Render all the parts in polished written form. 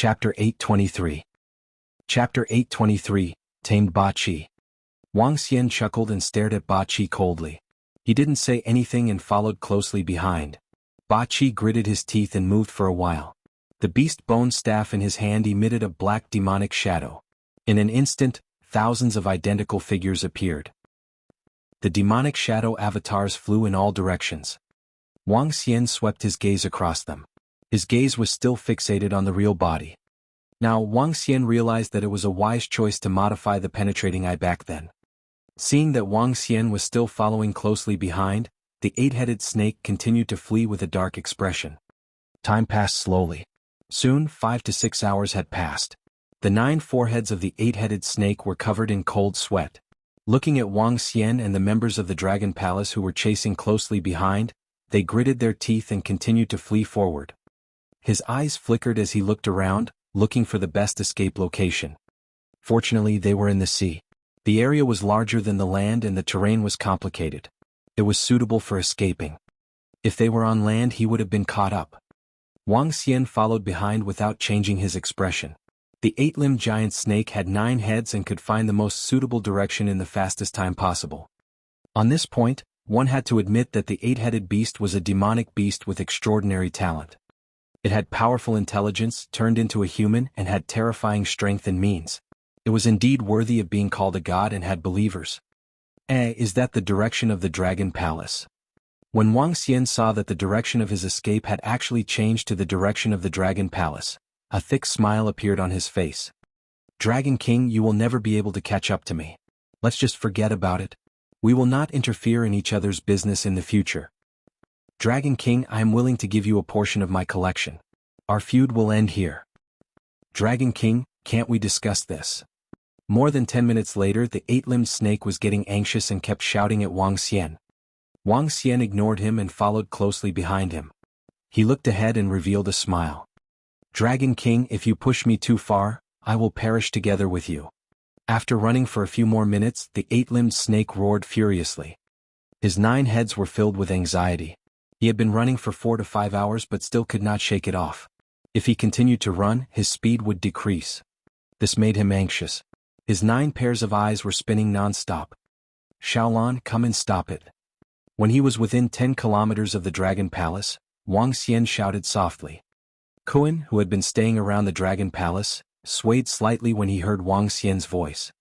Chapter 823. Chapter 823, Tamed Ba Qi. Wang Xian chuckled and stared at Ba Qi coldly. He didn't say anything and followed closely behind. Ba Qi gritted his teeth and moved for a while. The beast bone staff in his hand emitted a black demonic shadow. In an instant, thousands of identical figures appeared. The demonic shadow avatars flew in all directions. Wang Xian swept his gaze across them. His gaze was still fixated on the real body. Now Wang Xian realized that it was a wise choice to modify the penetrating eye back then. Seeing that Wang Xian was still following closely behind, the eight-headed snake continued to flee with a dark expression. Time passed slowly. Soon 5 to 6 hours had passed. The 9 foreheads of the eight-headed snake were covered in cold sweat. Looking at Wang Xian and the members of the Dragon Palace who were chasing closely behind, they gritted their teeth and continued to flee forward. His eyes flickered as he looked around, looking for the best escape location. Fortunately, they were in the sea. The area was larger than the land and the terrain was complicated. It was suitable for escaping. If they were on land, he would have been caught up. Wang Xian followed behind without changing his expression. The 8-limbed giant snake had 9 heads and could find the most suitable direction in the fastest time possible. On this point, one had to admit that the 8-headed beast was a demonic beast with extraordinary talent. It had powerful intelligence, turned into a human, and had terrifying strength and means. It was indeed worthy of being called a god and had believers. Is that the direction of the Dragon Palace? When Wang Xian saw that the direction of his escape had actually changed to the direction of the Dragon Palace, a thick smile appeared on his face. Dragon King, you will never be able to catch up to me. Let's just forget about it. We will not interfere in each other's business in the future. Dragon King, I am willing to give you a portion of my collection. Our feud will end here. Dragon King, can't we discuss this? More than 10 minutes later, the 8-limbed snake was getting anxious and kept shouting at Wang Xian. Wang Xian ignored him and followed closely behind him. He looked ahead and revealed a smile. Dragon King, if you push me too far, I will perish together with you. After running for a few more minutes, the 8-limbed snake roared furiously. His 9 heads were filled with anxiety. He had been running for 4 to 5 hours but still could not shake it off. If he continued to run, his speed would decrease. This made him anxious. His 9 pairs of eyes were spinning non-stop. Xiaolan, come and stop it. When he was within 10 kilometers of the Dragon Palace, Wang Xian shouted softly. Kuan, who had been staying around the Dragon Palace, swayed slightly when he heard Wang Xian's voice.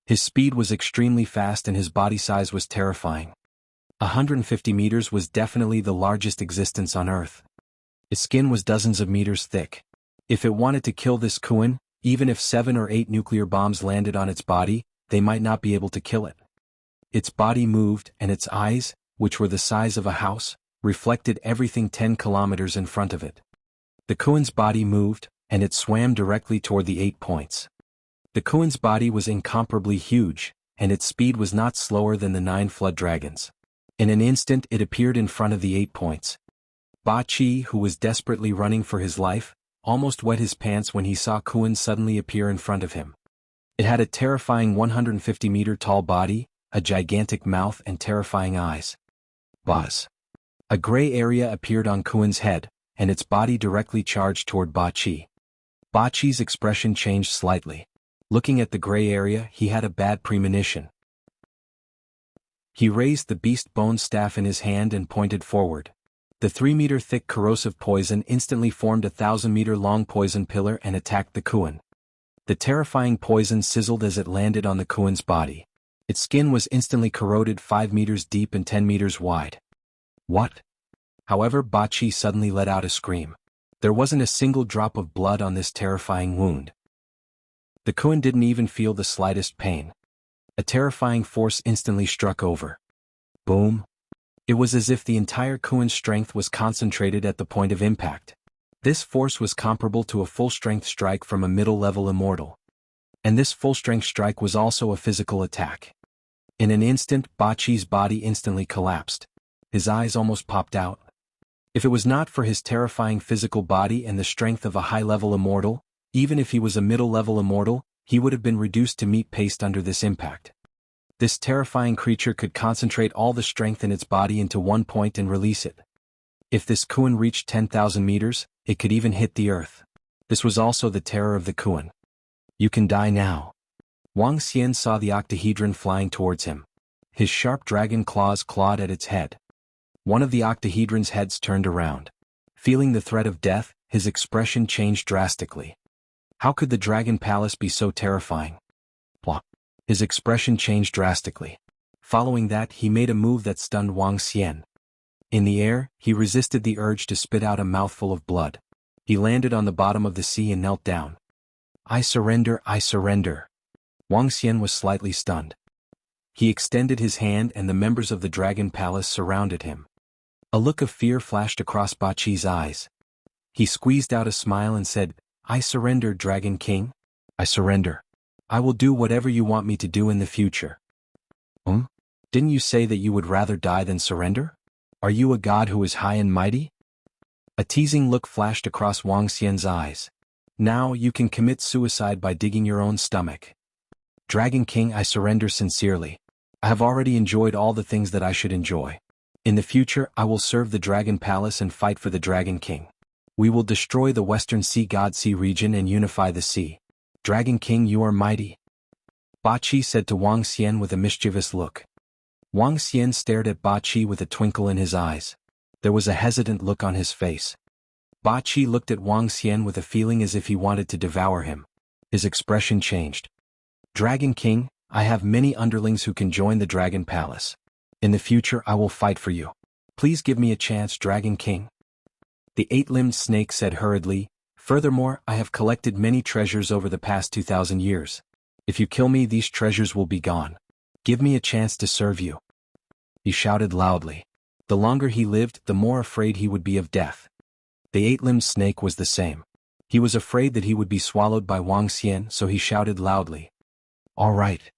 His speed was extremely fast and his body size was terrifying. 150 meters was definitely the largest existence on Earth. Its skin was dozens of meters thick. If it wanted to kill this Kuan, even if 7 or 8 nuclear bombs landed on its body, they might not be able to kill it. Its body moved, and its eyes, which were the size of a house, reflected everything 10 kilometers in front of it. The Kuan's body moved, and it swam directly toward the 8 points. The Kuan's body was incomparably huge, and its speed was not slower than the 9 flood dragons. In an instant it appeared in front of the 8 points. Ba Qi, who was desperately running for his life, almost wet his pants when he saw Kuan suddenly appear in front of him. It had a terrifying 150-meter tall body, a gigantic mouth and terrifying eyes. Buzz. A gray area appeared on Kuan's head, and its body directly charged toward Ba Qi. Ba Qi's expression changed slightly. Looking at the gray area, he had a bad premonition. He raised the beast bone staff in his hand and pointed forward. The 3-meter thick corrosive poison instantly formed a 1,000-meter-long poison pillar and attacked the Kuan. The terrifying poison sizzled as it landed on the Kuan's body. Its skin was instantly corroded 5 meters deep and 10 meters wide. What? However, Ba Qi suddenly let out a scream. There wasn't a single drop of blood on this terrifying wound. The Kuan didn't even feel the slightest pain. A terrifying force instantly struck over. Boom. It was as if the entire Kuan's strength was concentrated at the point of impact. This force was comparable to a full-strength strike from a middle-level immortal. And this full-strength strike was also a physical attack. In an instant, Ba Qi's body instantly collapsed. His eyes almost popped out. If it was not for his terrifying physical body and the strength of a high-level immortal, even if he was a middle-level immortal, he would have been reduced to meat paste under this impact. This terrifying creature could concentrate all the strength in its body into one point and release it. If this Kuan reached 10,000 meters, it could even hit the earth. This was also the terror of the Kuan. You can die now. Wang Xian saw the octahedron flying towards him. His sharp dragon claws clawed at its head. One of the octahedron's heads turned around. Feeling the threat of death, his expression changed drastically. How could the Dragon Palace be so terrifying? Plop. His expression changed drastically. Following that, he made a move that stunned Wang Xian. In the air, he resisted the urge to spit out a mouthful of blood. He landed on the bottom of the sea and knelt down. I surrender, I surrender. Wang Xian was slightly stunned. He extended his hand and the members of the Dragon Palace surrounded him. A look of fear flashed across Ba Qi's eyes. He squeezed out a smile and said, I surrender, Dragon King. I surrender. I will do whatever you want me to do in the future. Didn't you say that you would rather die than surrender? Are you a god who is high and mighty? A teasing look flashed across Wang Xian's eyes. Now you can commit suicide by digging your own stomach. Dragon King, I surrender sincerely. I have already enjoyed all the things that I should enjoy. In the future, I will serve the Dragon Palace and fight for the Dragon King. We will destroy the Western Sea God Sea region and unify the sea. Dragon King, you are mighty. Ba Qi said to Wang Xian with a mischievous look. Wang Xian stared at Ba Qi with a twinkle in his eyes. There was a hesitant look on his face. Ba Qi looked at Wang Xian with a feeling as if he wanted to devour him. His expression changed. Dragon King, I have many underlings who can join the Dragon Palace. In the future I will fight for you. Please give me a chance, Dragon King. The eight-limbed snake said hurriedly, furthermore, I have collected many treasures over the past 2,000 years. If you kill me, these treasures will be gone. Give me a chance to serve you. He shouted loudly. The longer he lived, the more afraid he would be of death. The eight-limbed snake was the same. He was afraid that he would be swallowed by Wang Xian, so he shouted loudly. All right.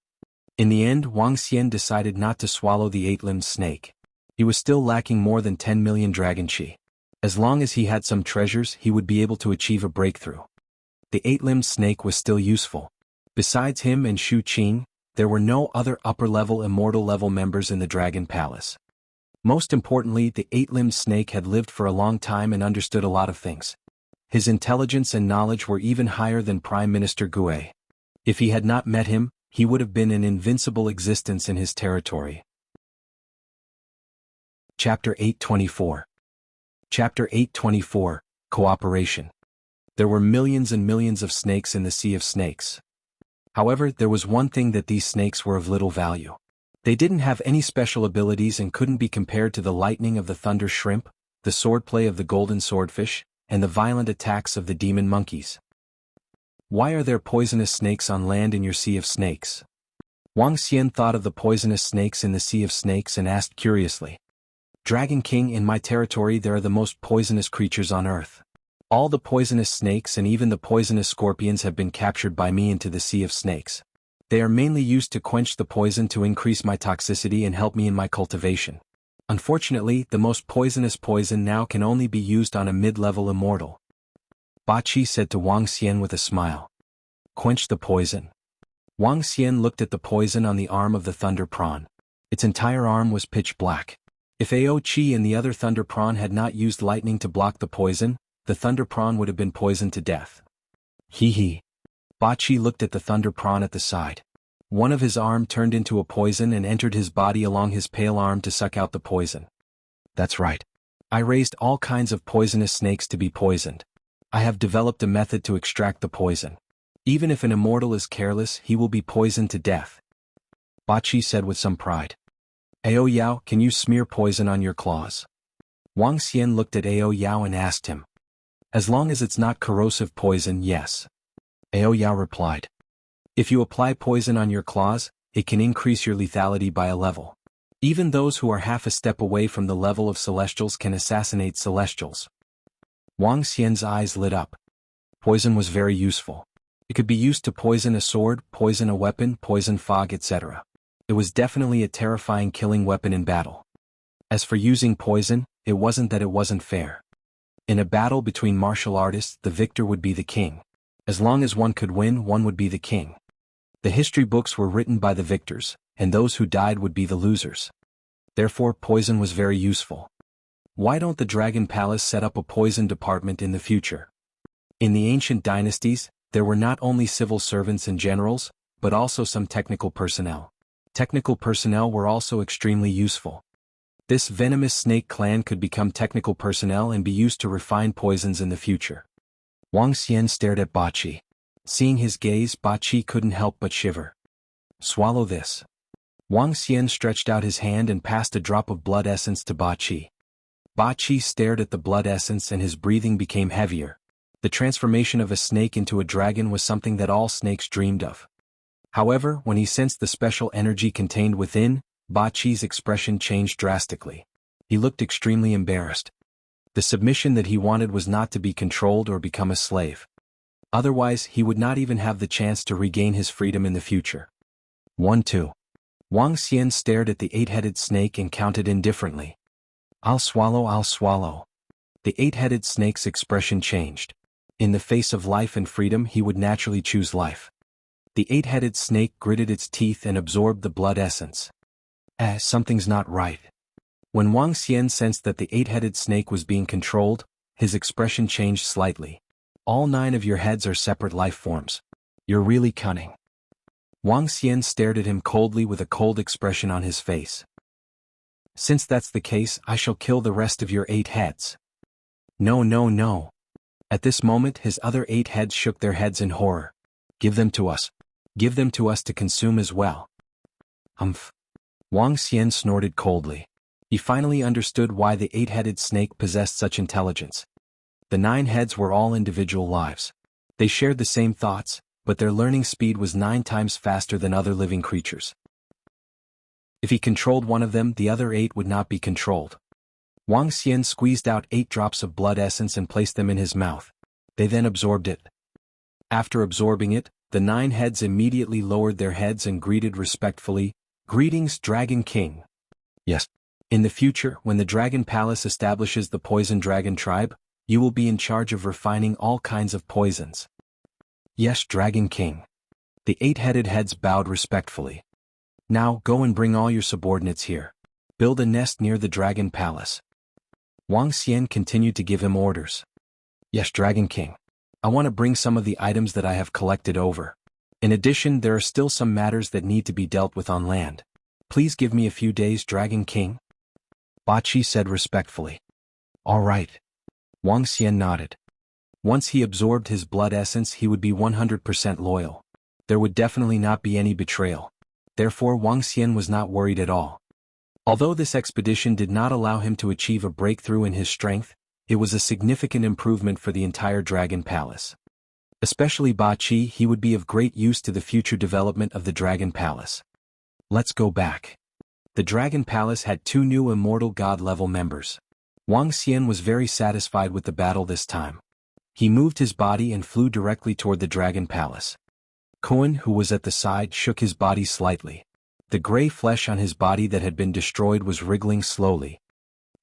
In the end, Wang Xian decided not to swallow the eight-limbed snake. He was still lacking more than 10 million dragon qi. As long as he had some treasures, he would be able to achieve a breakthrough. The eight-limbed snake was still useful. Besides him and Shu Qing, there were no other upper-level immortal-level members in the Dragon Palace. Most importantly, the eight-limbed snake had lived for a long time and understood a lot of things. His intelligence and knowledge were even higher than Prime Minister Gue. If he had not met him, he would have been an invincible existence in his territory. Chapter 824. Chapter 824, Cooperation. There were millions and millions of snakes in the Sea of Snakes. However, there was one thing that these snakes were of little value. They didn't have any special abilities and couldn't be compared to the lightning of the thunder shrimp, the swordplay of the golden swordfish, and the violent attacks of the demon monkeys. Why are there poisonous snakes on land in your Sea of Snakes? Wang Xian thought of the poisonous snakes in the Sea of Snakes and asked curiously. Dragon King, in my territory there are the most poisonous creatures on earth. All the poisonous snakes and even the poisonous scorpions have been captured by me into the Sea of Snakes. They are mainly used to quench the poison to increase my toxicity and help me in my cultivation. Unfortunately, the most poisonous poison now can only be used on a mid-level immortal. Ba Qi said to Wang Xian with a smile. Quench the poison. Wang Xian looked at the poison on the arm of the thunder prawn. Its entire arm was pitch black. If Ao Qi and the other thunder prawn had not used lightning to block the poison, the thunder prawn would have been poisoned to death. Hee. Ba Qi looked at the thunder prawn at the side. One of his arm turned into a poison and entered his body along his pale arm to suck out the poison. That's right. I raised all kinds of poisonous snakes to be poisoned. I have developed a method to extract the poison. Even if an immortal is careless, he will be poisoned to death. Ba Qi said with some pride. Ao Yao, can you smear poison on your claws? Wang Xian looked at Ao Yao and asked him. As long as it's not corrosive poison, yes. Ao Yao replied. If you apply poison on your claws, it can increase your lethality by a level. Even those who are half a step away from the level of celestials can assassinate celestials. Wang Xian's eyes lit up. Poison was very useful. It could be used to poison a sword, poison a weapon, poison fog, etc. It was definitely a terrifying killing weapon in battle. As for using poison, it wasn't that it wasn't fair. In a battle between martial artists, the victor would be the king. As long as one could win, one would be the king. The history books were written by the victors, and those who died would be the losers. Therefore, poison was very useful. Why don't the Dragon Palace set up a poison department in the future? In the ancient dynasties, there were not only civil servants and generals, but also some technical personnel. Technical personnel were also extremely useful. This venomous snake clan could become technical personnel and be used to refine poisons in the future. Wang Xian stared at Ba Qi. Seeing his gaze, Ba Qi couldn't help but shiver. Swallow this. Wang Xian stretched out his hand and passed a drop of blood essence to Ba Qi. Ba Qi stared at the blood essence and his breathing became heavier. The transformation of a snake into a dragon was something that all snakes dreamed of. However, when he sensed the special energy contained within, Ba Qi's expression changed drastically. He looked extremely embarrassed. The submission that he wanted was not to be controlled or become a slave. Otherwise, he would not even have the chance to regain his freedom in the future. 1-2. Wang Xian stared at the 8-headed snake and counted indifferently. I'll swallow, I'll swallow. The 8-headed snake's expression changed. In the face of life and freedom, he would naturally choose life. The 8-headed snake gritted its teeth and absorbed the blood essence. Something's not right. When Wang Xian sensed that the 8-headed snake was being controlled, his expression changed slightly. All 9 of your heads are separate life forms. You're really cunning. Wang Xian stared at him coldly with a cold expression on his face. Since that's the case, I shall kill the rest of your 8 heads. No, no, no. At this moment, his other 8 heads shook their heads in horror. Give them to us. Give them to us to consume as well. Humph. Wang Xian snorted coldly. He finally understood why the 8-headed snake possessed such intelligence. The 9 heads were all individual lives. They shared the same thoughts, but their learning speed was 9 times faster than other living creatures. If he controlled one of them, the other 8 would not be controlled. Wang Xian squeezed out 8 drops of blood essence and placed them in his mouth. They then absorbed it. After absorbing it, the 9 heads immediately lowered their heads and greeted respectfully, "Greetings, Dragon King." Yes. In the future, when the Dragon Palace establishes the Poison Dragon Tribe, you will be in charge of refining all kinds of poisons. Yes, Dragon King. The 8-headed heads bowed respectfully. Now go and bring all your subordinates here. Build a nest near the Dragon Palace. Wang Xian continued to give him orders. Yes, Dragon King. I want to bring some of the items that I have collected over. In addition, there are still some matters that need to be dealt with on land. Please give me a few days, Dragon King. Ba Qi said respectfully. All right. Wang Xian nodded. Once he absorbed his blood essence, he would be 100% loyal. There would definitely not be any betrayal. Therefore, Wang Xian was not worried at all. Although this expedition did not allow him to achieve a breakthrough in his strength, it was a significant improvement for the entire Dragon Palace. Especially Ba Qi, he would be of great use to the future development of the Dragon Palace. Let's go back. The Dragon Palace had 2 new immortal god-level members. Wang Xian was very satisfied with the battle this time. He moved his body and flew directly toward the Dragon Palace. Kuan, who was at the side, shook his body slightly. The gray flesh on his body that had been destroyed was wriggling slowly.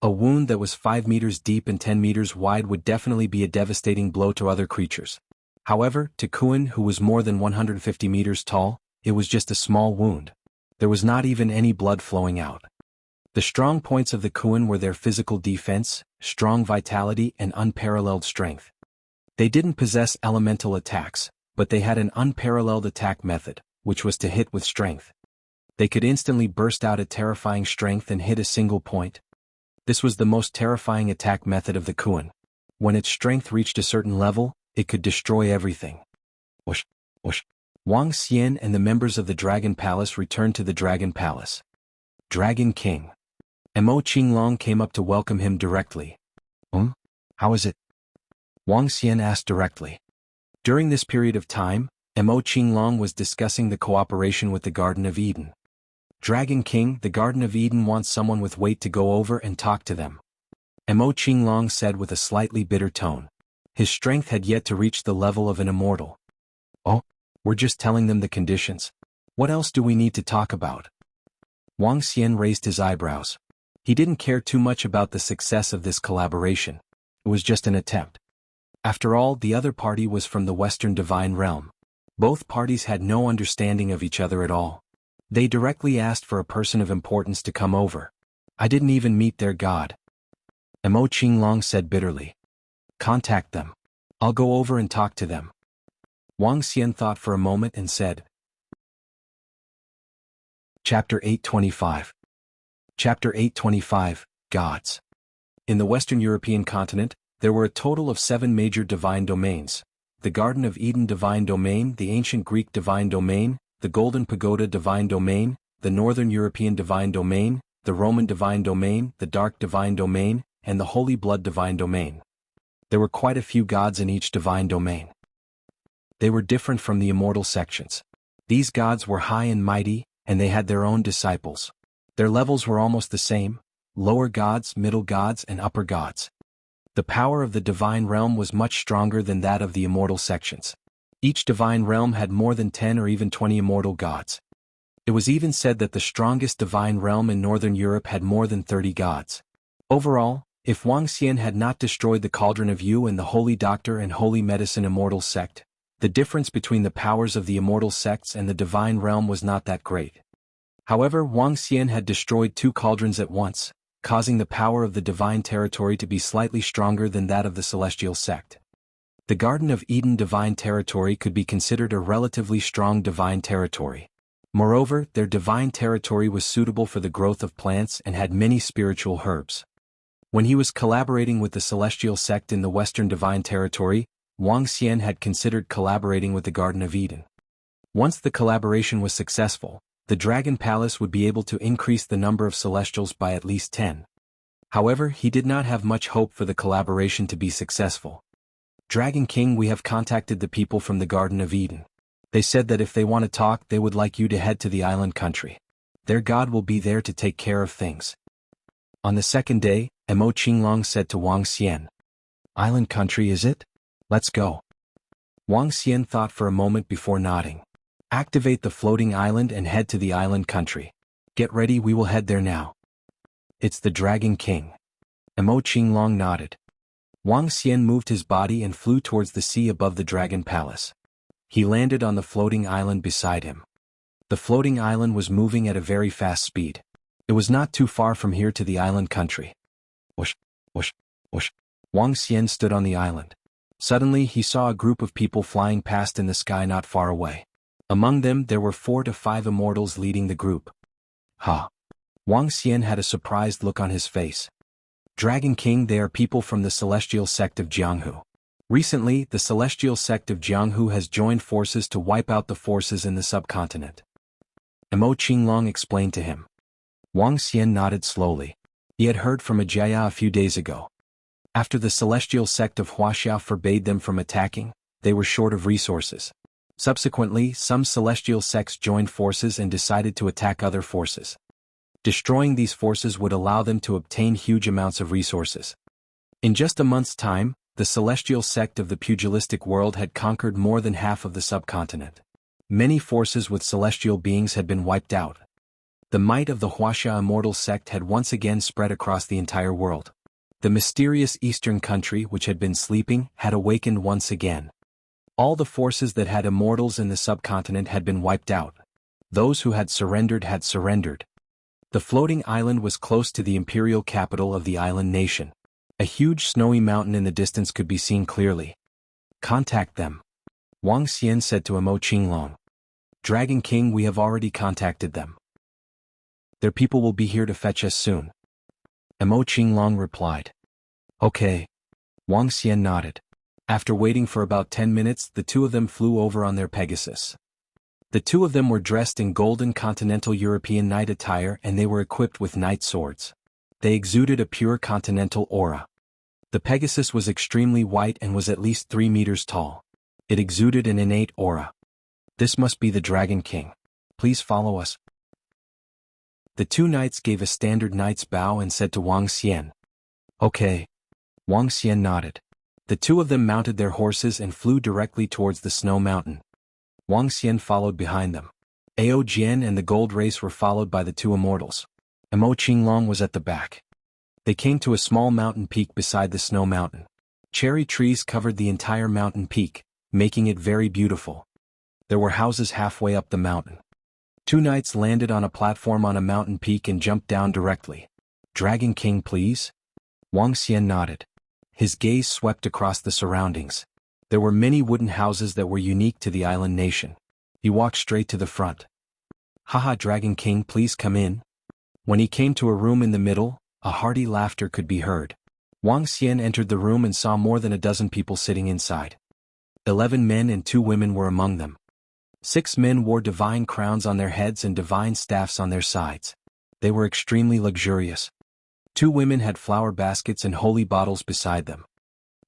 A wound that was 5 meters deep and 10 meters wide would definitely be a devastating blow to other creatures. However, to Kuan, who was more than 150 meters tall, it was just a small wound. There was not even any blood flowing out. The strong points of the Kuan were their physical defense, strong vitality, and unparalleled strength. They didn't possess elemental attacks, but they had an unparalleled attack method, which was to hit with strength. They could instantly burst out a terrifying strength and hit a single point. This was the most terrifying attack method of the Kuan. When its strength reached a certain level, it could destroy everything. Whoosh, whoosh. Wang Xian and the members of the Dragon Palace returned to the Dragon Palace. Dragon King. Mo Qinglong came up to welcome him directly. How is it? Wang Xian asked directly. During this period of time, Mo Qinglong was discussing the cooperation with the Garden of Eden. Dragon King, the Garden of Eden wants someone with weight to go over and talk to them. Mo Qinglong said with a slightly bitter tone. His strength had yet to reach the level of an immortal. Oh, we're just telling them the conditions. What else do we need to talk about? Wang Xian raised his eyebrows. He didn't care too much about the success of this collaboration. It was just an attempt. After all, the other party was from the Western Divine Realm. Both parties had no understanding of each other at all. They directly asked for a person of importance to come over. I didn't even meet their god. Mo Qinglong said bitterly. Contact them. I'll go over and talk to them. Wang Xian thought for a moment and said. Chapter 825. Chapter 825, Gods. In the Western European continent, there were a total of 7 major divine domains: the Garden of Eden Divine Domain, the Ancient Greek Divine Domain, the Golden Pagoda Divine Domain, the Northern European Divine Domain, the Roman Divine Domain, the Dark Divine Domain, and the Holy Blood Divine Domain. There were quite a few gods in each divine domain. They were different from the immortal sections. These gods were high and mighty, and they had their own disciples. Their levels were almost the same: lower gods, middle gods, and upper gods. The power of the divine realm was much stronger than that of the immortal sections. Each divine realm had more than 10 or even 20 immortal gods. It was even said that the strongest divine realm in Northern Europe had more than 30 gods. Overall, if Wang Xian had not destroyed the Cauldron of Yu and the Holy Doctor and Holy Medicine Immortal Sect, the difference between the powers of the immortal sects and the divine realm was not that great. However, Wang Xian had destroyed 2 cauldrons at once, causing the power of the divine territory to be slightly stronger than that of the celestial sect. The Garden of Eden divine territory could be considered a relatively strong divine territory. Moreover, their divine territory was suitable for the growth of plants and had many spiritual herbs. When he was collaborating with the celestial sect in the Western divine territory, Wang Xian had considered collaborating with the Garden of Eden. Once the collaboration was successful, the Dragon Palace would be able to increase the number of celestials by at least 10. However, he did not have much hope for the collaboration to be successful. Dragon King, we have contacted the people from the Garden of Eden. They said that if they want to talk, they would like you to head to the island country. Their god will be there to take care of things. On the second day, Mo Qinglong said to Wang Xian. Island country, is it? Let's go. Wang Xian thought for a moment before nodding. Activate the floating island and head to the island country. Get ready, we will head there now. It's the Dragon King. Mo Qinglong nodded. Wang Xian moved his body and flew towards the sea above the Dragon Palace. He landed on the floating island beside him. The floating island was moving at a very fast speed. It was not too far from here to the island country. Whoosh, whoosh, whoosh. Wang Xian stood on the island. Suddenly he saw a group of people flying past in the sky not far away. Among them there were 4 to 5 immortals leading the group. Ha! Wang Xian had a surprised look on his face. Dragon King, they are people from the celestial sect of Jianghu. Recently, the celestial sect of Jianghu has joined forces to wipe out the forces in the subcontinent. Mo Qinglong explained to him. Wang Xian nodded slowly. He had heard from Ajaya a few days ago. After the celestial sect of Wuxia forbade them from attacking, they were short of resources. Subsequently, some celestial sects joined forces and decided to attack other forces. Destroying these forces would allow them to obtain huge amounts of resources. In just a month's time, the celestial sect of the pugilistic world had conquered more than half of the subcontinent. Many forces with celestial beings had been wiped out. The might of the Wuxia immortal sect had once again spread across the entire world. The mysterious eastern country which had been sleeping had awakened once again. All the forces that had immortals in the subcontinent had been wiped out. Those who had surrendered had surrendered. The floating island was close to the imperial capital of the island nation. A huge snowy mountain in the distance could be seen clearly. Contact them. Wang Xian said to Mo Qinglong. Dragon King, we have already contacted them. Their people will be here to fetch us soon. Mo Qinglong replied. Okay. Wang Xian nodded. After waiting for about 10 minutes, the 2 of them flew over on their Pegasus. The 2 of them were dressed in golden continental European knight attire and they were equipped with knight swords. They exuded a pure continental aura. The Pegasus was extremely white and was at least 3 meters tall. It exuded an innate aura. This must be the Dragon King. Please follow us. The 2 knights gave a standard knight's bow and said to Wang Xian. Okay. Wang Xian nodded. The 2 of them mounted their horses and flew directly towards the snow mountain. Wang Xian followed behind them. Ao Jian and the gold race were followed by the 2 immortals. Mo Qinglong was at the back. They came to a small mountain peak beside the snow mountain. Cherry trees covered the entire mountain peak, making it very beautiful. There were houses halfway up the mountain. 2 knights landed on a platform on a mountain peak and jumped down directly. Dragon King, please? Wang Xian nodded. His gaze swept across the surroundings. There were many wooden houses that were unique to the island nation. He walked straight to the front. "Haha, Dragon King, please come in." When he came to a room in the middle, a hearty laughter could be heard. Wang Xian entered the room and saw more than a dozen people sitting inside. 11 men and 2 women were among them. 6 men wore divine crowns on their heads and divine staffs on their sides. They were extremely luxurious. 2 women had flower baskets and holy bottles beside them.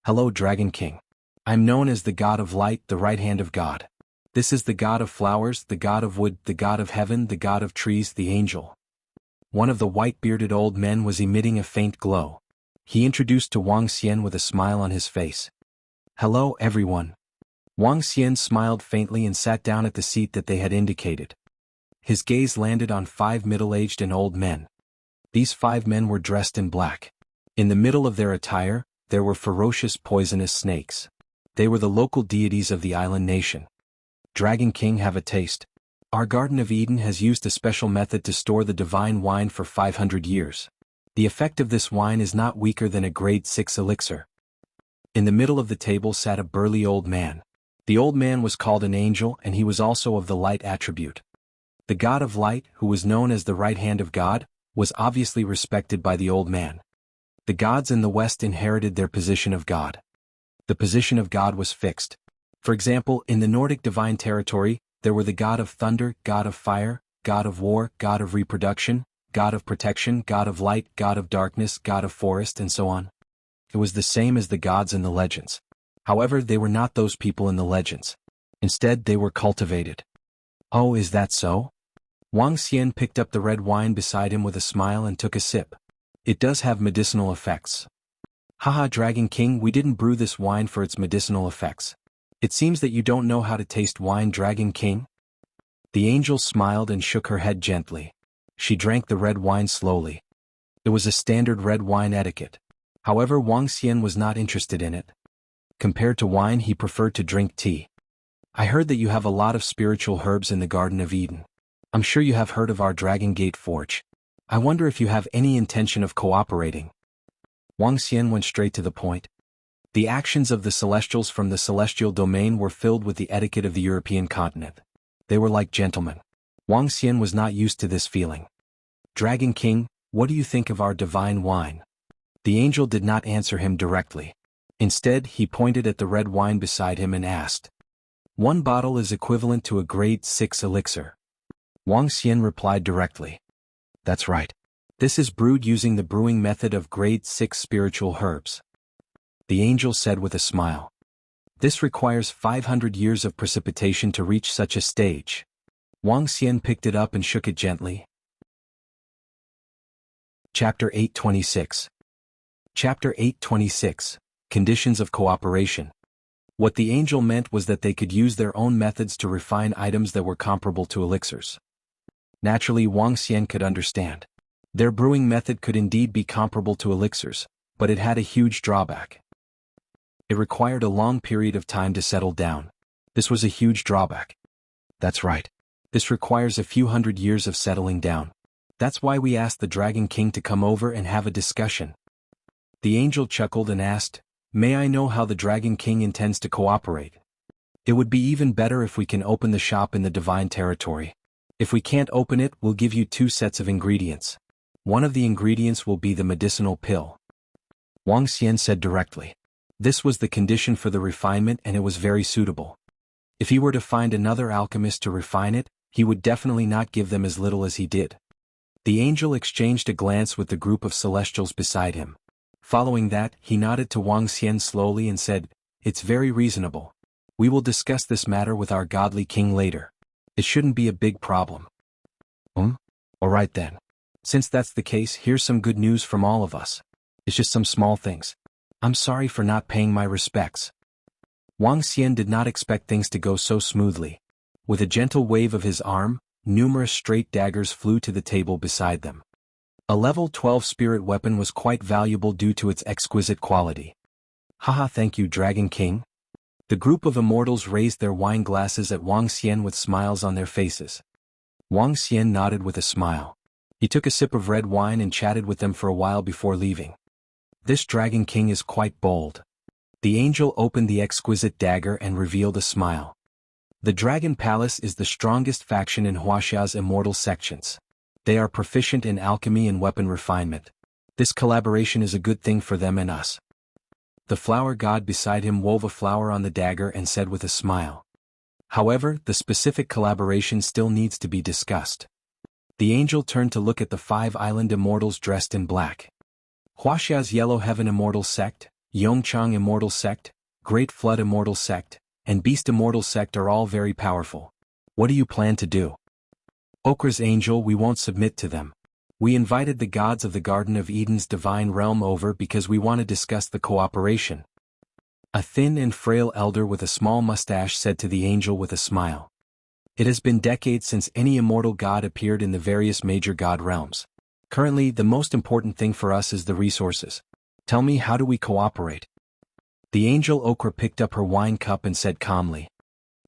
"Hello, Dragon King. I'm known as the God of Light, the right hand of God. This is the God of flowers, the God of wood, the God of heaven, the God of trees, the angel." One of the white-bearded old men was emitting a faint glow. He introduced to Wang Xian with a smile on his face. "Hello, everyone." Wang Xian smiled faintly and sat down at the seat that they had indicated. His gaze landed on 5 middle-aged and old men. These 5 men were dressed in black. In the middle of their attire, there were ferocious poisonous snakes. They were the local deities of the island nation. "Dragon King, have a taste. Our Garden of Eden has used a special method to store the divine wine for 500 years. The effect of this wine is not weaker than a grade 6 elixir." In the middle of the table sat a burly old man. The old man was called an angel, and he was also of the light attribute. The God of Light, who was known as the right hand of God, was obviously respected by the old man. The gods in the West inherited their position of God. The position of God was fixed. For example, in the Nordic divine territory, there were the God of Thunder, God of Fire, God of War, God of Reproduction, God of Protection, God of Light, God of Darkness, God of Forest, and so on. It was the same as the gods in the legends. However, they were not those people in the legends. Instead, they were cultivated. "Oh, is that so?" Wang Xian picked up the red wine beside him with a smile and took a sip. "It does have medicinal effects." "Haha, Dragon King, we didn't brew this wine for its medicinal effects. It seems that you don't know how to taste wine, Dragon King." The angel smiled and shook her head gently. She drank the red wine slowly. It was a standard red wine etiquette. However, Wang Xian was not interested in it. Compared to wine, he preferred to drink tea. "I heard that you have a lot of spiritual herbs in the Garden of Eden. I'm sure you have heard of our Dragon Gate Forge. I wonder if you have any intention of cooperating." Wang Xian went straight to the point. The actions of the Celestials from the celestial domain were filled with the etiquette of the European continent. They were like gentlemen. Wang Xian was not used to this feeling. "Dragon King, what do you think of our divine wine?" The angel did not answer him directly. Instead, he pointed at the red wine beside him and asked. "1 bottle is equivalent to a grade 6 elixir." Wang Xian replied directly. "That's right. This is brewed using the brewing method of grade 6 spiritual herbs." The angel said with a smile. "This requires 500 years of precipitation to reach such a stage." Wang Xian picked it up and shook it gently. Chapter 826. Chapter 826. Conditions of Cooperation. What the angel meant was that they could use their own methods to refine items that were comparable to elixirs. Naturally, Wang Xian could understand. Their brewing method could indeed be comparable to elixirs, but it had a huge drawback. It required a long period of time to settle down. This was a huge drawback. "That's right. This requires a few hundred years of settling down. That's why we asked the Dragon King to come over and have a discussion." The angel chuckled and asked, "May I know how the Dragon King intends to cooperate? It would be even better if we can open the shop in the divine territory. If we can't open it, we'll give you 2 sets of ingredients. One of the ingredients will be the medicinal pill." Wang Xian said directly. This was the condition for the refinement, and it was very suitable. If he were to find another alchemist to refine it, he would definitely not give them as little as he did. The angel exchanged a glance with the group of celestials beside him. Following that, he nodded to Wang Xian slowly and said, "It's very reasonable. We will discuss this matter with our godly king later. It shouldn't be a big problem." Alright then. Since that's the case, here's some good news from all of us. It's just some small things. I'm sorry for not paying my respects." Wang Xian did not expect things to go so smoothly. With a gentle wave of his arm, numerous straight daggers flew to the table beside them. A level 12 spirit weapon was quite valuable due to its exquisite quality. "Haha, thank you, Dragon King." The group of immortals raised their wine glasses at Wang Xian with smiles on their faces. Wang Xian nodded with a smile. He took a sip of red wine and chatted with them for a while before leaving. "This Dragon King is quite bold. The angel opened the exquisite dagger and revealed a smile. The Dragon Palace is the strongest faction in Wuxia's immortal sections. They are proficient in alchemy and weapon refinement. This collaboration is a good thing for them and us. The flower god beside him wove a flower on the dagger and said with a smile. However, the specific collaboration still needs to be discussed. The angel turned to look at the 5 island immortals dressed in black. Wuxia's Yellow Heaven Immortal Sect, Yongchang Immortal Sect, Great Flood Immortal Sect, and Beast Immortal Sect are all very powerful. What do you plan to do? Okra's angel, we won't submit to them. We invited the gods of the Garden of Eden's divine realm over because we want to discuss the cooperation. A thin and frail elder with a small mustache said to the angel with a smile. It has been decades since any immortal god appeared in the various major god realms. Currently, the most important thing for us is the resources. Tell me, how do we cooperate? The angel Okra picked up her wine cup and said calmly.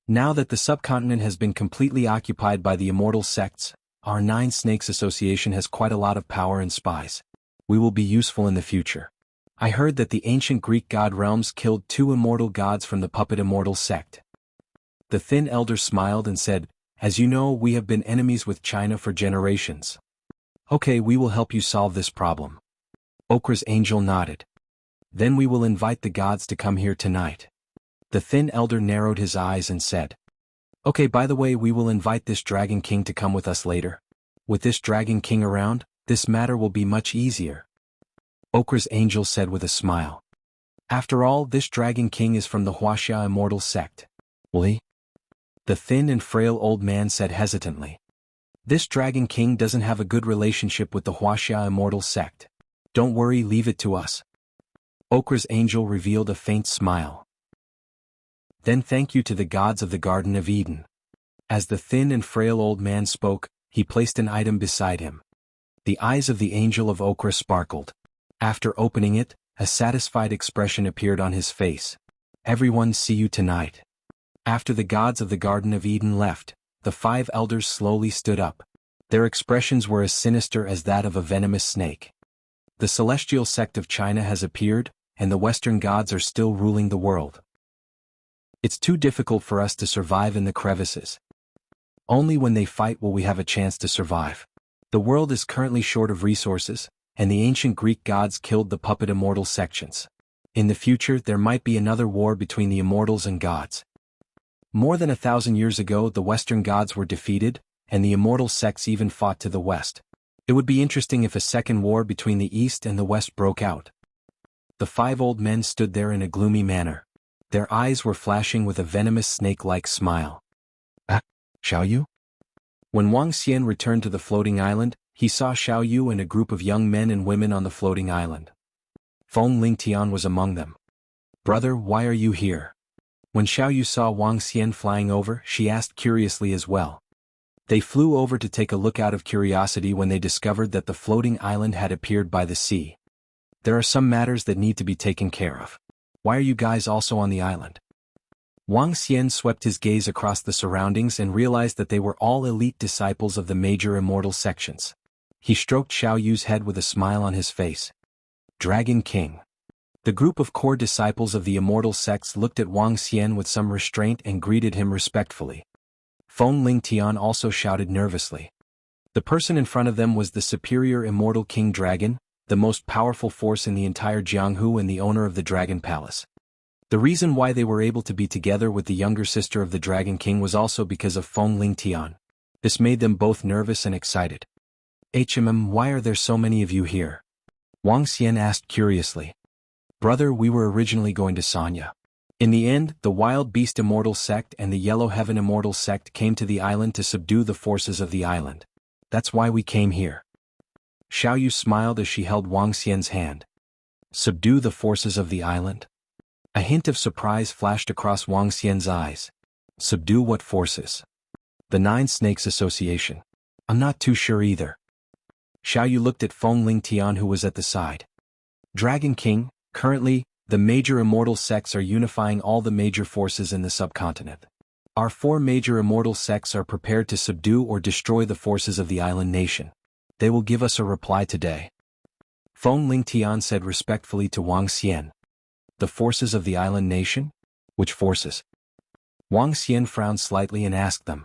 Now that the subcontinent has been completely occupied by the immortal sects, our 9 Snakes Association has quite a lot of power and spies. We will be useful in the future. I heard that the ancient Greek god realms killed 2 immortal gods from the puppet immortal sect. The thin elder smiled and said, as you know, we have been enemies with China for generations. Okay, we will help you solve this problem. Okra's angel nodded. Then we will invite the gods to come here tonight. The thin elder narrowed his eyes and said, okay, by the way, we will invite this Dragon King to come with us later. With this Dragon King around, this matter will be much easier. Okra's angel said with a smile. After all, this Dragon King is from the Wuxia Immortal Sect. Will he? The thin and frail old man said hesitantly. This Dragon King doesn't have a good relationship with the Wuxia Immortal Sect. Don't worry, leave it to us. Okra's angel revealed a faint smile. Then thank you to the gods of the Garden of Eden. As the thin and frail old man spoke, he placed an item beside him. The eyes of the angel of Okra sparkled. After opening it, a satisfied expression appeared on his face. Everyone, see you tonight. After the gods of the Garden of Eden left, the 5 elders slowly stood up. Their expressions were as sinister as that of a venomous snake. The celestial sect of China has appeared, and the Western gods are still ruling the world. It's too difficult for us to survive in the crevices. Only when they fight will we have a chance to survive. The world is currently short of resources, and the ancient Greek gods killed the puppet immortal sections. In the future, there might be another war between the immortals and gods. More than 1,000 years ago, the Western gods were defeated, and the immortal sects even fought to the west. It would be interesting if a second war between the East and the West broke out. The 5 old men stood there in a gloomy manner. Their eyes were flashing with a venomous snake-like smile. Xiao Yu? When Wang Xian returned to the floating island, he saw Xiao Yu and a group of young men and women on the floating island. Feng Lingtian was among them. Brother, why are you here? When Xiao Yu saw Wang Xian flying over, she asked curiously as well. They flew over to take a look out of curiosity when they discovered that the floating island had appeared by the sea. There are some matters that need to be taken care of. Why are you guys also on the island? Wang Xian swept his gaze across the surroundings and realized that they were all elite disciples of the major immortal sections. He stroked Xiao Yu's head with a smile on his face. Dragon King. The group of core disciples of the immortal sects looked at Wang Xian with some restraint and greeted him respectfully. Feng Lingtian also shouted nervously. The person in front of them was the superior immortal King Dragon, the most powerful force in the entire Jianghu and the owner of the Dragon Palace. The reason why they were able to be together with the younger sister of the Dragon King was also because of Feng Lingtian. This made them both nervous and excited. Why are there so many of you here? Wang Xian asked curiously. Brother, we were originally going to Sanya. In the end, the Wild Beast Immortal Sect and the Yellow Heaven Immortal Sect came to the island to subdue the forces of the island. That's why we came here. Xiao Yu smiled as she held Wang Xian's hand. Subdue the forces of the island? A hint of surprise flashed across Wang Xian's eyes. Subdue what forces? The 9 Snakes Association. I'm not too sure either. Xiao Yu looked at Feng Lingtian, who was at the side. Dragon King, currently, the major immortal sects are unifying all the major forces in the subcontinent. Our 4 major immortal sects are prepared to subdue or destroy the forces of the island nation. They will give us a reply today. Feng Lingtian said respectfully to Wang Xian. The forces of the island nation? Which forces? Wang Xian frowned slightly and asked them.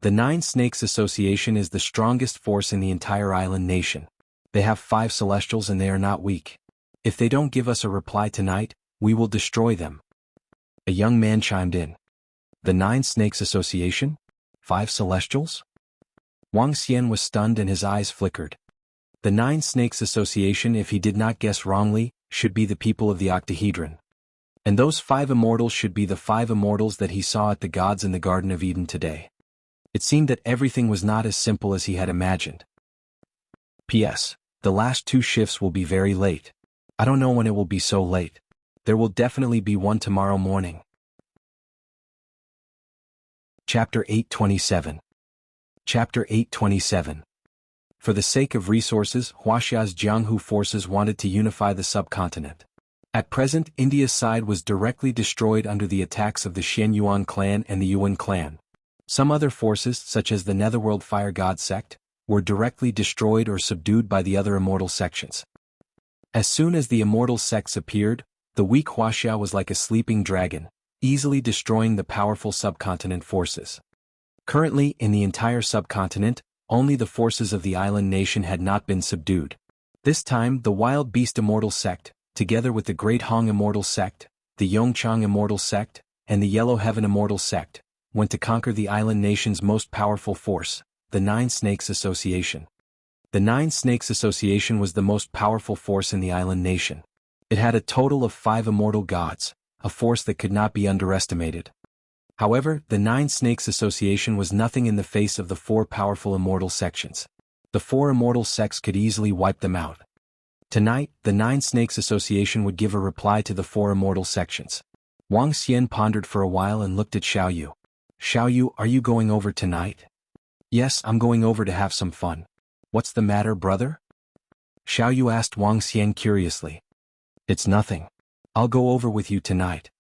The Nine Snakes Association is the strongest force in the entire island nation. They have 5 celestials and they are not weak. If they don't give us a reply tonight, we will destroy them. A young man chimed in. The Nine Snakes Association? 5 celestials? Wang Xian was stunned and his eyes flickered. The Nine Snakes Association, if he did not guess wrongly, should be the people of the octahedron. And those 5 immortals should be the 5 immortals that he saw at the gods in the Garden of Eden today. It seemed that everything was not as simple as he had imagined. P.S. The last 2 shifts will be very late. I don't know when it will be so late. There will definitely be one tomorrow morning. Chapter 827. Chapter 827. For the sake of resources, Wuxia's Jianghu forces wanted to unify the subcontinent. At present, India's side was directly destroyed under the attacks of the Xianyuan clan and the Yuan clan. Some other forces, such as the Netherworld Fire God sect, were directly destroyed or subdued by the other immortal sections. As soon as the immortal sects appeared, the weak Wuxia was like a sleeping dragon, easily destroying the powerful subcontinent forces. Currently, in the entire subcontinent, only the forces of the island nation had not been subdued. This time, the Wild Beast Immortal Sect, together with the Great Hong Immortal Sect, the Yongchang Immortal Sect, and the Yellow Heaven Immortal Sect, went to conquer the island nation's most powerful force, the Nine Snakes Association. The Nine Snakes Association was the most powerful force in the island nation. It had a total of 5 immortal gods, a force that could not be underestimated. However, the Nine Snakes Association was nothing in the face of the 4 powerful immortal sections. The 4 immortal sects could easily wipe them out. Tonight, the Nine Snakes Association would give a reply to the 4 immortal sections. Wang Xian pondered for a while and looked at Xiaoyu. Xiaoyu, are you going over tonight? Yes, I'm going over to have some fun. What's the matter, brother? Xiaoyu asked Wang Xian curiously. It's nothing. I'll go over with you tonight.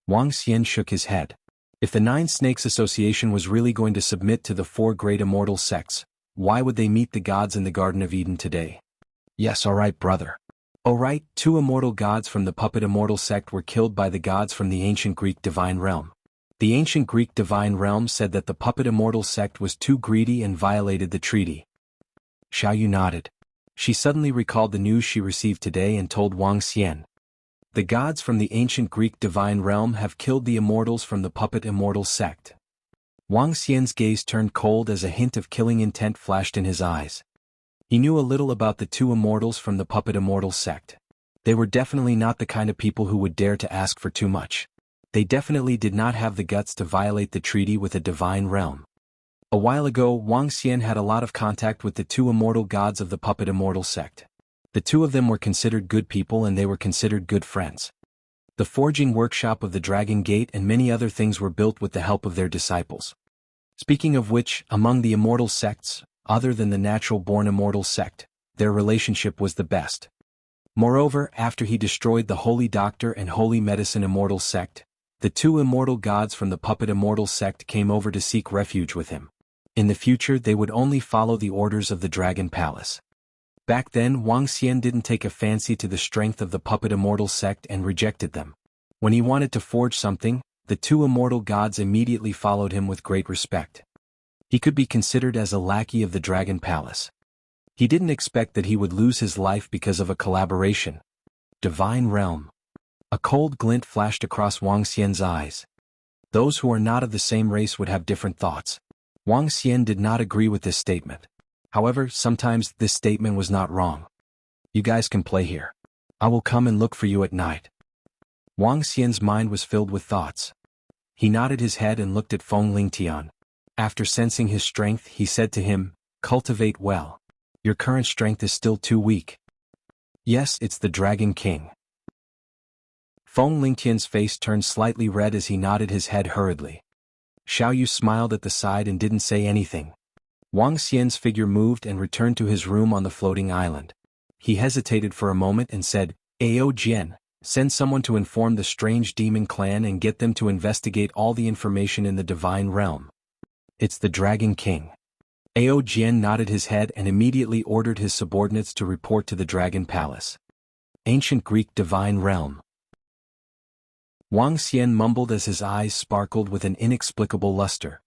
Wang Xian shook his head. If the Nine Snakes Association was really going to submit to the 4 great immortal sects, why would they meet the gods in the Garden of Eden today? Yes, alright, brother. Alright, 2 immortal gods from the puppet immortal sect were killed by the gods from the ancient Greek divine realm. The ancient Greek divine realm said that the puppet immortal sect was too greedy and violated the treaty. Xiaoyu nodded. She suddenly recalled the news she received today and told Wang Xian. The gods from the ancient Greek divine realm have killed the immortals from the puppet immortal sect. Wang Xian's gaze turned cold as a hint of killing intent flashed in his eyes. He knew a little about the 2 immortals from the puppet immortal sect. They were definitely not the kind of people who would dare to ask for too much. They definitely did not have the guts to violate the treaty with a divine realm. A while ago, Wang Xian had a lot of contact with the 2 immortal gods of the puppet immortal sect. The 2 of them were considered good people and they were considered good friends. The forging workshop of the Dragon Gate and many other things were built with the help of their disciples. Speaking of which, among the immortal sects, other than the natural-born immortal sect, their relationship was the best. Moreover, after he destroyed the Holy Doctor and Holy Medicine immortal sect, the 2 immortal gods from the puppet immortal sect came over to seek refuge with him. In the future they would only follow the orders of the Dragon Palace. Back then Wang Xian didn't take a fancy to the strength of the puppet immortal sect and rejected them. When he wanted to forge something, the 2 immortal gods immediately followed him with great respect. He could be considered as a lackey of the Dragon Palace. He didn't expect that he would lose his life because of a collaboration. Divine Realm. A cold glint flashed across Wang Xian's eyes. Those who are not of the same race would have different thoughts. Wang Xian did not agree with this statement. However, sometimes this statement was not wrong. You guys can play here. I will come and look for you at night. Wang Xian's mind was filled with thoughts. He nodded his head and looked at Feng Lingtian. After sensing his strength, he said to him, "Cultivate well. Your current strength is still too weak." Yes, it's the Dragon King. Feng Lingtian's face turned slightly red as he nodded his head hurriedly. Xiaoyu smiled at the side and didn't say anything. Wang Xian's figure moved and returned to his room on the floating island. He hesitated for a moment and said, "Ao Jian, send someone to inform the strange demon clan and get them to investigate all the information in the divine realm. It's the Dragon King." Ao Jian nodded his head and immediately ordered his subordinates to report to the Dragon Palace. Ancient Greek Divine Realm. Wang Xian mumbled as his eyes sparkled with an inexplicable luster.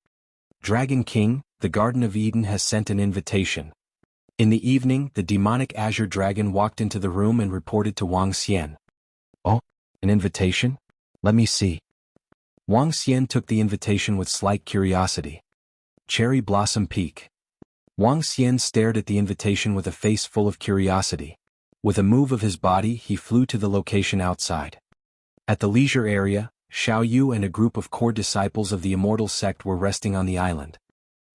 Dragon King, the Garden of Eden has sent an invitation. In the evening, the demonic azure dragon walked into the room and reported to Wang Xian. Oh, an invitation? Let me see. Wang Xian took the invitation with slight curiosity. Cherry Blossom Peak. Wang Xian stared at the invitation with a face full of curiosity. With a move of his body, he flew to the location outside. At the leisure area, Xiao Yu and a group of core disciples of the Immortal Sect were resting on the island.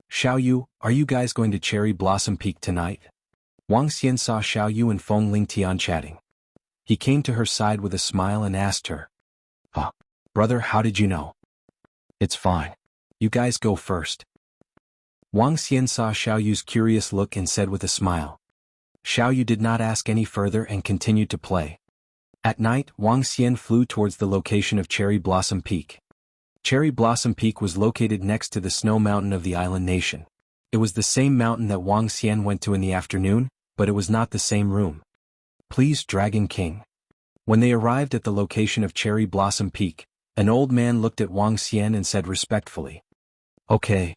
Xiao Yu, are you guys going to Cherry Blossom Peak tonight? Wang Xian saw Xiao Yu and Feng Lingtian chatting. He came to her side with a smile and asked her. Brother, how did you know? It's fine. You guys go first. Wang Xian saw Xiao Yu's curious look and said with a smile. Xiao Yu did not ask any further and continued to play. At night, Wang Xian flew towards the location of Cherry Blossom Peak. Cherry Blossom Peak was located next to the snow mountain of the island nation. It was the same mountain that Wang Xian went to in the afternoon, but it was not the same room. Please, Dragon King. When they arrived at the location of Cherry Blossom Peak, an old man looked at Wang Xian and said respectfully. Okay.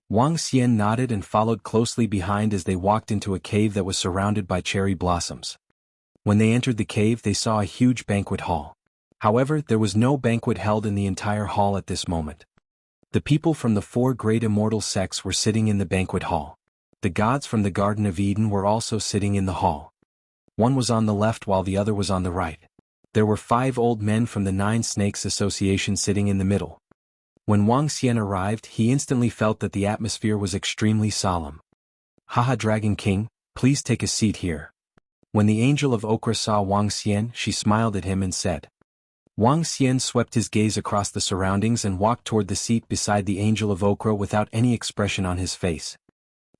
Wang Xian nodded and followed closely behind as they walked into a cave that was surrounded by cherry blossoms. When they entered the cave, they saw a huge banquet hall. However, there was no banquet held in the entire hall at this moment. The people from the 4 great immortal sects were sitting in the banquet hall. The gods from the Garden of Eden were also sitting in the hall. One was on the left while the other was on the right. There were 5 old men from the 9 Snakes Association sitting in the middle. When Wang Xian arrived, he instantly felt that the atmosphere was extremely solemn. Haha, Dragon King, please take a seat here. When the Angel of Ochre saw Wang Xian, she smiled at him and said. Wang Xian swept his gaze across the surroundings and walked toward the seat beside the Angel of Ochre without any expression on his face.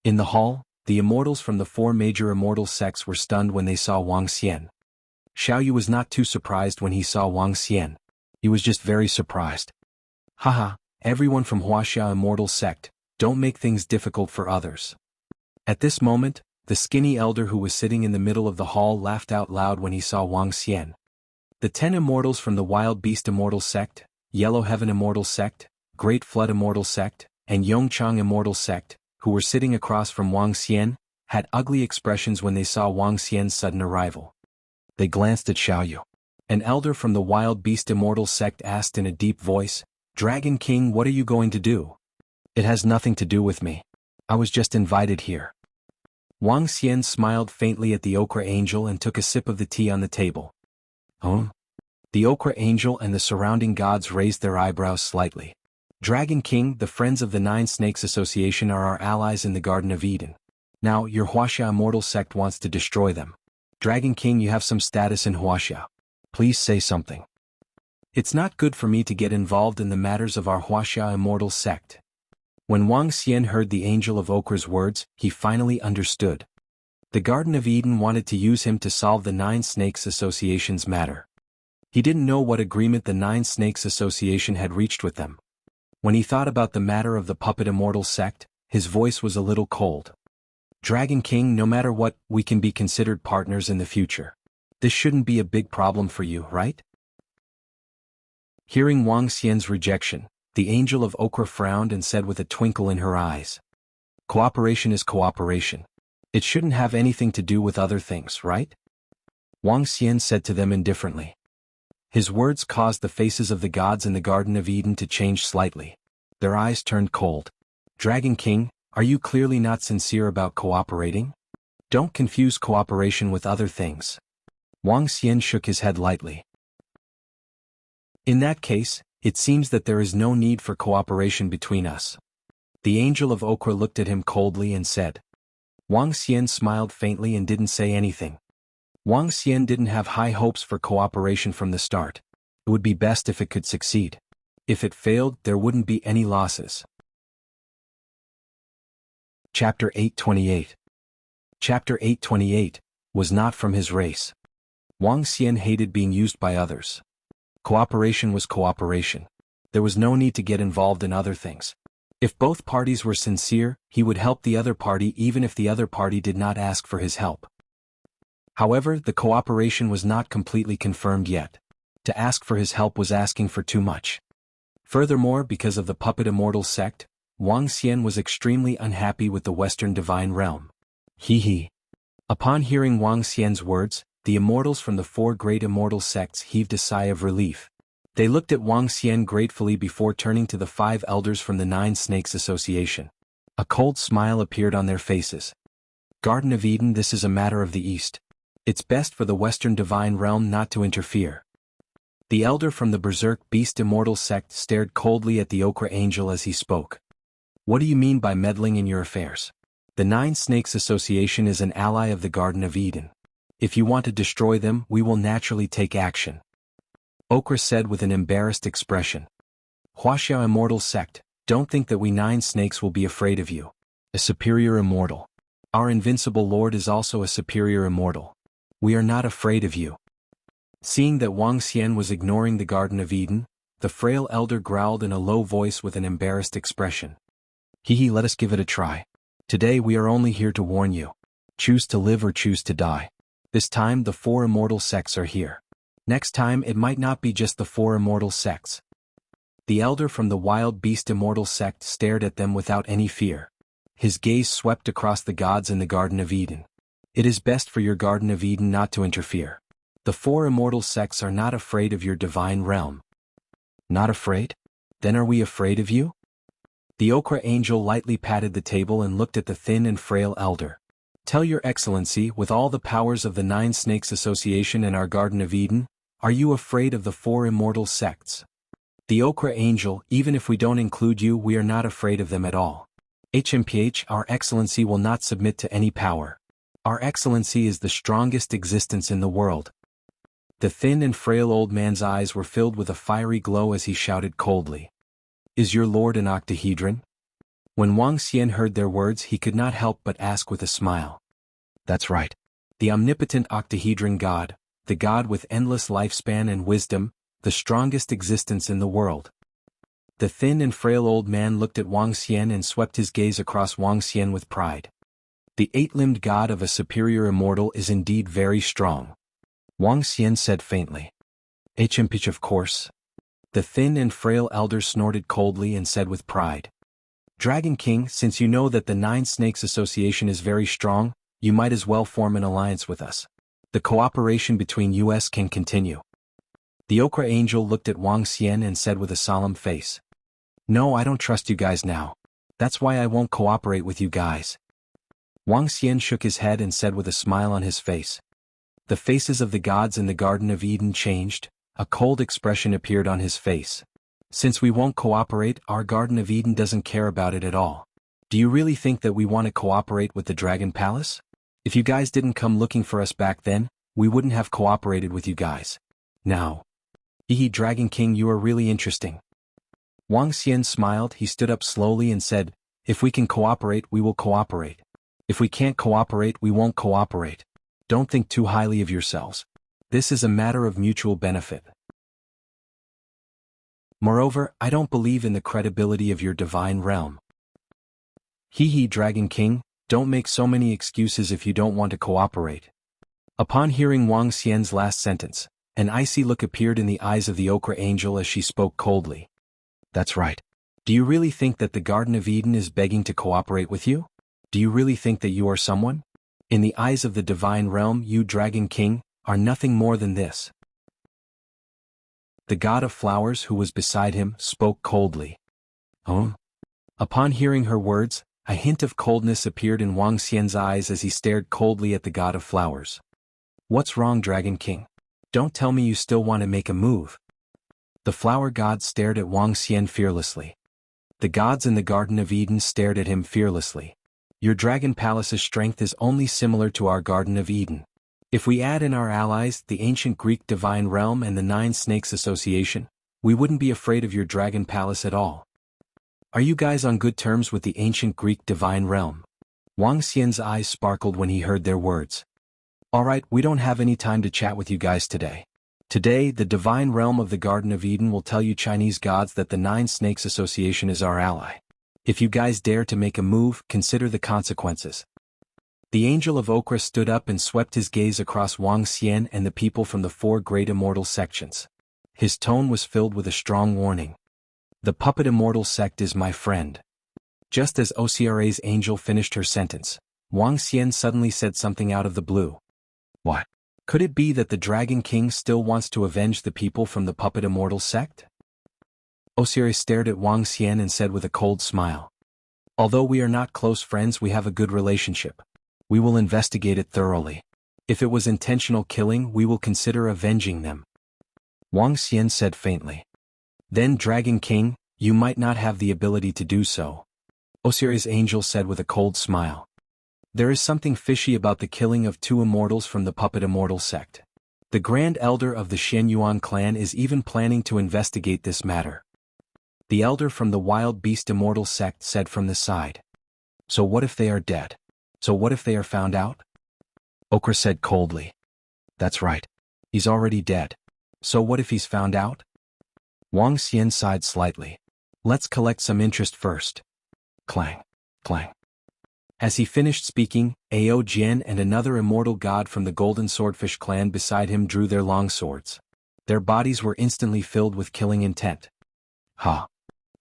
In the hall, the immortals from the 4 major immortal sects were stunned when they saw Wang Xian. Xiao Yu was not too surprised when he saw Wang Xian. He was just very surprised. Haha, everyone from Wuxia Immortal Sect, don't make things difficult for others. At this moment, the skinny elder who was sitting in the middle of the hall laughed out loud when he saw Wang Xian. The 10 immortals from the Wild Beast Immortal Sect, Yellow Heaven Immortal Sect, Great Flood Immortal Sect, and Yongchang Immortal Sect, who were sitting across from Wang Xian, had ugly expressions when they saw Wang Xian's sudden arrival. They glanced at Xiao Yu. An elder from the Wild Beast Immortal Sect asked in a deep voice, Dragon King, what are you going to do? It has nothing to do with me. I was just invited here. Wang Xian smiled faintly at the Ochre Angel and took a sip of the tea on the table. The Ochre Angel and the surrounding gods raised their eyebrows slightly. Dragon King, the Friends of the 9 Snakes Association are our allies in the Garden of Eden. Now, your Wuxia Immortal Sect wants to destroy them. Dragon King, you have some status in Wuxia. Please say something. It's not good for me to get involved in the matters of our Wuxia Immortal Sect. When Wang Xian heard the Angel of Ochre's words, he finally understood. The Garden of Eden wanted to use him to solve the 9 Snakes Association's matter. He didn't know what agreement the 9 Snakes Association had reached with them. When he thought about the matter of the Puppet Immortal Sect, his voice was a little cold. Dragon King, no matter what, we can be considered partners in the future. This shouldn't be a big problem for you, right? Hearing Wang Xian's rejection, the Angel of Ochre frowned and said with a twinkle in her eyes. Cooperation is cooperation. It shouldn't have anything to do with other things, right? Wang Xian said to them indifferently. His words caused the faces of the gods in the Garden of Eden to change slightly. Their eyes turned cold. Dragon King, are you clearly not sincere about cooperating? Don't confuse cooperation with other things. Wang Xian shook his head lightly. In that case, it seems that there is no need for cooperation between us. The Angel of Ochre looked at him coldly and said. Wang Xian smiled faintly and didn't say anything. Wang Xian didn't have high hopes for cooperation from the start. It would be best if it could succeed. If it failed, there wouldn't be any losses. Chapter 828. Chapter 828 was not from his race. Wang Xian hated being used by others. Cooperation was cooperation. There was no need to get involved in other things. If both parties were sincere, he would help the other party even if the other party did not ask for his help. However, the cooperation was not completely confirmed yet. To ask for his help was asking for too much. Furthermore, because of the puppet immortal sect, Wang Xian was extremely unhappy with the Western divine realm. He. Upon hearing Wang Xian's words, the immortals from the four great immortal sects heaved a sigh of relief. They looked at Wang Xian gratefully before turning to the 5 elders from the 9 Snakes Association. A cold smile appeared on their faces. Garden of Eden, this is a matter of the East. It's best for the Western divine realm not to interfere. The elder from the Berserk Beast Immortal sect stared coldly at the Ochre Angel as he spoke. What do you mean by meddling in your affairs? The 9 Snakes Association is an ally of the Garden of Eden. If you want to destroy them, we will naturally take action. Ochre said with an embarrassed expression. Wuxia Immortal sect, don't think that we 9 snakes will be afraid of you. A superior immortal. Our invincible lord is also a superior immortal. We are not afraid of you. Seeing that Wang Xian was ignoring the Garden of Eden, the frail elder growled in a low voice with an embarrassed expression. Let us give it a try. Today we are only here to warn you. Choose to live or choose to die. This time the 4 immortal sects are here. Next time it might not be just the 4 immortal sects. The elder from the Wild Beast Immortal sect stared at them without any fear. His gaze swept across the gods in the Garden of Eden. It is best for your Garden of Eden not to interfere. The 4 immortal sects are not afraid of your divine realm. Not afraid? Then are we afraid of you? The Ochre Angel lightly patted the table and looked at the thin and frail elder. Tell your excellency, with all the powers of the 9 Snakes Association and our Garden of Eden, are you afraid of the 4 immortal sects? The Ochre Angel, even if we don't include you, we are not afraid of them at all. HMPH, our excellency will not submit to any power. Our excellency is the strongest existence in the world. The thin and frail old man's eyes were filled with a fiery glow as he shouted coldly. Is your lord an octahedron? When Wang Xian heard their words, he could not help but ask with a smile. That's right. The omnipotent octahedron god, the god with endless lifespan and wisdom, the strongest existence in the world. The thin and frail old man looked at Wang Xian and swept his gaze across Wang Xian with pride. The 8-limbed god of a superior immortal is indeed very strong. Wang Xian said faintly. HMPH, of course. The thin and frail elder snorted coldly and said with pride. Dragon King, since you know that the 9 Snakes Association is very strong, you might as well form an alliance with us. The cooperation between us can continue. The Ochre Angel looked at Wang Xian and said with a solemn face. No, I don't trust you guys now. That's why I won't cooperate with you guys. Wang Xian shook his head and said with a smile on his face. The faces of the gods in the Garden of Eden changed, a cold expression appeared on his face. Since we won't cooperate, our Garden of Eden doesn't care about it at all. Do you really think that we want to cooperate with the Dragon Palace? If you guys didn't come looking for us back then, we wouldn't have cooperated with you guys. Now. Dragon King, you are really interesting. Wang Xian smiled. He stood up slowly and said, if we can cooperate, we will cooperate. If we can't cooperate, we won't cooperate. Don't think too highly of yourselves. This is a matter of mutual benefit. Moreover, I don't believe in the credibility of your divine realm. Dragon King, don't make so many excuses if you don't want to cooperate. Upon hearing Wang Xian's last sentence, an icy look appeared in the eyes of the Ochre Angel as she spoke coldly. That's right. Do you really think that the Garden of Eden is begging to cooperate with you? Do you really think that you are someone? In the eyes of the divine realm, you Dragon King, are nothing more than this. The god of flowers who was beside him spoke coldly. Oh? Upon hearing her words, a hint of coldness appeared in Wang Xian's eyes as he stared coldly at the god of flowers. What's wrong, Dragon King? Don't tell me you still want to make a move. The flower god stared at Wang Xian fearlessly. The gods in the Garden of Eden stared at him fearlessly. Your Dragon Palace's strength is only similar to our Garden of Eden. If we add in our allies, the ancient Greek Divine Realm and the 9 Snakes Association, we wouldn't be afraid of your Dragon Palace at all. Are you guys on good terms with the ancient Greek Divine Realm? Wang Xian's eyes sparkled when he heard their words. Alright, we don't have any time to chat with you guys today. Today, the Divine Realm of the Garden of Eden will tell you Chinese gods that the 9 Snakes Association is our ally. If you guys dare to make a move, consider the consequences. The Angel of Ochre stood up and swept his gaze across Wang Xian and the people from the 4 great immortal sections. His tone was filled with a strong warning. The puppet immortal sect is my friend. Just as Ocire's angel finished her sentence, Wang Xian suddenly said something out of the blue. What? Could it be that the Dragon King still wants to avenge the people from the puppet immortal sect? Ocire stared at Wang Xian and said with a cold smile. Although we are not close friends, we have a good relationship. We will investigate it thoroughly. If it was intentional killing, we will consider avenging them. Wang Xian said faintly. Then Dragon King, you might not have the ability to do so. Ocire's angel said with a cold smile. There is something fishy about the killing of 2 immortals from the puppet immortal sect. The Grand Elder of the Xianyuan clan is even planning to investigate this matter. The elder from the wild beast immortal sect said from the side. So what if they are dead? So what if they are found out? Okra said coldly. That's right. He's already dead. So what if he's found out? Wang Xian sighed slightly. Let's collect some interest first. Clang, clang. As he finished speaking, Ao Jian and another immortal god from the Golden Swordfish clan beside him drew their long swords. Their bodies were instantly filled with killing intent. Ha!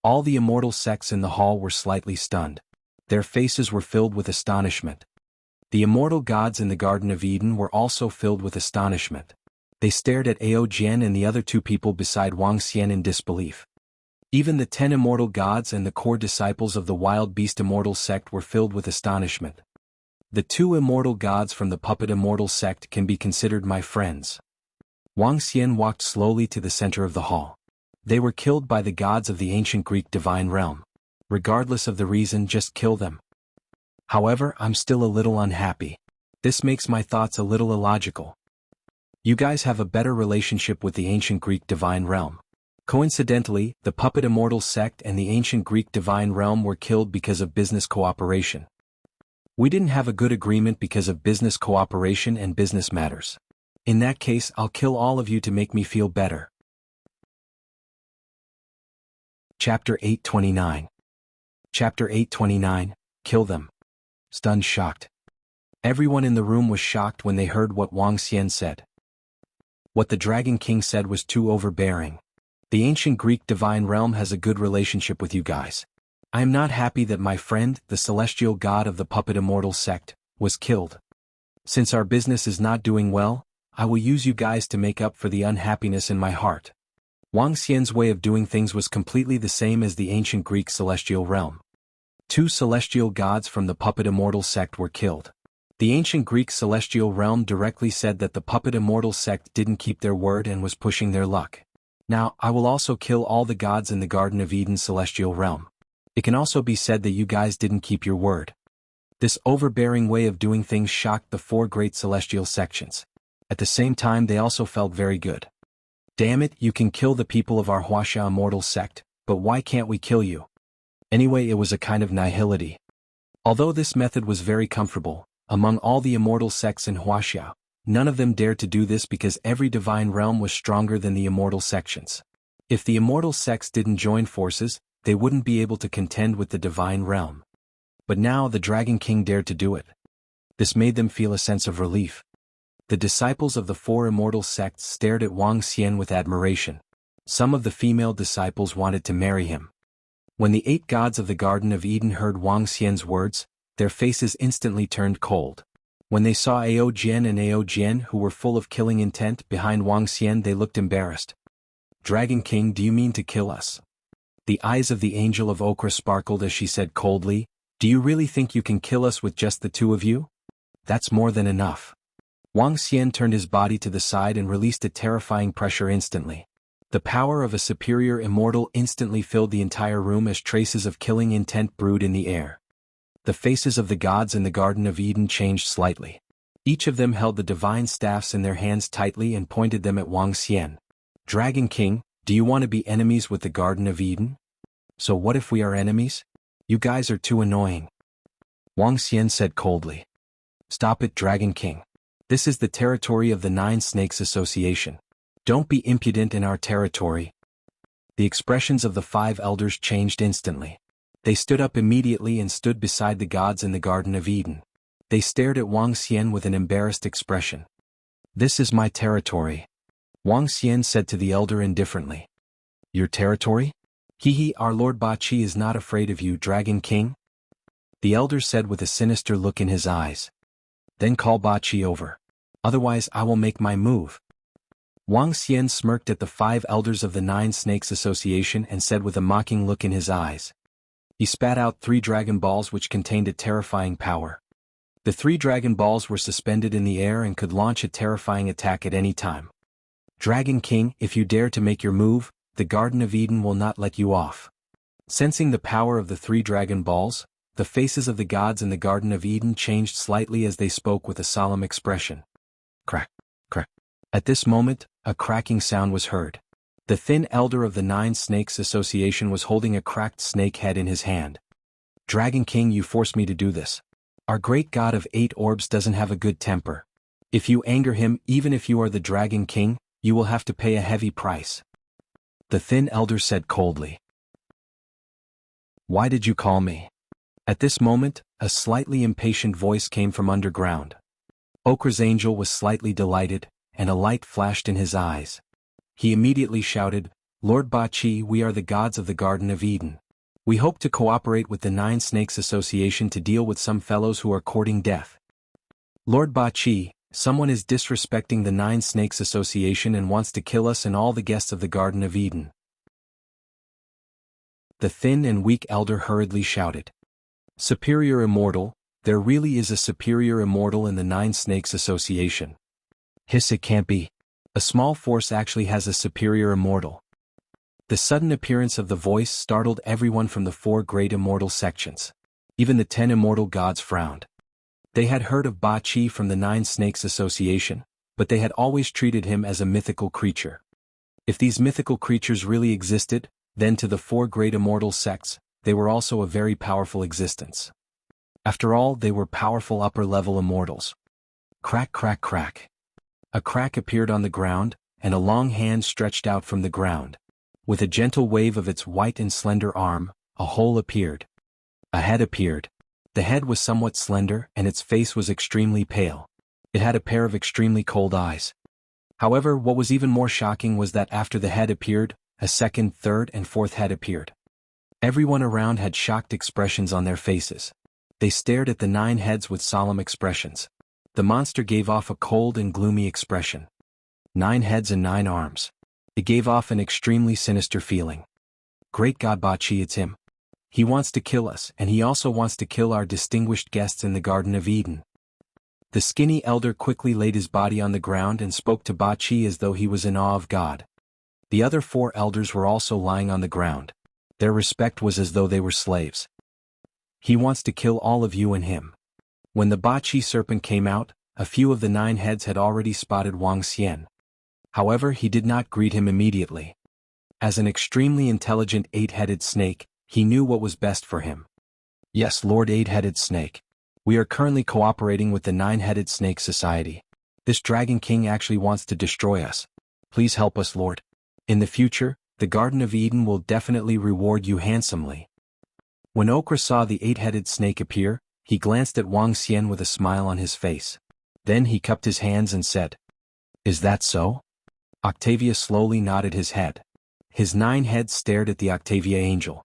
All the immortal sects in the hall were slightly stunned. Their faces were filled with astonishment. The immortal gods in the Garden of Eden were also filled with astonishment. They stared at Ao Jian and the other 2 people beside Wang Xian in disbelief. Even the 10 immortal gods and the core disciples of the wild beast immortal sect were filled with astonishment. The 2 immortal gods from the puppet immortal sect can be considered my friends. Wang Xian walked slowly to the center of the hall. They were killed by the gods of the ancient Greek divine realm. Regardless of the reason, just kill them. However, I'm still a little unhappy. This makes my thoughts a little illogical. You guys have a better relationship with the ancient Greek divine realm. Coincidentally, the puppet immortal sect and the ancient Greek divine realm were killed because of business cooperation. We didn't have a good agreement because of business cooperation and business matters. In that case, I'll kill all of you to make me feel better. Chapter 829. Chapter 829, Kill them. Stunned, shocked. Everyone in the room was shocked when they heard what Wang Xian said. What the Dragon King said was too overbearing. The ancient Greek divine realm has a good relationship with you guys. I am not happy that my friend, the celestial god of the puppet immortal sect, was killed. Since our business is not doing well, I will use you guys to make up for the unhappiness in my heart. Wang Xian's way of doing things was completely the same as the ancient Greek celestial realm. 2 celestial gods from the puppet immortal sect were killed. The ancient Greek celestial realm directly said that the puppet immortal sect didn't keep their word and was pushing their luck. Now, I will also kill all the gods in the Garden of Eden celestial realm. It can also be said that you guys didn't keep your word. This overbearing way of doing things shocked the 4 great celestial sections. At the same time, they also felt very good. Damn it, you can kill the people of our Wuxia immortal sect, but why can't we kill you? Anyway, it was a kind of nihility. Although this method was very comfortable, among all the immortal sects in Wuxia, none of them dared to do this because every divine realm was stronger than the immortal sections. If the immortal sects didn't join forces, they wouldn't be able to contend with the divine realm. But now the Dragon King dared to do it. This made them feel a sense of relief. The disciples of the 4 immortal sects stared at Wang Xian with admiration. Some of the female disciples wanted to marry him. When the 8 gods of the Garden of Eden heard Wang Xian's words, their faces instantly turned cold. When they saw Ao Jian and Ao Jian, who were full of killing intent, behind Wang Xian, they looked embarrassed. Dragon King, do you mean to kill us? The eyes of the angel of Okra sparkled as she said coldly, do you really think you can kill us with just the 2 of you? That's more than enough. Wang Xian turned his body to the side and released a terrifying pressure instantly. The power of a superior immortal instantly filled the entire room as traces of killing intent brewed in the air. The faces of the gods in the Garden of Eden changed slightly. Each of them held the divine staffs in their hands tightly and pointed them at Wang Xian. Dragon King, do you want to be enemies with the Garden of Eden? So what if we are enemies? You guys are too annoying. Wang Xian said coldly. Stop it, Dragon King. This is the territory of the 9 Snakes Association. Don't be impudent in our territory. The expressions of the 5 elders changed instantly. They stood up immediately and stood beside the gods in the Garden of Eden. They stared at Wang Xian with an embarrassed expression. This is my territory. Wang Xian said to the elder indifferently. Your territory? Hehe, our Lord Ba Qi is not afraid of you, Dragon King? The elder said with a sinister look in his eyes. Then call Ba Qi over. Otherwise I will make my move. Wang Xian smirked at the 5 elders of the 9 Snakes Association and said with a mocking look in his eyes. He spat out 3 Dragon Balls which contained a terrifying power. The 3 Dragon Balls were suspended in the air and could launch a terrifying attack at any time. Dragon King, if you dare to make your move, the Garden of Eden will not let you off. Sensing the power of the 3 Dragon Balls, the faces of the gods in the Garden of Eden changed slightly as they spoke with a solemn expression. Crack, crack. At this moment, a cracking sound was heard. The thin elder of the 9 Snakes Association was holding a cracked snake head in his hand. Dragon King, you forced me to do this. Our great god of 8 orbs doesn't have a good temper. If you anger him, even if you are the Dragon King, you will have to pay a heavy price. The thin elder said coldly. Why did you call me? At this moment, a slightly impatient voice came from underground. Okra's angel was slightly delighted, and a light flashed in his eyes. He immediately shouted, Lord Ba Qi, we are the gods of the Garden of Eden. We hope to cooperate with the 9 Snakes Association to deal with some fellows who are courting death. Lord Ba Qi, someone is disrespecting the 9 Snakes Association and wants to kill us and all the guests of the Garden of Eden. The thin and weak elder hurriedly shouted. Superior Immortal, there really is a superior immortal in the 9 Snakes Association. Hiss, it can't be. A small force actually has a superior immortal. The sudden appearance of the voice startled everyone from the 4 great immortal sections. Even the 10 immortal gods frowned. They had heard of Ba Qi from the 9 Snakes Association, but they had always treated him as a mythical creature. If these mythical creatures really existed, then to the 4 great immortal sects, they were also a very powerful existence. After all, they were powerful upper-level immortals. Crack, crack, crack. A crack appeared on the ground, and a long hand stretched out from the ground. With a gentle wave of its white and slender arm, a hole appeared. A head appeared. The head was somewhat slender and its face was extremely pale. It had a pair of extremely cold eyes. However, what was even more shocking was that after the head appeared, a second, third, and fourth head appeared. Everyone around had shocked expressions on their faces. They stared at the 9 heads with solemn expressions. The monster gave off a cold and gloomy expression. 9 heads and 9 arms. It gave off an extremely sinister feeling. Great God Ba Qi, it's him. He wants to kill us, and he also wants to kill our distinguished guests in the Garden of Eden. The skinny elder quickly laid his body on the ground and spoke to Ba Qi as though he was in awe of God. The other 4 elders were also lying on the ground. Their respect was as though they were slaves. He wants to kill all of you and him. When the Ba Qi serpent came out, a few of the 9 heads had already spotted Wang Xian. However, he did not greet him immediately. As an extremely intelligent 8-headed snake, he knew what was best for him. Yes, Lord 8-headed snake. We are currently cooperating with the 9-headed snake society. This Dragon King actually wants to destroy us. Please help us, Lord. In the future, the Garden of Eden will definitely reward you handsomely. When Okra saw the 8-headed snake appear, he glanced at Wang Xian with a smile on his face. Then he cupped his hands and said, Is that so? Octavia slowly nodded his head. His 9 heads stared at the Octavia angel.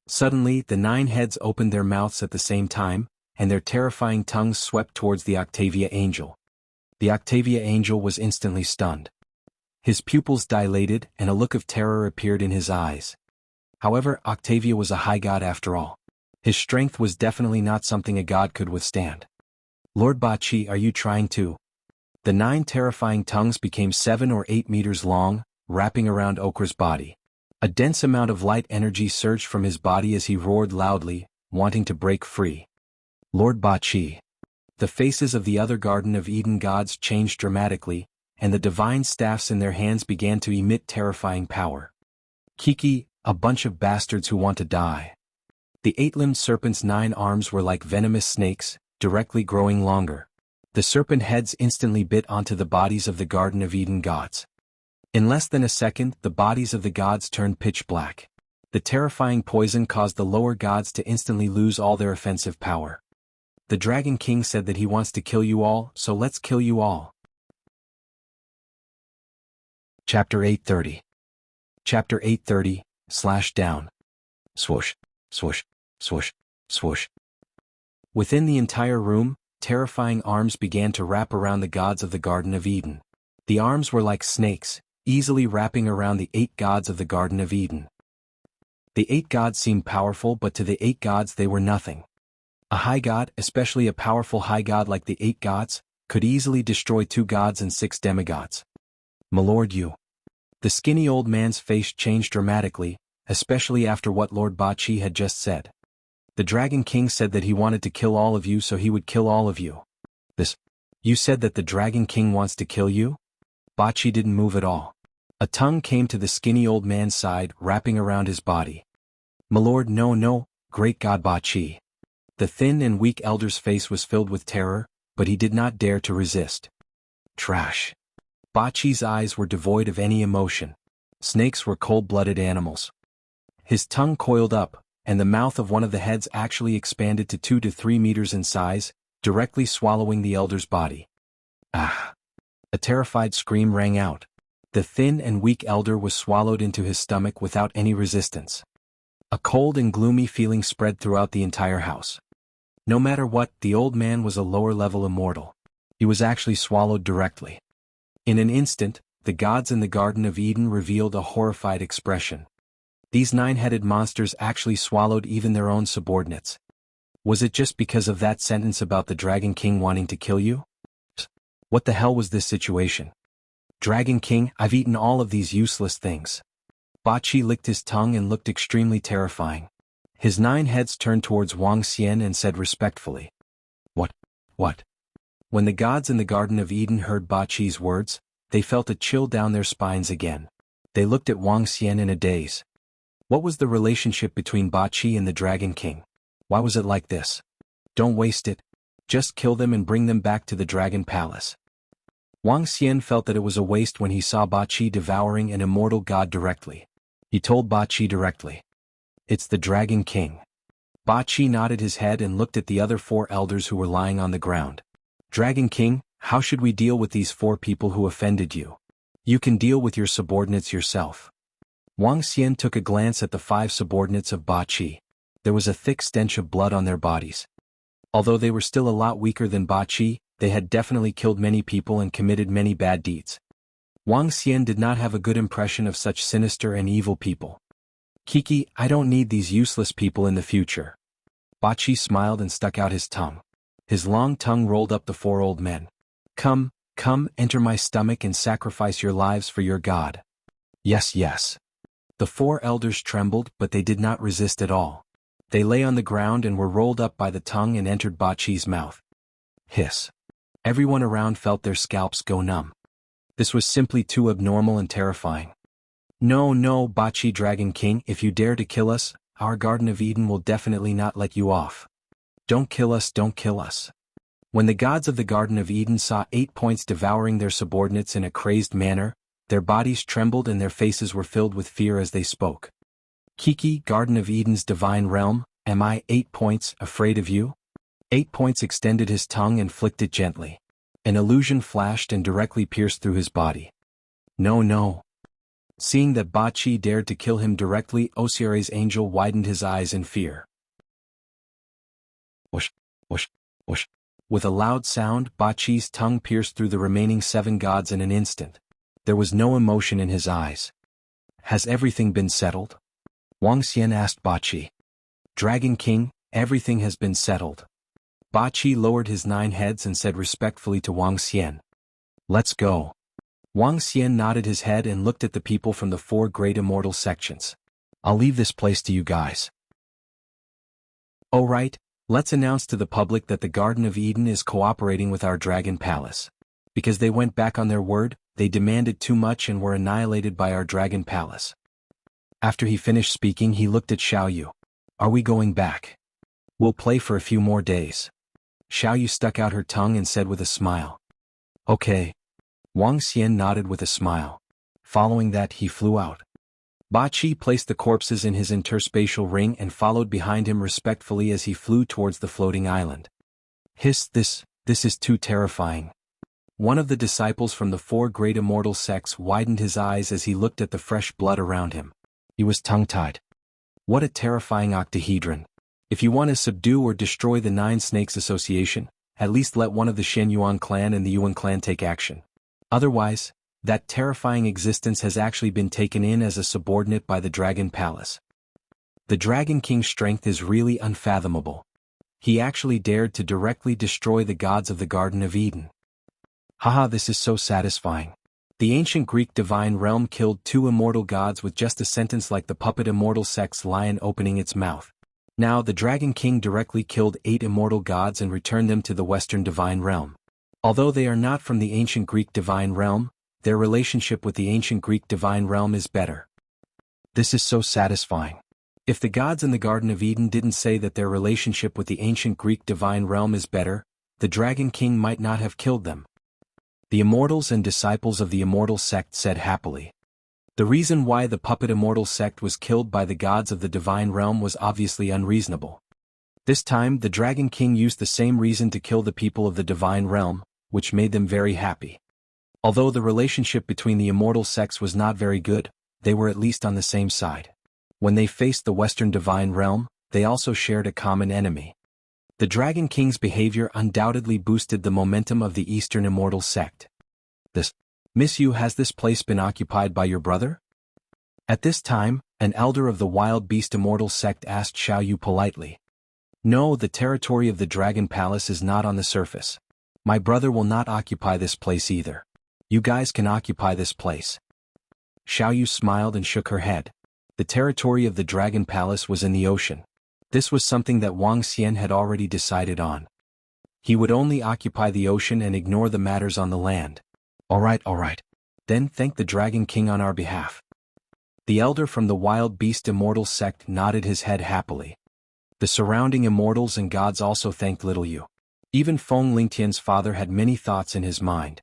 Suddenly, the 9 heads opened their mouths at the same time, and their terrifying tongues swept towards the Octavia angel. The Octavia angel was instantly stunned. His pupils dilated and a look of terror appeared in his eyes. However, Octavia was a high god after all. His strength was definitely not something a god could withstand. Lord Ba Qi, are you trying to? The 9 terrifying tongues became 7 or 8 meters long, wrapping around Okra's body. A dense amount of light energy surged from his body as he roared loudly, wanting to break free. Lord Ba Qi. The faces of the other Garden of Eden gods changed dramatically, and the divine staffs in their hands began to emit terrifying power. Kiki, a bunch of bastards who want to die. The 8-limbed serpent's 9 arms were like venomous snakes, directly growing longer. The serpent heads instantly bit onto the bodies of the Garden of Eden gods. In less than a second, the bodies of the gods turned pitch black. The terrifying poison caused the lower gods to instantly lose all their offensive power. The Dragon King said that he wants to kill you all, so let's kill you all. Chapter 830. Chapter 830, slash down. Swoosh, swoosh, swoosh, swoosh. Within the entire room, terrifying arms began to wrap around the gods of the Garden of Eden. The arms were like snakes, easily wrapping around the 8 gods of the Garden of Eden. The 8 gods seemed powerful, but to the 8 gods they were nothing. A high god, especially a powerful high god like the 8 gods, could easily destroy 2 gods and 6 demigods. My lord, you. The skinny old man's face changed dramatically, especially after what Lord Bachi had just said. The Dragon King said that he wanted to kill all of you, so he would kill all of you. You said that the Dragon King wants to kill you? Bachi didn't move at all. A tongue came to the skinny old man's side, wrapping around his body. My lord, no, great god Bachi. The thin and weak elder's face was filled with terror, but he did not dare to resist. Trash. Bachi's eyes were devoid of any emotion. Snakes were cold-blooded animals. His tongue coiled up, and the mouth of one of the heads actually expanded to 2 to 3 meters in size, directly swallowing the elder's body. Ah! A terrified scream rang out. The thin and weak elder was swallowed into his stomach without any resistance. A cold and gloomy feeling spread throughout the entire house. No matter what, the old man was a lower-level immortal. He was actually swallowed directly. In an instant, the gods in the Garden of Eden revealed a horrified expression. These 9-headed monsters actually swallowed even their own subordinates. Was it just because of that sentence about the Dragon King wanting to kill you? What the hell was this situation? Dragon King, I've eaten all of these useless things. Bachi licked his tongue and looked extremely terrifying. His 9 heads turned towards Wang Xian and said respectfully. What? When the gods in the Garden of Eden heard Bachi's words, they felt a chill down their spines again. They looked at Wang Xian in a daze. What was the relationship between Bachi and the Dragon King? Why was it like this? Don't waste it. Just kill them and bring them back to the Dragon Palace. Wang Xian felt that it was a waste when he saw Bachi devouring an immortal god directly. He told Bachi directly. It's the Dragon King. Bachi nodded his head and looked at the other 4 elders who were lying on the ground. Dragon King, how should we deal with these 4 people who offended you? You can deal with your subordinates yourself. Wang Xian took a glance at the 5 subordinates of Bachi. There was a thick stench of blood on their bodies. Although they were still a lot weaker than Bachi, they had definitely killed many people and committed many bad deeds. Wang Xian did not have a good impression of such sinister and evil people. Kiki, I don't need these useless people in the future. Bachi smiled and stuck out his tongue. His long tongue rolled up the 4 old men. Come, enter my stomach and sacrifice your lives for your god. Yes. The 4 elders trembled, but they did not resist at all. They lay on the ground and were rolled up by the tongue and entered Bachi's mouth. Hiss. Everyone around felt their scalps go numb. This was simply too abnormal and terrifying. No, Bachi Dragon King, if you dare to kill us, our Garden of Eden will definitely not let you off. Don't kill us. When the gods of the Garden of Eden saw 8 points devouring their subordinates in a crazed manner, their bodies trembled and their faces were filled with fear as they spoke. Kiki, Garden of Eden's divine realm, am I, 8 points, afraid of you? 8 points extended his tongue and flicked it gently. An illusion flashed and directly pierced through his body. No. Seeing that Bachi dared to kill him directly, Osiere's angel widened his eyes in fear. Whoosh. With a loud sound, Bachi's tongue pierced through the remaining 7 gods in an instant. There was no emotion in his eyes. Has everything been settled? Wang Xian asked Bachi. Dragon King, everything has been settled. Bachi lowered his 9 heads and said respectfully to Wang Xian. Let's go. Wang Xian nodded his head and looked at the people from the 4 great immortal sections. I'll leave this place to you guys. Alright, let's announce to the public that the Garden of Eden is cooperating with our Dragon Palace. Because they went back on their word, they demanded too much and were annihilated by our Dragon Palace. After he finished speaking, he looked at Xiaoyu. Are we going back? We'll play for a few more days. Xiaoyu stuck out her tongue and said with a smile. Okay. Wang Xian nodded with a smile. Following that, he flew out. Bachi placed the corpses in his interspatial ring and followed behind him respectfully as he flew towards the floating island. Hiss, this is too terrifying. One of the disciples from the four great immortal sects widened his eyes as he looked at the fresh blood around him. He was tongue-tied. What a terrifying octahedron. If you want to subdue or destroy the Nine Snakes Association, at least let one of the Shen Yuan clan and the Yuan clan take action. Otherwise, that terrifying existence has actually been taken in as a subordinate by the Dragon Palace. The Dragon King's strength is really unfathomable. He actually dared to directly destroy the gods of the Garden of Eden. Haha, this is so satisfying. The ancient Greek divine realm killed two immortal gods with just a sentence like the puppet immortal sect's lion opening its mouth. Now the Dragon King directly killed 8 immortal gods and returned them to the Western divine realm. Although they are not from the ancient Greek divine realm, their relationship with the ancient Greek divine realm is better. This is so satisfying. If the gods in the Garden of Eden didn't say that their relationship with the ancient Greek divine realm is better, the Dragon King might not have killed them. The immortals and disciples of the immortal sect said happily. The reason why the puppet immortal sect was killed by the gods of the divine realm was obviously unreasonable. This time the Dragon King used the same reason to kill the people of the divine realm, which made them very happy. Although the relationship between the immortal sects was not very good, they were at least on the same side. When they faced the Western divine realm, they also shared a common enemy. The Dragon King's behavior undoubtedly boosted the momentum of the Eastern immortal sect. Miss Yu, has this place been occupied by your brother? At this time, an elder of the wild beast immortal sect asked Xiao Yu politely. No, the territory of the Dragon Palace is not on the surface. My brother will not occupy this place either. You guys can occupy this place. Xiao Yu smiled and shook her head. The territory of the Dragon Palace was in the ocean. This was something that Wang Xian had already decided on. He would only occupy the ocean and ignore the matters on the land. All right. Then thank the Dragon King on our behalf. The elder from the wild beast immortal sect nodded his head happily. The surrounding immortals and gods also thanked little Yu. Even Feng Lingtian's father had many thoughts in his mind.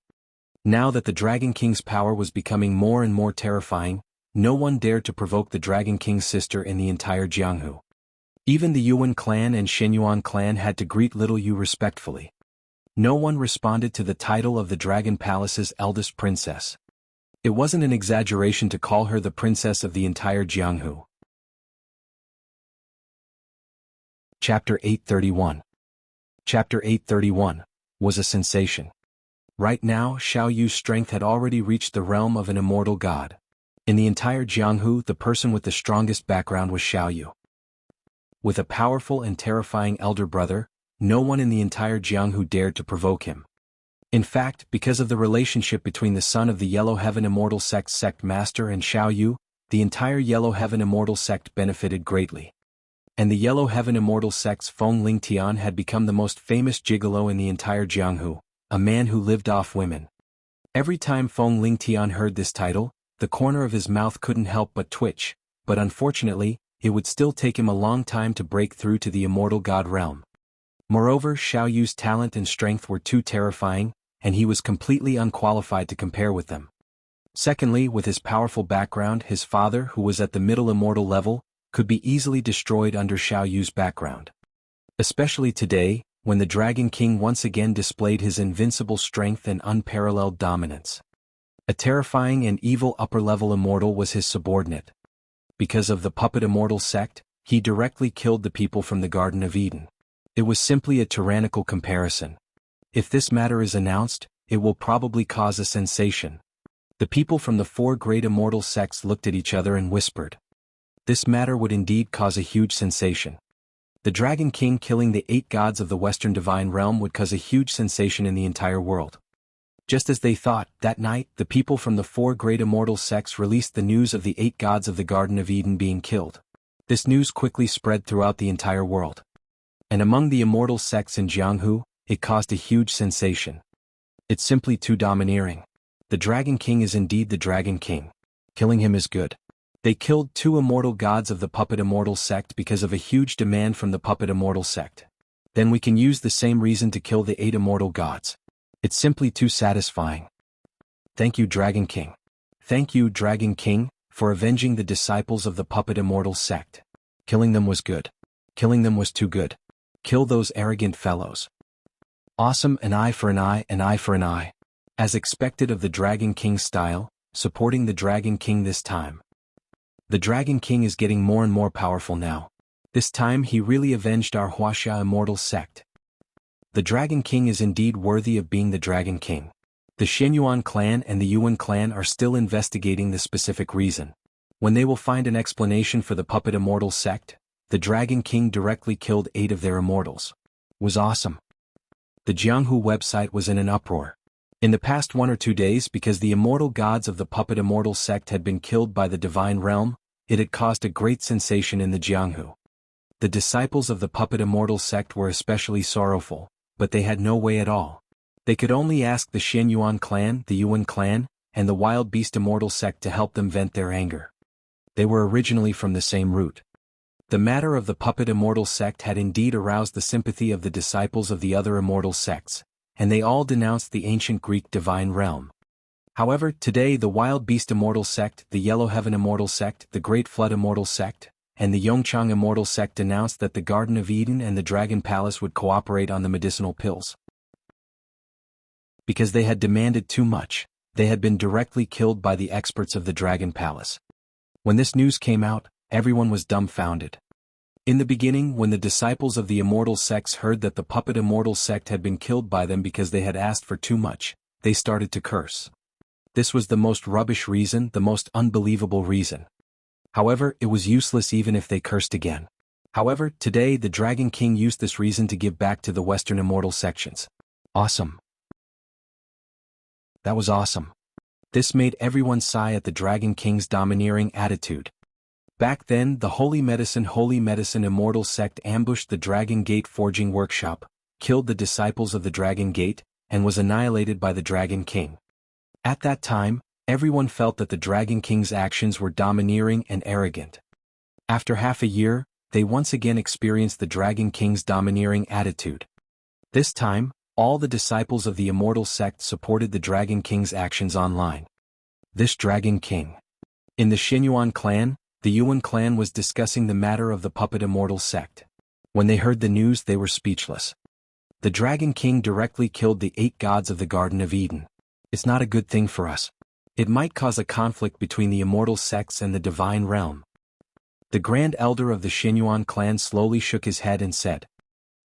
Now that the Dragon King's power was becoming more and more terrifying, no one dared to provoke the Dragon King's sister in the entire Jianghu. Even the Yuan clan and Shenyuan clan had to greet little Yu respectfully. No one responded to the title of the Dragon Palace's eldest princess. It wasn't an exaggeration to call her the princess of the entire Jianghu. Chapter 831. Chapter 831 was a sensation. Right now, Xiao Yu's strength had already reached the realm of an immortal god. In the entire Jianghu, the person with the strongest background was Xiao Yu. With a powerful and terrifying elder brother, no one in the entire Jianghu dared to provoke him. In fact, because of the relationship between the son of the Yellow Heaven Immortal Sect master and Xiao Yu, the entire Yellow Heaven Immortal Sect benefited greatly. And the Yellow Heaven Immortal Sect's Feng Lingtian had become the most famous gigolo in the entire Jianghu, a man who lived off women. Every time Feng Lingtian heard this title, the corner of his mouth couldn't help but twitch, but unfortunately, it would still take him a long time to break through to the immortal god realm. Moreover, Xiao Yu's talent and strength were too terrifying, and he was completely unqualified to compare with them. Secondly, with his powerful background, his father, who was at the middle immortal level, could be easily destroyed under Xiao Yu's background. Especially today, when the Dragon King once again displayed his invincible strength and unparalleled dominance. A terrifying and evil upper-level immortal was his subordinate. Because of the puppet immortal sect, he directly killed the people from the Garden of Eden. It was simply a tyrannical comparison. If this matter is announced, it will probably cause a sensation. The people from the 4 great immortal sects looked at each other and whispered. This matter would indeed cause a huge sensation. The Dragon King killing the 8 gods of the Western divine realm would cause a huge sensation in the entire world. Just as they thought, that night, the people from the 4 great immortal sects released the news of the 8 gods of the Garden of Eden being killed. This news quickly spread throughout the entire world. And among the immortal sects in Jianghu, it caused a huge sensation. It's simply too domineering. The Dragon King is indeed the Dragon King. Killing him is good. They killed 2 immortal gods of the puppet immortal sect because of a huge demand from the puppet immortal sect. Then we can use the same reason to kill the 8 immortal gods. It's simply too satisfying. Thank you, Dragon King. Thank you, Dragon King, for avenging the disciples of the puppet immortal sect. Killing them was good. Killing them was too good. Kill those arrogant fellows. Awesome, an eye for an eye, an eye for an eye. As expected of the Dragon King style, supporting the Dragon King this time. The Dragon King is getting more and more powerful now. This time he really avenged our Wuxia immortal sect. The Dragon King is indeed worthy of being the Dragon King. The Xianyuan clan and the Yuan clan are still investigating the specific reason. When they will find an explanation for the puppet immortal sect, the Dragon King directly killed 8 of their immortals. Was awesome. The Jianghu website was in an uproar. In the past 1 or 2 days, because the immortal gods of the puppet immortal sect had been killed by the divine realm, it had caused a great sensation in the Jianghu. The disciples of the puppet immortal sect were especially sorrowful, but they had no way at all. They could only ask the Xianyuan clan, the Yuan clan, and the wild beast immortal sect to help them vent their anger. They were originally from the same root. The matter of the puppet immortal sect had indeed aroused the sympathy of the disciples of the other immortal sects, and they all denounced the ancient Greek divine realm. However, today the wild beast immortal sect, the yellow heaven immortal sect, the great flood immortal sect, and the Yongchang immortal sect announced that the Garden of Eden and the Dragon Palace would cooperate on the medicinal pills. Because they had demanded too much, they had been directly killed by the experts of the Dragon Palace. When this news came out, everyone was dumbfounded. In the beginning, when the disciples of the immortal sects heard that the puppet immortal sect had been killed by them because they had asked for too much, they started to curse. This was the most rubbish reason, the most unbelievable reason. However, it was useless even if they cursed again. However, today the Dragon King used this reason to give back to the Western immortal sections. Awesome. That was awesome. This made everyone sigh at the Dragon King's domineering attitude. Back then, the Holy Medicine immortal sect ambushed the Dragon Gate forging workshop, killed the disciples of the Dragon Gate, and was annihilated by the Dragon King. At that time, everyone felt that the Dragon King's actions were domineering and arrogant. After half a year, they once again experienced the Dragon King's domineering attitude. This time, all the disciples of the immortal sect supported the Dragon King's actions online. This Dragon King. In the Xianyuan clan, the Yuan clan was discussing the matter of the puppet immortal sect. When they heard the news, they were speechless. The Dragon King directly killed the 8 gods of the Garden of Eden. It's not a good thing for us. It might cause a conflict between the immortal sects and the divine realm. The Grand Elder of the Xianyuan clan slowly shook his head and said,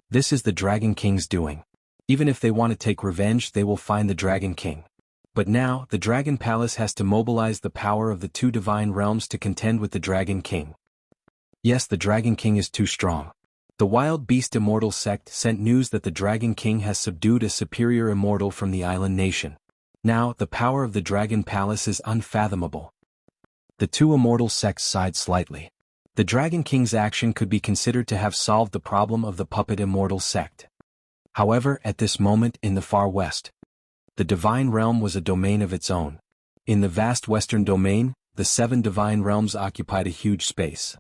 "This is the Dragon King's doing. Even if they want to take revenge, they will find the Dragon King. But now, the Dragon Palace has to mobilize the power of the 2 divine realms to contend with the Dragon King. Yes, the Dragon King is too strong. The Wild Beast Immortal sect sent news that the Dragon King has subdued a superior immortal from the island nation. Now, the power of the Dragon Palace is unfathomable." The 2 immortal sects sighed slightly. The Dragon King's action could be considered to have solved the problem of the puppet immortal sect. However, at this moment in the far west, the divine realm was a domain of its own. In the vast western domain, the 7 divine realms occupied a huge space.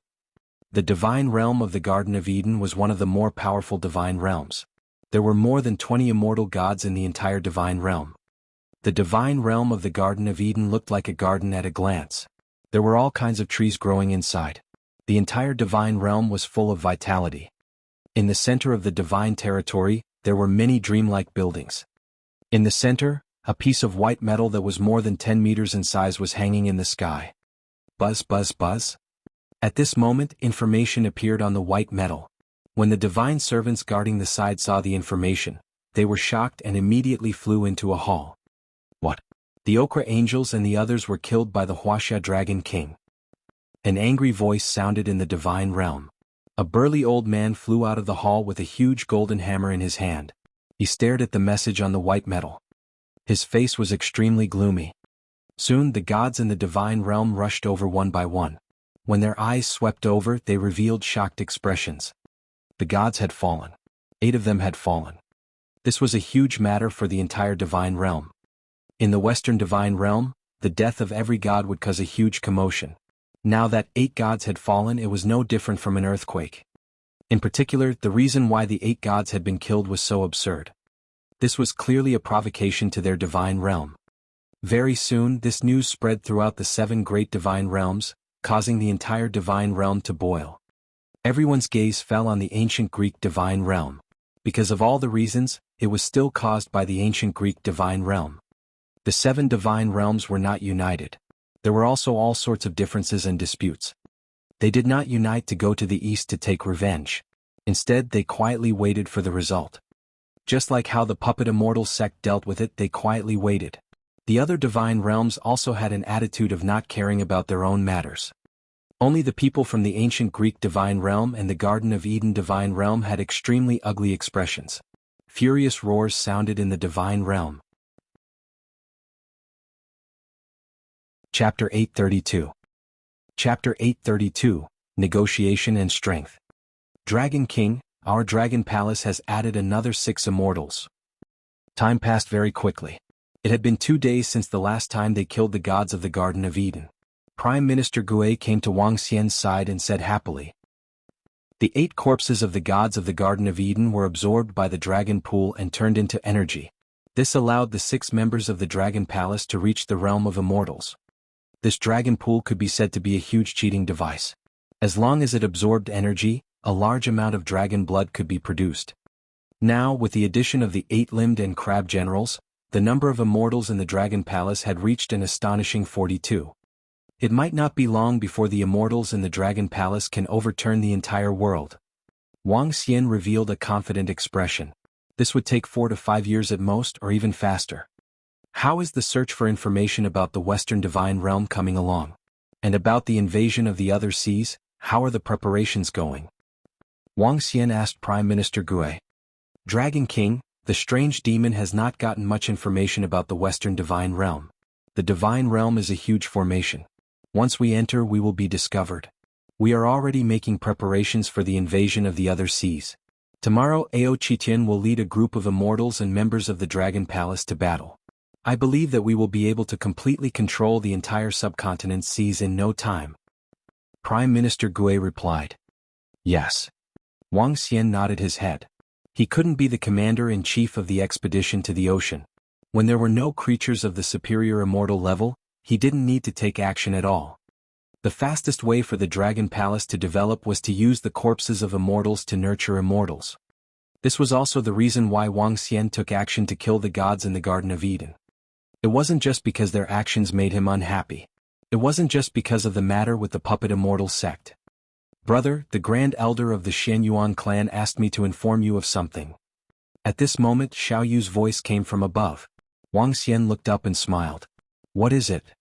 The divine realm of the Garden of Eden was one of the more powerful divine realms. There were more than 20 immortal gods in the entire divine realm. The divine realm of the Garden of Eden looked like a garden at a glance. There were all kinds of trees growing inside. The entire divine realm was full of vitality. In the center of the divine territory, there were many dreamlike buildings. In the center, a piece of white metal that was more than 10 meters in size was hanging in the sky. Buzz, buzz, buzz. At this moment, information appeared on the white metal. When the divine servants guarding the side saw the information, they were shocked and immediately flew into a hall. What? The Okra angels and the others were killed by the Wuxia Dragon King. An angry voice sounded in the divine realm. A burly old man flew out of the hall with a huge golden hammer in his hand. He stared at the message on the white metal. His face was extremely gloomy. Soon the gods in the divine realm rushed over one by one. When their eyes swept over, they revealed shocked expressions. The gods had fallen. 8 of them had fallen. This was a huge matter for the entire divine realm. In the Western divine realm, the death of every god would cause a huge commotion. Now that 8 gods had fallen, it was no different from an earthquake. In particular, the reason why the 8 gods had been killed was so absurd. This was clearly a provocation to their divine realm. Very soon, this news spread throughout the 7 great divine realms, causing the entire divine realm to boil. Everyone's gaze fell on the ancient Greek divine realm. Because of all the reasons, it was still caused by the ancient Greek divine realm. The 7 divine realms were not united. There were also all sorts of differences and disputes. They did not unite to go to the east to take revenge. Instead, they quietly waited for the result. Just like how the puppet immortal sect dealt with it, they quietly waited. The other divine realms also had an attitude of not caring about their own matters. Only the people from the ancient Greek divine realm and the Garden of Eden divine realm had extremely ugly expressions. Furious roars sounded in the divine realm. Chapter 832. Chapter 832, Negotiation and Strength. Dragon King, our Dragon Palace has added another 6 immortals. Time passed very quickly. It had been 2 days since the last time they killed the gods of the Garden of Eden. Prime Minister Gui came to Wang Xian's side and said happily, "The 8 corpses of the gods of the Garden of Eden were absorbed by the dragon pool and turned into energy. This allowed the 6 members of the Dragon Palace to reach the realm of immortals. This dragon pool could be said to be a huge cheating device. As long as it absorbed energy, a large amount of dragon blood could be produced. Now, with the addition of the 8-limbed and crab generals, the number of immortals in the Dragon Palace had reached an astonishing 42. It might not be long before the immortals in the Dragon Palace can overturn the entire world." Wang Xian revealed a confident expression. This would take 4 to 5 years at most, or even faster. How is the search for information about the Western Divine Realm coming along? And about the invasion of the other seas, how are the preparations going? Wang Xian asked Prime Minister Gui. Dragon King, the strange demon has not gotten much information about the Western Divine Realm. The Divine Realm is a huge formation. Once we enter, we will be discovered. We are already making preparations for the invasion of the other seas. Tomorrow Ao Qitian will lead a group of immortals and members of the Dragon Palace to battle. I believe that we will be able to completely control the entire subcontinent seas in no time." Prime Minister Gui replied. Yes. Wang Xian nodded his head. He couldn't be the commander-in-chief of the expedition to the ocean. When there were no creatures of the superior immortal level, he didn't need to take action at all. The fastest way for the Dragon Palace to develop was to use the corpses of immortals to nurture immortals. This was also the reason why Wang Xian took action to kill the gods in the Garden of Eden. It wasn't just because their actions made him unhappy. It wasn't just because of the matter with the puppet immortal sect. "Brother, the Grand Elder of the Xianyuan clan asked me to inform you of something." At this moment, Xiao Yu's voice came from above. Wang Xian looked up and smiled. "What is it?"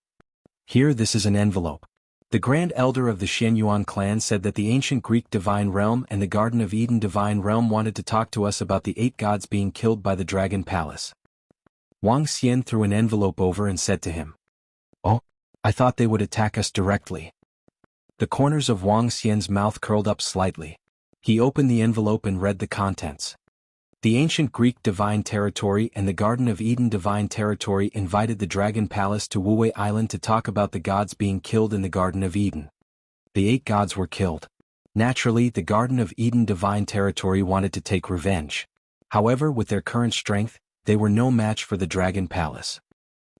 "Here, this is an envelope. The Grand Elder of the Xianyuan clan said that the ancient Greek divine realm and the Garden of Eden divine realm wanted to talk to us about the 8 gods being killed by the Dragon Palace." Wang Xian threw an envelope over and said to him, "Oh, I thought they would attack us directly." The corners of Wang Xian's mouth curled up slightly. He opened the envelope and read the contents. The ancient Greek divine territory and the Garden of Eden divine territory invited the Dragon Palace to Wuwei Island to talk about the gods being killed in the Garden of Eden. The 8 gods were killed. Naturally, the Garden of Eden divine territory wanted to take revenge. However, with their current strength, they were no match for the Dragon Palace.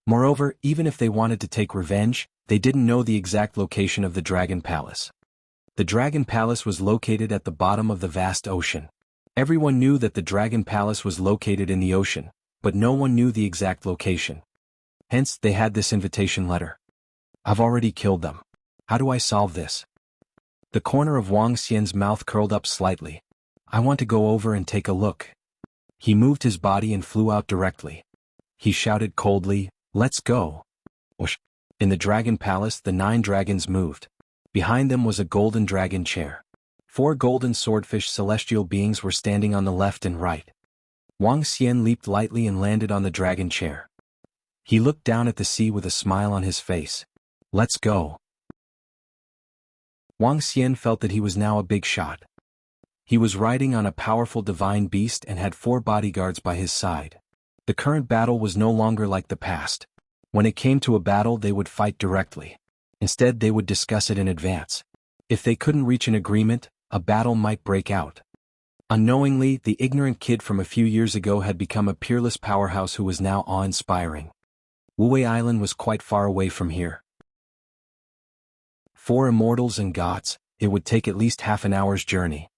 Moreover, even if they wanted to take revenge, they didn't know the exact location of the Dragon Palace. The Dragon Palace was located at the bottom of the vast ocean. Everyone knew that the Dragon Palace was located in the ocean, but no one knew the exact location. Hence, they had this invitation letter. "I've already killed them. How do I solve this?" The corner of Wang Xian's mouth curled up slightly. "I want to go over and take a look." He moved his body and flew out directly. He shouted coldly, "Let's go!" Whoosh. In the Dragon Palace, the 9 dragons moved. Behind them was a golden dragon chair. 4 golden swordfish celestial beings were standing on the left and right. Wang Xian leaped lightly and landed on the dragon chair. He looked down at the sea with a smile on his face. "Let's go." Wang Xian felt that he was now a big shot. He was riding on a powerful divine beast and had 4 bodyguards by his side. The current battle was no longer like the past. When it came to a battle, they would fight directly. Instead, they would discuss it in advance. If they couldn't reach an agreement, a battle might break out. Unknowingly, the ignorant kid from a few years ago had become a peerless powerhouse who was now awe-inspiring. Wuwei Island was quite far away from here. 4 immortals and gods, it would take at least half an hour's journey.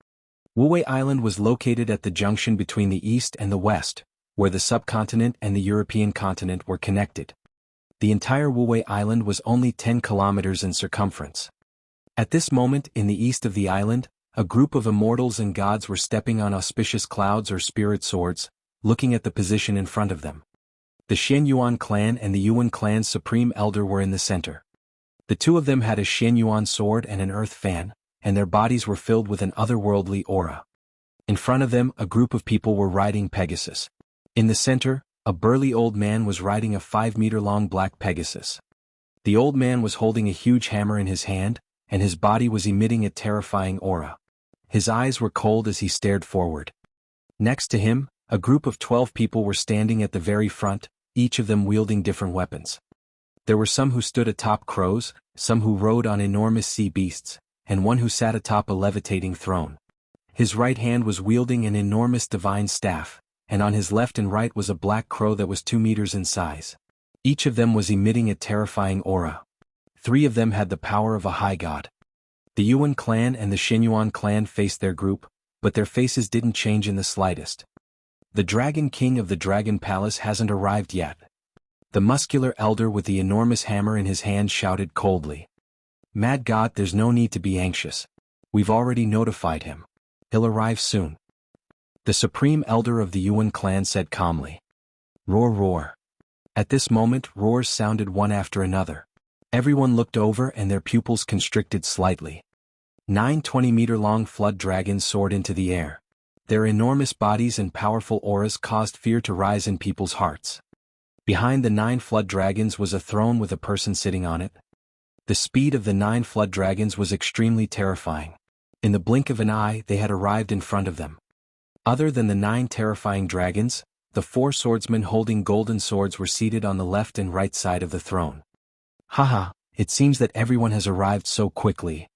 Wuwei Island was located at the junction between the east and the west, where the subcontinent and the European continent were connected. The entire Wuwei Island was only 10 kilometers in circumference. At this moment, in the east of the island, a group of immortals and gods were stepping on auspicious clouds or spirit swords, looking at the position in front of them. The Xianyuan clan and the Yuan clan's supreme elder were in the center. The two of them had a Xianyuan sword and an earth fan, and their bodies were filled with an otherworldly aura. In front of them, a group of people were riding Pegasus. In the center, a burly old man was riding a 5-meter-long black Pegasus. The old man was holding a huge hammer in his hand, and his body was emitting a terrifying aura. His eyes were cold as he stared forward. Next to him, a group of 12 people were standing at the very front, each of them wielding different weapons. There were some who stood atop crows, some who rode on enormous sea beasts, and one who sat atop a levitating throne. His right hand was wielding an enormous divine staff, and on his left and right was a black crow that was 2 meters in size. Each of them was emitting a terrifying aura. 3 of them had the power of a high god. The Yuan clan and the Xianyuan clan faced their group, but their faces didn't change in the slightest. The Dragon King of the Dragon Palace hasn't arrived yet. The muscular elder with the enormous hammer in his hand shouted coldly. Mad God, there's no need to be anxious. We've already notified him. He'll arrive soon. The supreme elder of the Yuan clan said calmly. Roar, roar. At this moment, roars sounded one after another. Everyone looked over and their pupils constricted slightly. 9 20-meter-long flood dragons soared into the air. Their enormous bodies and powerful auras caused fear to rise in people's hearts. Behind the 9 flood dragons was a throne with a person sitting on it. The speed of the 9 flood dragons was extremely terrifying. In the blink of an eye, they had arrived in front of them. Other than the 9 terrifying dragons, the 4 swordsmen holding golden swords were seated on the left and right side of the throne. Haha, it seems that everyone has arrived so quickly.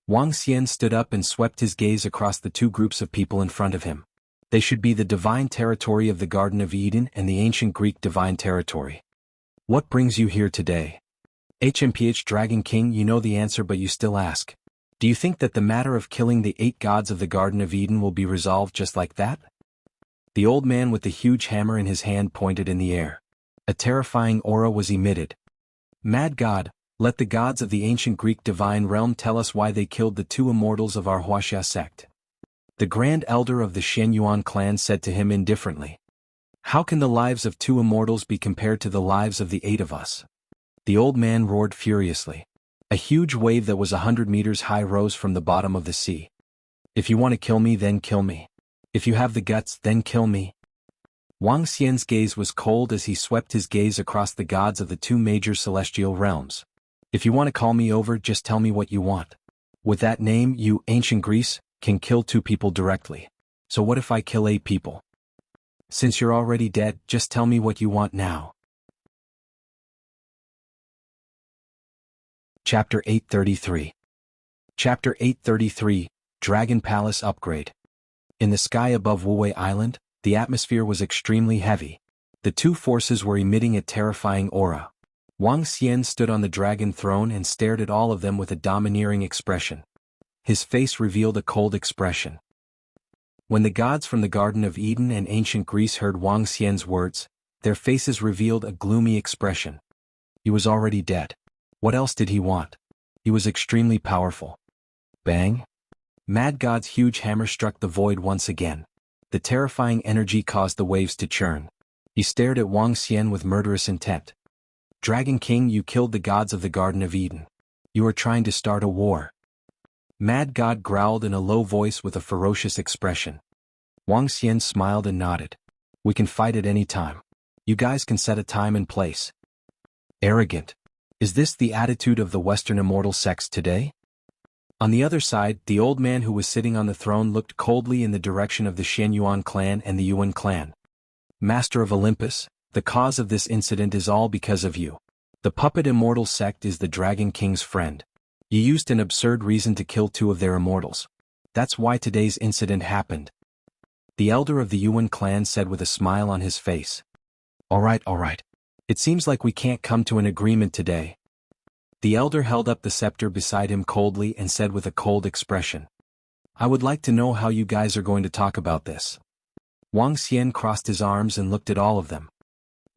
Wang Xian stood up and swept his gaze across the 2 groups of people in front of him. They should be the divine territory of the Garden of Eden and the ancient Greek divine territory. What brings you here today? HMPH Dragon King, you know the answer, but you still ask. Do you think that the matter of killing the 8 gods of the Garden of Eden will be resolved just like that? The old man with the huge hammer in his hand pointed in the air. A terrifying aura was emitted. Mad God, let the gods of the ancient Greek divine realm tell us why they killed the 2 immortals of our Wuxia sect. The grand elder of the Xianyuan clan said to him indifferently. How can the lives of 2 immortals be compared to the lives of the 8 of us? The old man roared furiously. A huge wave that was 100 meters high rose from the bottom of the sea. If you want to kill me, then kill me. If you have the guts, then kill me. Wang Xian's gaze was cold as he swept his gaze across the gods of the 2 major celestial realms. If you want to call me over, just tell me what you want. With that name, you, ancient Greece, can kill 2 people directly. So what if I kill 8 people? Since you're already dead, just tell me what you want now. Chapter 833. Chapter 833, Dragon Palace Upgrade. In the sky above Wuwei Island, the atmosphere was extremely heavy. The 2 forces were emitting a terrifying aura. Wang Xian stood on the dragon throne and stared at all of them with a domineering expression. His face revealed a cold expression. When the gods from the Garden of Eden and ancient Greece heard Wang Xian's words, their faces revealed a gloomy expression. He was already dead. What else did he want? He was extremely powerful. Bang! Mad God's huge hammer struck the void once again. The terrifying energy caused the waves to churn. He stared at Wang Xian with murderous intent. Dragon King, you killed the gods of the Garden of Eden. You are trying to start a war. Mad God growled in a low voice with a ferocious expression. Wang Xian smiled and nodded. We can fight at any time. You guys can set a time and place. Arrogant. Is this the attitude of the Western immortal sects today? On the other side, the old man who was sitting on the throne looked coldly in the direction of the Xianyuan clan and the Yuan clan. Master of Olympus, the cause of this incident is all because of you. The puppet immortal sect is the Dragon King's friend. You used an absurd reason to kill 2 of their immortals. That's why today's incident happened. The elder of the Yuan clan said with a smile on his face. All right. It seems like we can't come to an agreement today. The elder held up the scepter beside him coldly and said with a cold expression. I would like to know how you guys are going to talk about this. Wang Xian crossed his arms and looked at all of them.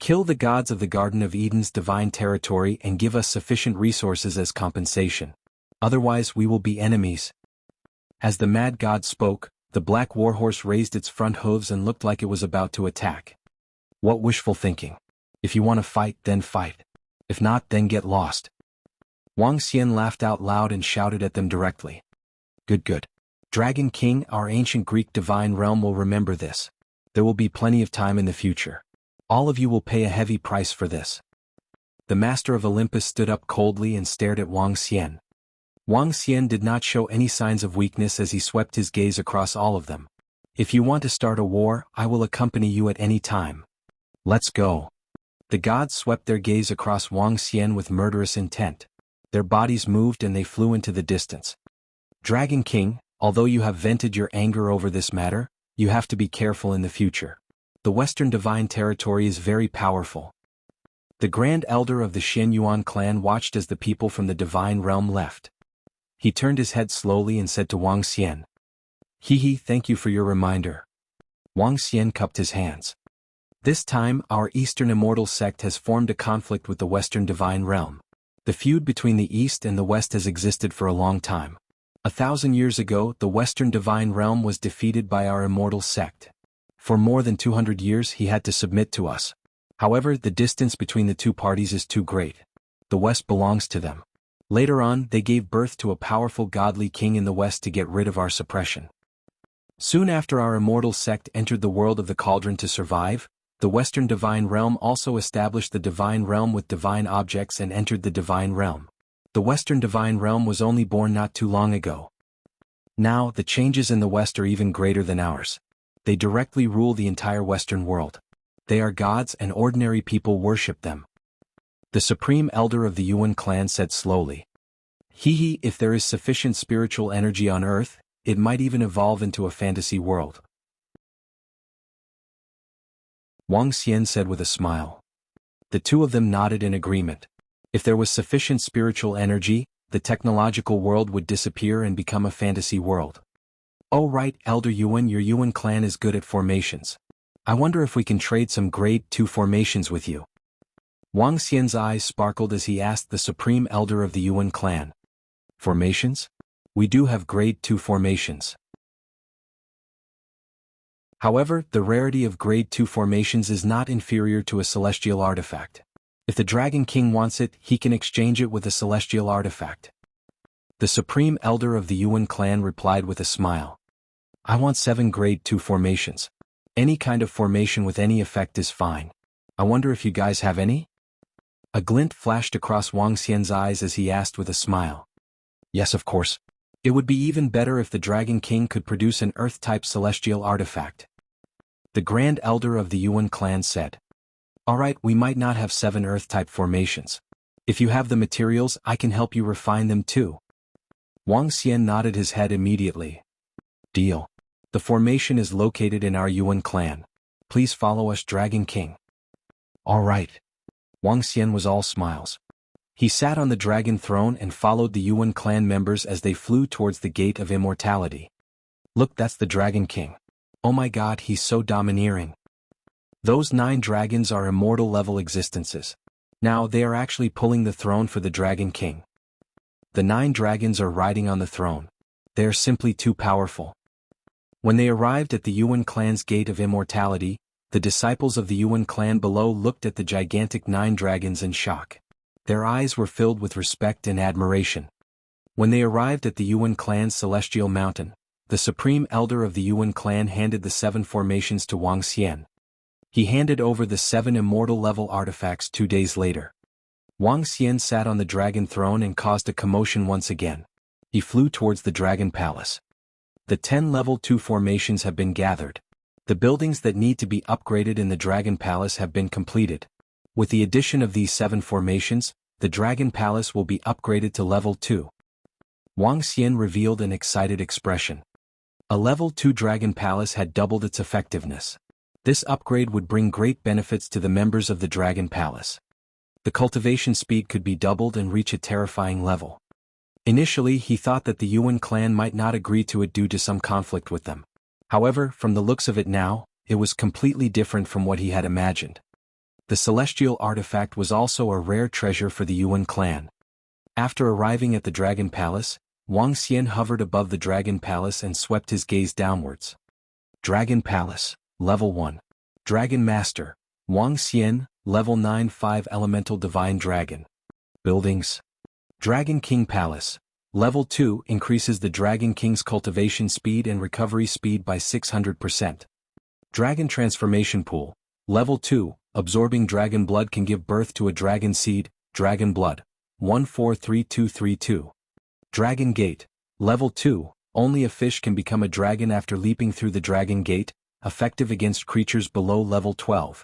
Kill the gods of the Garden of Eden's divine territory and give us sufficient resources as compensation. Otherwise we will be enemies. As the mad god spoke, the black warhorse raised its front hooves and looked like it was about to attack. What wishful thinking. If you want to fight, then fight. If not, then get lost. Wang Xian laughed out loud and shouted at them directly. Good. Dragon King, our ancient Greek divine realm will remember this. There will be plenty of time in the future. All of you will pay a heavy price for this. The master of Olympus stood up coldly and stared at Wang Xian. Wang Xian did not show any signs of weakness as he swept his gaze across all of them. If you want to start a war, I will accompany you at any time. Let's go. The gods swept their gaze across Wang Xian with murderous intent. Their bodies moved and they flew into the distance. Dragon King, although you have vented your anger over this matter, you have to be careful in the future. The Western Divine Territory is very powerful. The Grand Elder of the Xin Yuan clan watched as the people from the Divine Realm left. He turned his head slowly and said to Wang Xian, Thank you for your reminder. Wang Xian cupped his hands. This time, our Eastern Immortal sect has formed a conflict with the Western Divine Realm. The feud between the East and the West has existed for a long time. 1,000 years ago, the Western Divine Realm was defeated by our Immortal sect. For more than 200 years he had to submit to us. However, the distance between the two parties is too great. The West belongs to them. Later on, they gave birth to a powerful godly king in the West to get rid of our suppression. Soon after our Immortal sect entered the world of the Cauldron to survive, the Western Divine Realm also established the Divine Realm with divine objects and entered the Divine Realm. The Western Divine Realm was only born not too long ago. Now, the changes in the West are even greater than ours. They directly rule the entire Western world. They are gods and ordinary people worship them. The Supreme Elder of the Yuan clan said slowly. If there is sufficient spiritual energy on Earth, it might even evolve into a fantasy world. Wang Xian said with a smile. The two of them nodded in agreement. If there was sufficient spiritual energy, the technological world would disappear and become a fantasy world. Oh right, Elder Yuan, your Yuan clan is good at formations. I wonder if we can trade some grade 2 formations with you. Wang Xian's eyes sparkled as he asked the Supreme Elder of the Yuan clan. Formations? We do have grade 2 formations. However, the rarity of grade 2 formations is not inferior to a celestial artifact. If the Dragon King wants it, he can exchange it with a celestial artifact. The Supreme Elder of the Yuan clan replied with a smile. I want 7 grade 2 formations. Any kind of formation with any effect is fine. I wonder if you guys have any? A glint flashed across Wang Xian's eyes as he asked with a smile. Yes, of course. It would be even better if the Dragon King could produce an Earth-type celestial artifact. The Grand Elder of the Yuan clan said. Alright, we might not have 7 Earth-type formations. If you have the materials, I can help you refine them too. Wang Xian nodded his head immediately. Deal. The formation is located in our Yuan clan. Please follow us, Dragon King. Alright. Wang Xian was all smiles. He sat on the dragon throne and followed the Yuan clan members as they flew towards the gate of immortality. Look, that's the Dragon King. Oh my god, he's so domineering. Those 9 dragons are immortal-level existences. Now they are actually pulling the throne for the Dragon King. The 9 dragons are riding on the throne. They are simply too powerful. When they arrived at the Yuan clan's gate of immortality, the disciples of the Yuan clan below looked at the gigantic 9 dragons in shock. Their eyes were filled with respect and admiration. When they arrived at the Yuan clan's celestial mountain, the Supreme Elder of the Yuan clan handed the 7 formations to Wang Xian. He handed over the 7 immortal-level artifacts 2 days later. Wang Xian sat on the dragon throne and caused a commotion once again. He flew towards the dragon palace. The 10 level 2 formations have been gathered. The buildings that need to be upgraded in the dragon palace have been completed. With the addition of these 7 formations, the dragon palace will be upgraded to level 2. Wang Xian revealed an excited expression. A level 2 dragon palace had doubled its effectiveness. This upgrade would bring great benefits to the members of the dragon palace. The cultivation speed could be doubled and reach a terrifying level. Initially, he thought that the Yuan clan might not agree to it due to some conflict with them. However, from the looks of it now, it was completely different from what he had imagined. The celestial artifact was also a rare treasure for the Yuan clan. After arriving at the Dragon Palace, Wang Xian hovered above the Dragon Palace and swept his gaze downwards. Dragon Palace, Level 1. Dragon Master, Wang Xian, Level 9 5 Elemental Divine Dragon. Buildings. Dragon King Palace, Level 2 increases the Dragon King's cultivation speed and recovery speed by 600%. Dragon Transformation Pool, Level 2, absorbing dragon blood can give birth to a dragon seed, Dragon Blood, 143232. Dragon Gate, Level 2, only a fish can become a dragon after leaping through the Dragon Gate, effective against creatures below Level 12.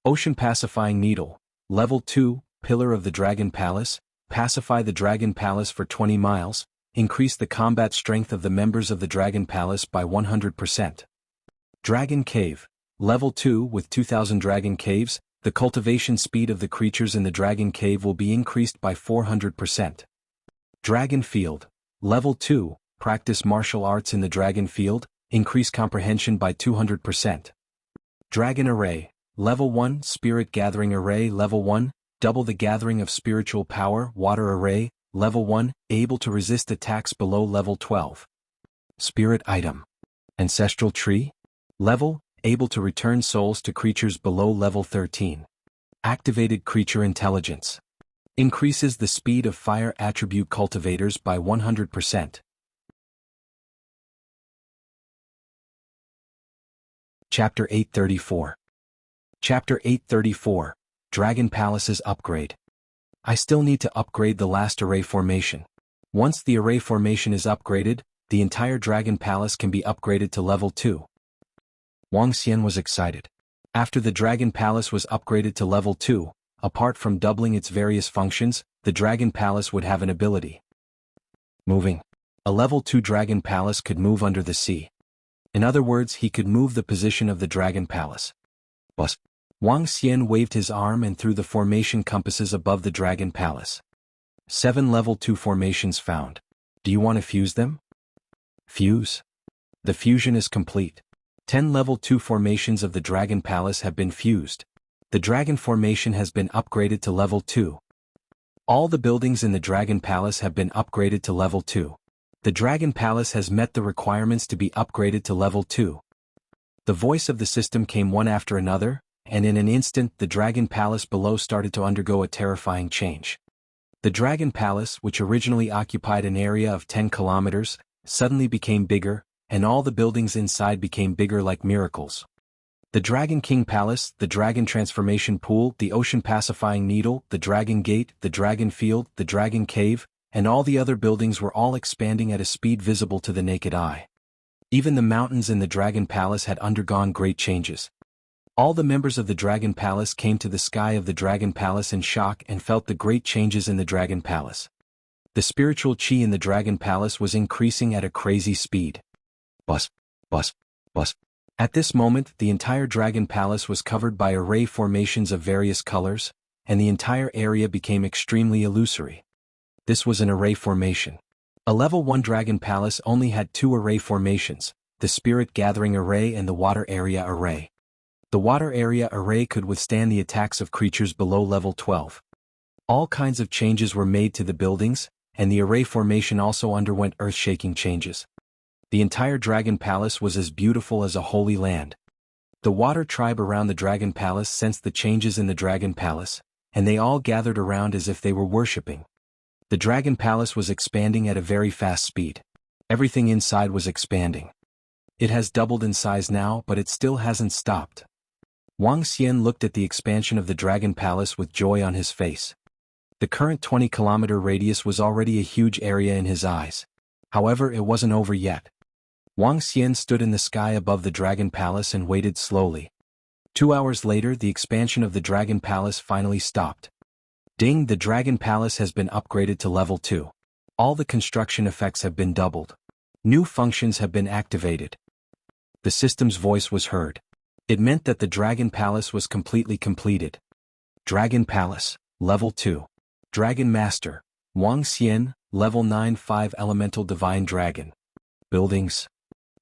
Ocean Pacifying Needle, Level 2, Pillar of the Dragon Palace, pacify the Dragon Palace for 20 miles, increase the combat strength of the members of the Dragon Palace by 100%. Dragon Cave, Level 2 with 2000 Dragon Caves, the cultivation speed of the creatures in the Dragon Cave will be increased by 400%. Dragon Field, Level 2, practice martial arts in the Dragon Field, increase comprehension by 200%. Dragon Array, Level 1 Spirit Gathering Array Level 1, double the gathering of spiritual power. Water Array, Level 1, able to resist attacks below Level 12. Spirit Item. Ancestral Tree, Level, able to return souls to creatures below Level 13. Activated Creature Intelligence. Increases the speed of fire attribute cultivators by 100%. Chapter 834. Chapter 834, Dragon Palace's Upgrade. I still need to upgrade the last array formation. Once the array formation is upgraded, the entire Dragon Palace can be upgraded to Level 2. Wang Xian was excited. After the Dragon Palace was upgraded to Level 2, apart from doubling its various functions, the Dragon Palace would have an ability. Moving. A Level 2 Dragon Palace could move under the sea. In other words, he could move the position of the Dragon Palace. Bus. Wang Xian waved his arm and threw the formation compasses above the Dragon Palace. 7 Level 2 formations found. Do you want to fuse them? Fuse. The fusion is complete. 10 Level 2 formations of the Dragon Palace have been fused. The Dragon Formation has been upgraded to Level 2. All the buildings in the Dragon Palace have been upgraded to Level 2. The Dragon Palace has met the requirements to be upgraded to Level 2. The voice of the system came one after another, and in an instant the Dragon Palace below started to undergo a terrifying change. The Dragon Palace, which originally occupied an area of 10 kilometers, suddenly became bigger, and all the buildings inside became bigger like miracles. The Dragon King Palace, the Dragon Transformation Pool, the Ocean Pacifying Needle, the Dragon Gate, the Dragon Field, the Dragon Cave, and all the other buildings were all expanding at a speed visible to the naked eye. Even the mountains in the Dragon Palace had undergone great changes. All the members of the Dragon Palace came to the sky of the Dragon Palace in shock and felt the great changes in the Dragon Palace. The spiritual chi in the Dragon Palace was increasing at a crazy speed. Bus, bus, bus. At this moment, the entire Dragon Palace was covered by array formations of various colors, and the entire area became extremely illusory. This was an array formation. A Level 1 Dragon Palace only had 2 array formations, the Spirit Gathering Array and the Water Area Array. The Water Area Array could withstand the attacks of creatures below Level 12. All kinds of changes were made to the buildings, and the array formation also underwent earth-shaking changes. The entire Dragon Palace was as beautiful as a holy land. The water tribe around the Dragon Palace sensed the changes in the Dragon Palace, and they all gathered around as if they were worshipping. The Dragon Palace was expanding at a very fast speed. Everything inside was expanding. It has doubled in size now, but it still hasn't stopped. Wang Xian looked at the expansion of the Dragon Palace with joy on his face. The current 20-kilometer radius was already a huge area in his eyes. However, it wasn't over yet. Wang Xian stood in the sky above the Dragon Palace and waited slowly. 2 hours later, the expansion of the Dragon Palace finally stopped. Ding! The Dragon Palace has been upgraded to Level 2. All the construction effects have been doubled. New functions have been activated. The system's voice was heard. It meant that the Dragon Palace was completely completed. Dragon Palace, Level 2. Dragon Master, Wang Xian, Level 9 5 Elemental Divine Dragon. Buildings.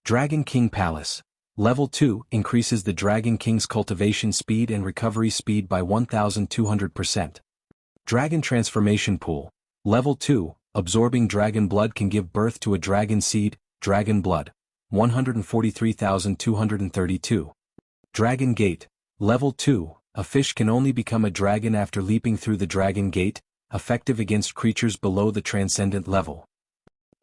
Dragon King Palace, Level 2 increases the Dragon King's cultivation speed and recovery speed by 1200%. Dragon Transformation Pool. Level 2, absorbing dragon blood can give birth to a dragon seed, dragon blood. 143,232. Dragon Gate. Level 2, a fish can only become a dragon after leaping through the Dragon Gate, effective against creatures below the transcendent level.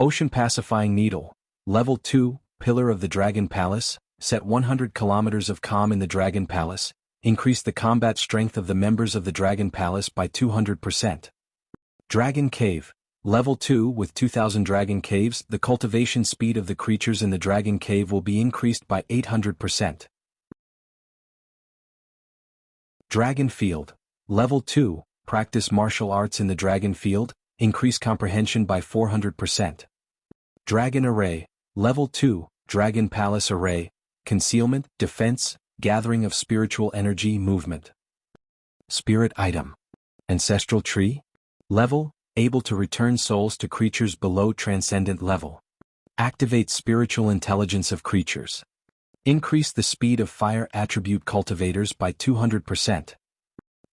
Ocean Pacifying Needle. Level 2, Pillar of the Dragon Palace, set 100 kilometers of calm in the Dragon Palace, increase the combat strength of the members of the Dragon Palace by 200%. Dragon Cave. Level 2 with 2000 Dragon Caves, the cultivation speed of the creatures in the Dragon Cave will be increased by 800%. Dragon Field. Level 2, practice martial arts in the Dragon Field, increase comprehension by 400%. Dragon Array. Level 2, Dragon Palace Array, concealment, defense, gathering of spiritual energy, movement. Spirit Item. Ancestral Tree. Level, able to return souls to creatures below transcendent level. Activate spiritual intelligence of creatures. Increase the speed of fire attribute cultivators by 200%.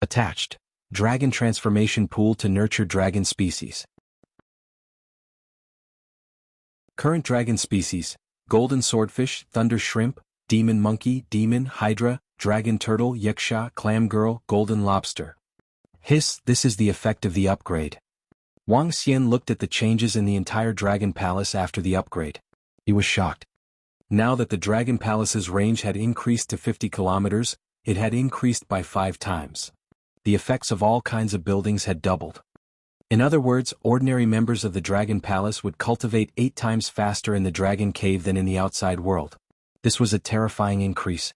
Attached. Dragon Transformation Pool to nurture dragon species. Current dragon species: golden swordfish, thunder shrimp, demon monkey, demon hydra, dragon turtle, yaksha, clam girl, golden lobster. Hiss, this is the effect of the upgrade. Wang Xian looked at the changes in the entire Dragon Palace after the upgrade. He was shocked. Now that the Dragon Palace's range had increased to 50 kilometers, it had increased by 5 times. The effects of all kinds of buildings had doubled. In other words, ordinary members of the Dragon Palace would cultivate 8 times faster in the Dragon Cave than in the outside world. This was a terrifying increase.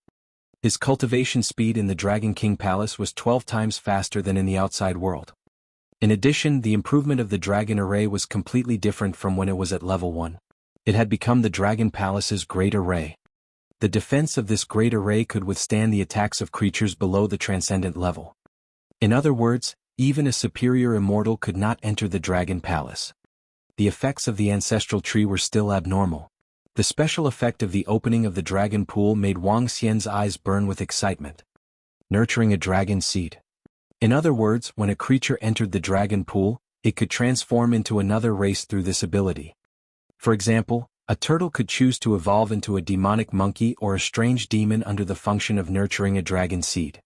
His cultivation speed in the Dragon King Palace was 12 times faster than in the outside world. In addition, the improvement of the Dragon Array was completely different from when it was at level 1. It had become the Dragon Palace's Great Array. The defense of this Great Array could withstand the attacks of creatures below the transcendent level. In other words, even a superior immortal could not enter the Dragon Palace. The effects of the Ancestral Tree were still abnormal. The special effect of the opening of the Dragon Pool made Wang Xian's eyes burn with excitement. Nurturing a dragon seed. In other words, when a creature entered the Dragon Pool, it could transform into another race through this ability. For example, a turtle could choose to evolve into a demonic monkey or a strange demon under the function of nurturing a dragon seed.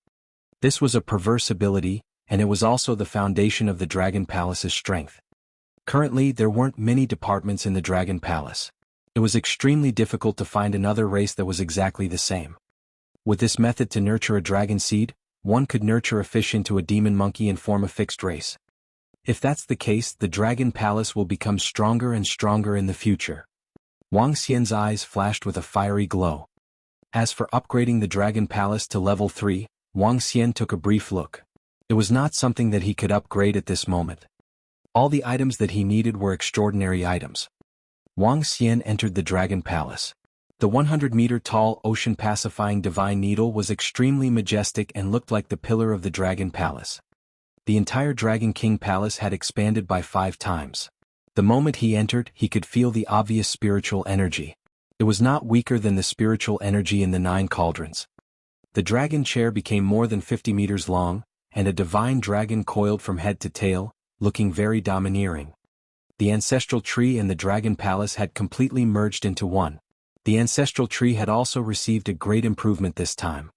This was a perverse ability, and it was also the foundation of the Dragon Palace's strength. Currently, there weren't many departments in the Dragon Palace. It was extremely difficult to find another race that was exactly the same. With this method to nurture a dragon seed, one could nurture a fish into a demon monkey and form a fixed race. If that's the case, the Dragon Palace will become stronger and stronger in the future. Wang Xian's eyes flashed with a fiery glow. As for upgrading the Dragon Palace to level 3, Wang Xian took a brief look. It was not something that he could upgrade at this moment. All the items that he needed were extraordinary items. Wang Xian entered the Dragon Palace. The 100-meter-tall ocean-pacifying divine needle was extremely majestic and looked like the pillar of the Dragon Palace. The entire Dragon King Palace had expanded by 5 times. The moment he entered, he could feel the obvious spiritual energy. It was not weaker than the spiritual energy in the 9 cauldrons. The dragon chair became more than 50 meters long, and a divine dragon coiled from head to tail, looking very domineering. The Ancestral Tree and the Dragon Palace had completely merged into one. The Ancestral Tree had also received a great improvement this time.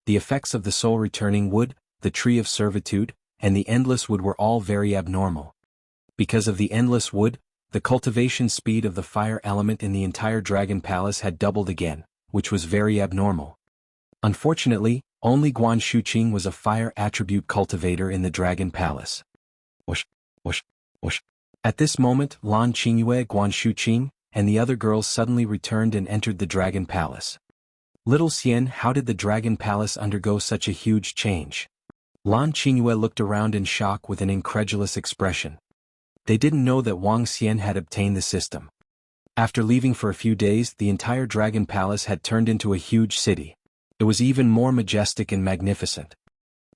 The effects of the soul returning wood, the Tree of Servitude, and the endless wood were all very abnormal. Because of the endless wood, the cultivation speed of the fire element in the entire Dragon Palace had doubled again, which was very abnormal. Unfortunately, only Guan Shuqing was a fire attribute cultivator in the Dragon Palace. Whoosh, whoosh, whoosh. At this moment, Lan Qingyue, Guan Shuqing, and the other girls suddenly returned and entered the Dragon Palace. Little Xian, how did the Dragon Palace undergo such a huge change? Lan Qingyue looked around in shock with an incredulous expression. They didn't know that Wang Xian had obtained the system. After leaving for a few days, the entire Dragon Palace had turned into a huge city. It was even more majestic and magnificent.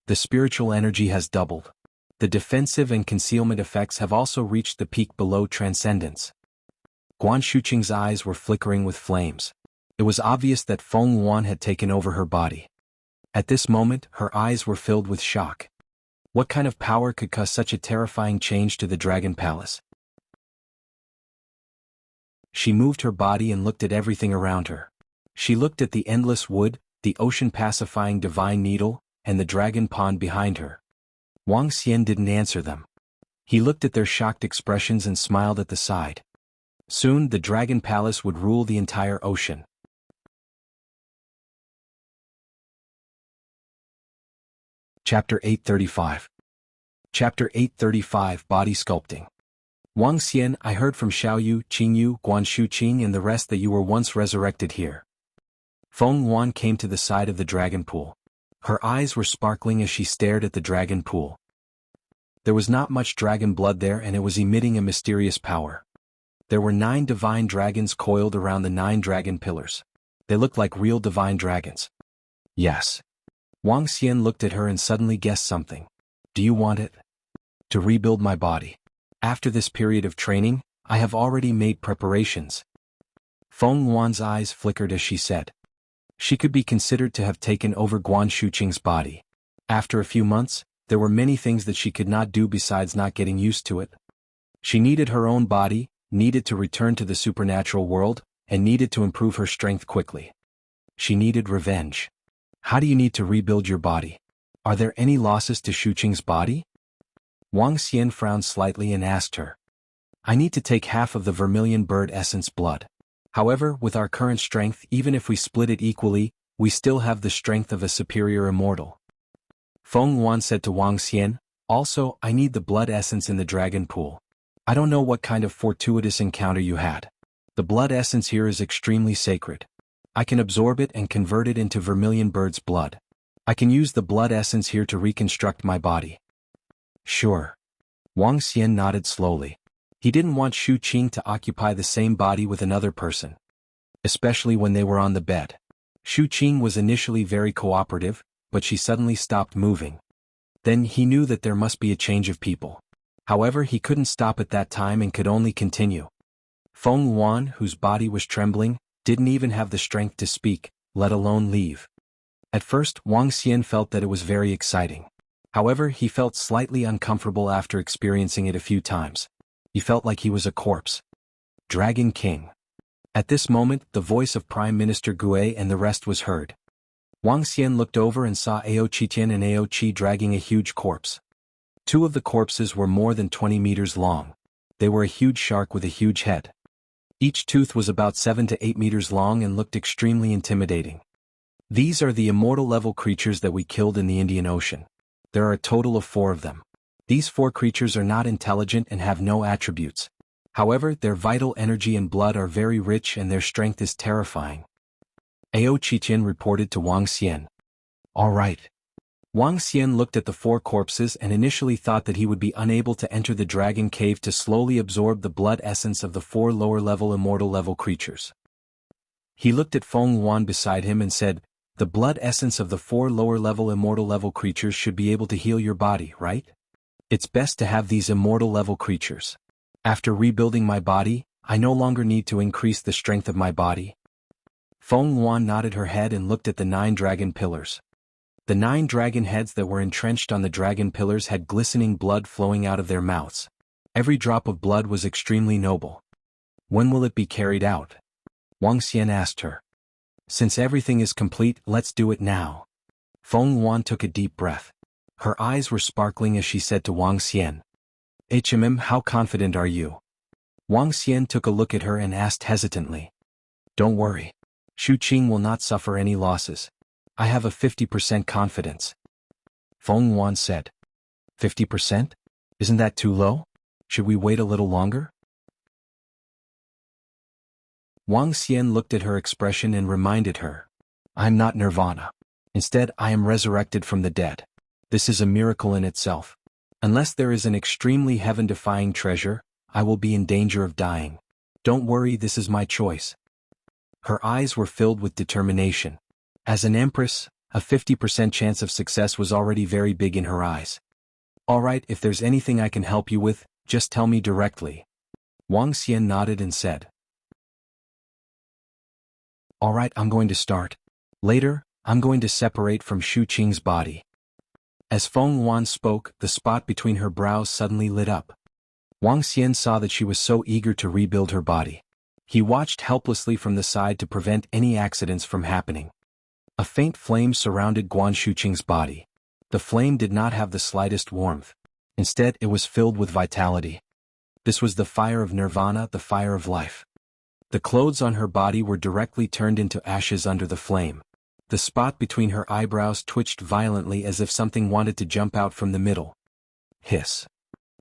The spiritual energy has doubled. The defensive and concealment effects have also reached the peak below transcendence. Guan Shuqing's eyes were flickering with flames. It was obvious that Feng Yuan had taken over her body. At this moment, her eyes were filled with shock. What kind of power could cause such a terrifying change to the Dragon Palace? She moved her body and looked at everything around her. She looked at the endless wood, the ocean-pacifying divine needle, and the dragon pond behind her. Wang Xian didn't answer them. He looked at their shocked expressions and smiled at the side. Soon the Dragon Palace would rule the entire ocean. Chapter 835. Chapter 835 Body Sculpting. Wang Xian, I heard from Xiaoyu, Qingyu, Guanshuqing and the rest that you were once resurrected here. Feng Yuan came to the side of the dragon pool. Her eyes were sparkling as she stared at the dragon pool. There was not much dragon blood there and it was emitting a mysterious power. There were 9 divine dragons coiled around the 9 dragon pillars. They looked like real divine dragons. Yes. Wang Xian looked at her and suddenly guessed something. Do you want it? To rebuild my body. After this period of training, I have already made preparations. Feng Yuan's eyes flickered as she said. She could be considered to have taken over Guan Shuqing's body. After a few months, there were many things that she could not do besides not getting used to it. She needed her own body, needed to return to the supernatural world, and needed to improve her strength quickly. She needed revenge. How do you need to rebuild your body? Are there any losses to Shuqing's body? Wang Xian frowned slightly and asked her. I need to take half of the vermilion bird essence blood. However, with our current strength, even if we split it equally, we still have the strength of a superior immortal. Feng Yuan said to Wang Xian, also, I need the blood essence in the dragon pool. I don't know what kind of fortuitous encounter you had. The blood essence here is extremely sacred. I can absorb it and convert it into vermilion bird's blood. I can use the blood essence here to reconstruct my body. Sure. Wang Xian nodded slowly. He didn't want Shu Qing to occupy the same body with another person. Especially when they were on the bed. Shu Qing was initially very cooperative, but she suddenly stopped moving. Then he knew that there must be a change of people. However, he couldn't stop at that time and could only continue. Feng Yuan, whose body was trembling, didn't even have the strength to speak, let alone leave. At first, Wang Xian felt that it was very exciting. However, he felt slightly uncomfortable after experiencing it a few times. He felt like he was a corpse. Dragon King. At this moment, the voice of Prime Minister Gue and the rest was heard. Wang Xian looked over and saw Ao Qitian and Ao Qi dragging a huge corpse. 2 of the corpses were more than 20 meters long. They were a huge shark with a huge head. Each tooth was about 7 to 8 meters long and looked extremely intimidating. These are the immortal level creatures that we killed in the Indian Ocean. There are a total of 4 of them. These 4 creatures are not intelligent and have no attributes. However, their vital energy and blood are very rich and their strength is terrifying. Ao Qitian reported to Wang Xian. All right. Wang Xian looked at the 4 corpses and initially thought that he would be unable to enter the dragon cave to slowly absorb the blood essence of the 4 lower-level immortal-level creatures. He looked at Feng Yuan beside him and said, the blood essence of the 4 lower-level immortal-level creatures should be able to heal your body, right? It's best to have these immortal-level creatures. After rebuilding my body, I no longer need to increase the strength of my body. Feng Yuan nodded her head and looked at the 9 dragon pillars. The 9 dragon heads that were entrenched on the dragon pillars had glistening blood flowing out of their mouths. Every drop of blood was extremely noble. When will it be carried out? Wang Xian asked her. Since everything is complete, let's do it now. Feng Yuan took a deep breath. Her eyes were sparkling as she said to Wang Xian. How confident are you? Wang Xian took a look at her and asked hesitantly. Don't worry. Shu Qing will not suffer any losses. I have a 50% confidence. Feng Yuan said. 50%? Isn't that too low? Should we wait a little longer? Wang Xian looked at her expression and reminded her. I'm not Nirvana. Instead, I am resurrected from the dead. This is a miracle in itself. Unless there is an extremely heaven-defying treasure, I will be in danger of dying. Don't worry, this is my choice. Her eyes were filled with determination. As an empress, a 50% chance of success was already very big in her eyes. All right, if there's anything I can help you with, just tell me directly. Wang Xian nodded and said. Alright, I'm going to start. Later, I'm going to separate from Shu Qing's body. As Feng Yuan spoke, the spot between her brows suddenly lit up. Wang Xian saw that she was so eager to rebuild her body. He watched helplessly from the side to prevent any accidents from happening. A faint flame surrounded Guan Shuqing's body. The flame did not have the slightest warmth. Instead, it was filled with vitality. This was the fire of nirvana, the fire of life. The clothes on her body were directly turned into ashes under the flame. The spot between her eyebrows twitched violently as if something wanted to jump out from the middle. Hiss.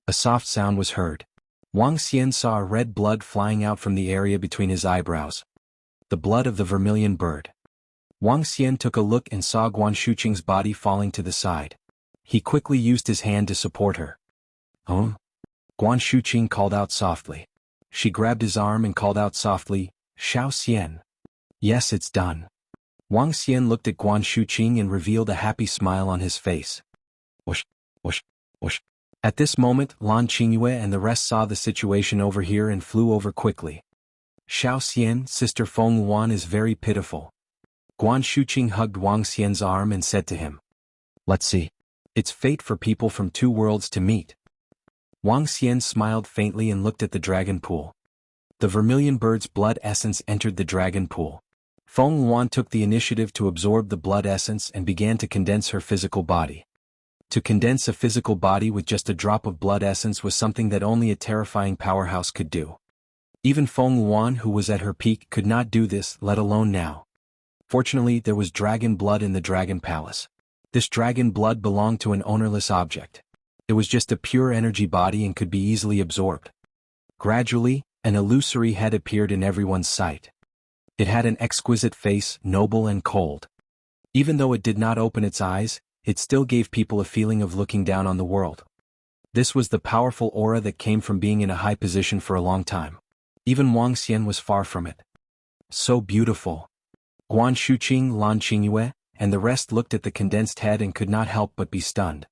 A soft sound was heard. Wang Xian saw a red blood flying out from the area between his eyebrows. The blood of the vermilion bird. Wang Xian took a look and saw Guan Shuqing's body falling to the side. He quickly used his hand to support her. Guan Shuqing called out softly. She grabbed his arm and called out softly, Xiao Xian. Yes, it's done. Wang Xian looked at Guan Shuqing and revealed a happy smile on his face. Whoosh, whoosh, whoosh. At this moment, Lan Qingyue and the rest saw the situation over here and flew over quickly. Xiao Xian, Sister Feng Yuan is very pitiful. Guan Shuqing hugged Wang Xian's arm and said to him. Let's see. It's fate for people from two worlds to meet. Wang Xian smiled faintly and looked at the dragon pool. The vermilion bird's blood essence entered the dragon pool. Feng Yuan took the initiative to absorb the blood essence and began to condense her physical body. To condense a physical body with just a drop of blood essence was something that only a terrifying powerhouse could do. Even Feng Yuan, who was at her peak, could not do this, let alone now. Fortunately, there was dragon blood in the dragon palace. This dragon blood belonged to an ownerless object. It was just a pure energy body and could be easily absorbed. Gradually, an illusory head appeared in everyone's sight. It had an exquisite face, noble and cold. Even though it did not open its eyes, it still gave people a feeling of looking down on the world. This was the powerful aura that came from being in a high position for a long time. Even Wang Xian was far from it. So beautiful. Guan Shuqing, Lan Qingyue, and the rest looked at the condensed head and could not help but be stunned.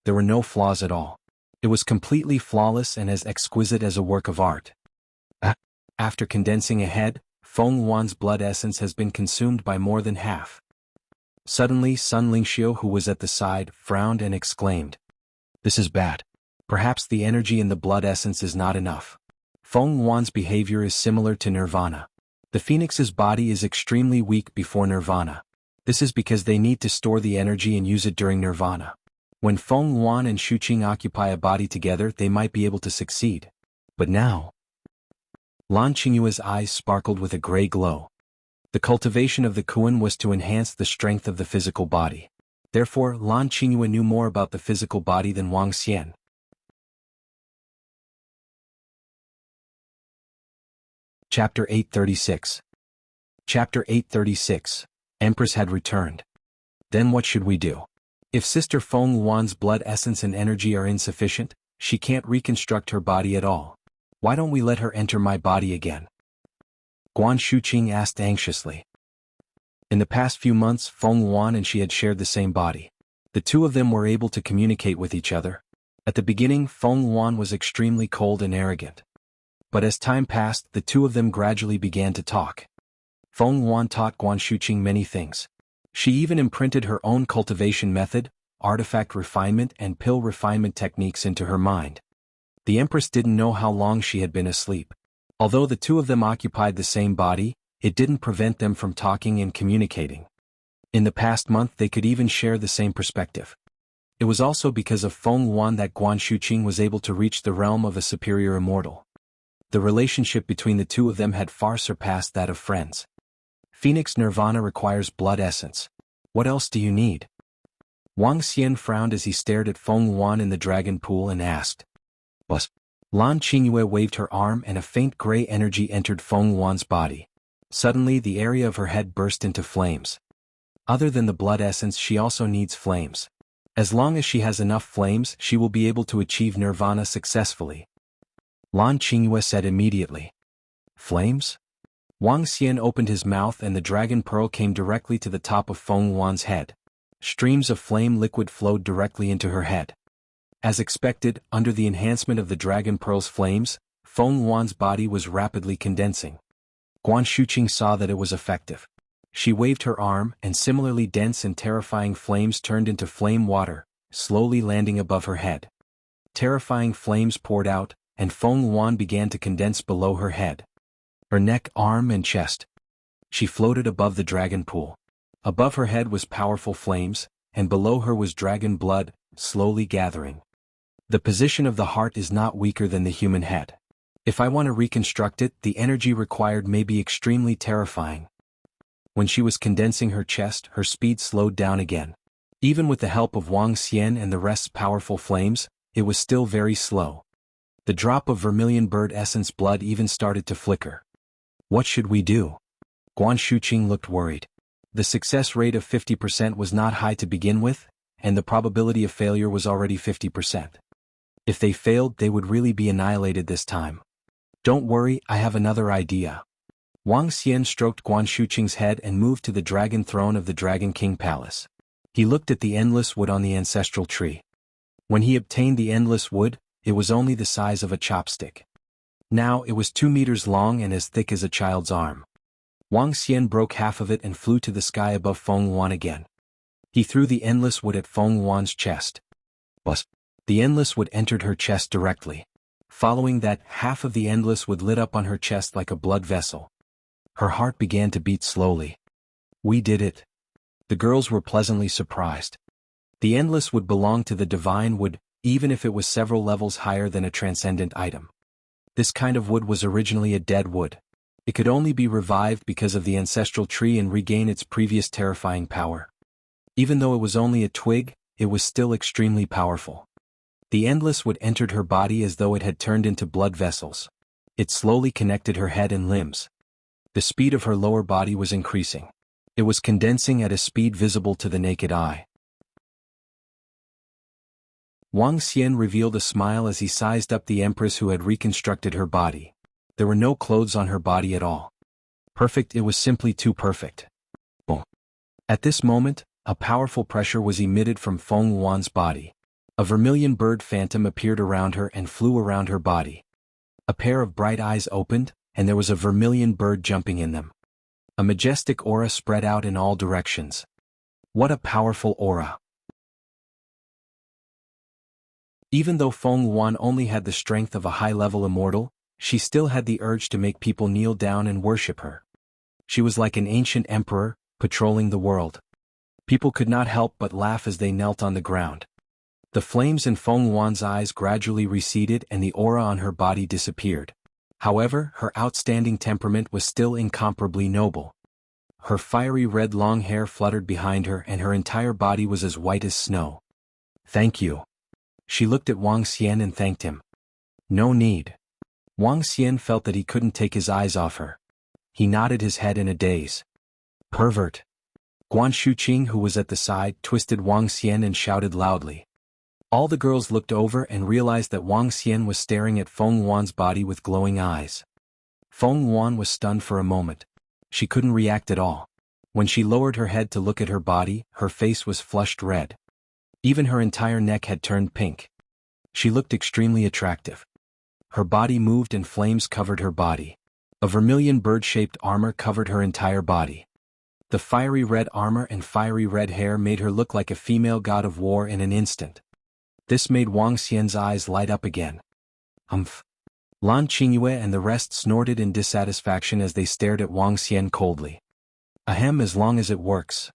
There were no flaws at all. It was completely flawless and as exquisite as a work of art. After condensing a head, Feng Yuan's blood essence has been consumed by more than half. Suddenly, Sun Lingxiu, who was at the side, frowned and exclaimed. This is bad. Perhaps the energy in the blood essence is not enough. Feng Yuan's behavior is similar to nirvana. The phoenix's body is extremely weak before nirvana. This is because they need to store the energy and use it during nirvana. When Feng Yuan and Shu Qing occupy a body together, they might be able to succeed. But now... Lan Qingyue's eyes sparkled with a gray glow. The cultivation of the Kuan was to enhance the strength of the physical body. Therefore, Lan Qingyue knew more about the physical body than Wang Xian. Chapter 836. Chapter 836. Empress had returned. Then what should we do? If Sister Feng Yuan's blood essence and energy are insufficient, she can't reconstruct her body at all. Why don't we let her enter my body again? Guan Shuqing asked anxiously. In the past few months, Feng Yuan and she had shared the same body. The two of them were able to communicate with each other. At the beginning, Feng Yuan was extremely cold and arrogant. But as time passed, the two of them gradually began to talk. Feng Yuan taught Guan Shuqing many things. She even imprinted her own cultivation method, artifact refinement and pill refinement techniques into her mind. The Empress didn't know how long she had been asleep. Although the two of them occupied the same body, it didn't prevent them from talking and communicating. In the past month they could even share the same perspective. It was also because of Feng Yuan that Guan Shuqing was able to reach the realm of a superior immortal. The relationship between the two of them had far surpassed that of friends. Phoenix Nirvana requires blood essence. What else do you need? Wang Xian frowned as he stared at Feng Yuan in the dragon pool and asked. Bus. Lan Qingyue waved her arm and a faint gray energy entered Feng Yuan's body. Suddenly the area of her head burst into flames. Other than the blood essence, she also needs flames. As long as she has enough flames, she will be able to achieve nirvana successfully. Lan Qingyue said immediately. Flames? Wang Xian opened his mouth and the dragon pearl came directly to the top of Feng Yuan's head. Streams of flame liquid flowed directly into her head. As expected, under the enhancement of the dragon pearl's flames, Feng Yuan's body was rapidly condensing. Guan Shuqing saw that it was effective. She waved her arm, and similarly dense and terrifying flames turned into flame water, slowly landing above her head. Terrifying flames poured out, and Feng Yuan began to condense below her head. Her neck, arm and chest. She floated above the dragon pool. Above her head was powerful flames, and below her was dragon blood, slowly gathering. The position of the heart is not weaker than the human head. If I want to reconstruct it, the energy required may be extremely terrifying. When she was condensing her chest, her speed slowed down again. Even with the help of Wang Xian and the rest's powerful flames, it was still very slow. The drop of vermilion bird essence blood even started to flicker. What should we do? Guan Shuqing looked worried. The success rate of 50% was not high to begin with, and the probability of failure was already 50%. If they failed, they would really be annihilated this time. Don't worry, I have another idea. Wang Xian stroked Guan Shuqing's head and moved to the dragon throne of the Dragon King Palace. He looked at the endless wood on the ancestral tree. When he obtained the endless wood, it was only the size of a chopstick. Now it was 2 meters long and as thick as a child's arm. Wang Xian broke half of it and flew to the sky above Feng Yuan again. He threw the endless wood at Feng Yuan's chest. Buzz! The endless wood entered her chest directly. Following that, half of the endless wood lit up on her chest like a blood vessel. Her heart began to beat slowly. We did it. The girls were pleasantly surprised. The endless wood belonged to the divine wood, even if it was several levels higher than a transcendent item. This kind of wood was originally a dead wood. It could only be revived because of the ancestral tree and regain its previous terrifying power. Even though it was only a twig, it was still extremely powerful. The endless wood entered her body as though it had turned into blood vessels. It slowly connected her head and limbs. The speed of her lower body was increasing. It was condensing at a speed visible to the naked eye. Wang Xian revealed a smile as he sized up the empress who had reconstructed her body. There were no clothes on her body at all. Perfect, it was simply too perfect. Boom. At this moment, a powerful pressure was emitted from Feng Yuan's body. A vermilion bird phantom appeared around her and flew around her body. A pair of bright eyes opened, and there was a vermilion bird jumping in them. A majestic aura spread out in all directions. What a powerful aura! Even though Feng Yuan only had the strength of a high-level immortal, she still had the urge to make people kneel down and worship her. She was like an ancient emperor, patrolling the world. People could not help but laugh as they knelt on the ground. The flames in Feng Yuan's eyes gradually receded and the aura on her body disappeared. However, her outstanding temperament was still incomparably noble. Her fiery red long hair fluttered behind her and her entire body was as white as snow. Thank you. She looked at Wang Xian and thanked him. No need. Wang Xian felt that he couldn't take his eyes off her. He nodded his head in a daze. Pervert. Guan Shuqing, who was at the side, twisted Wang Xian and shouted loudly. All the girls looked over and realized that Wang Xian was staring at Feng Yuan's body with glowing eyes. Feng Yuan was stunned for a moment. She couldn't react at all. When she lowered her head to look at her body, her face was flushed red. Even her entire neck had turned pink. She looked extremely attractive. Her body moved and flames covered her body. A vermilion bird-shaped armor covered her entire body. The fiery red armor and fiery red hair made her look like a female god of war in an instant. This made Wang Xian's eyes light up again. Lan Qingyue and the rest snorted in dissatisfaction as they stared at Wang Xian coldly. Ahem, as long as it works.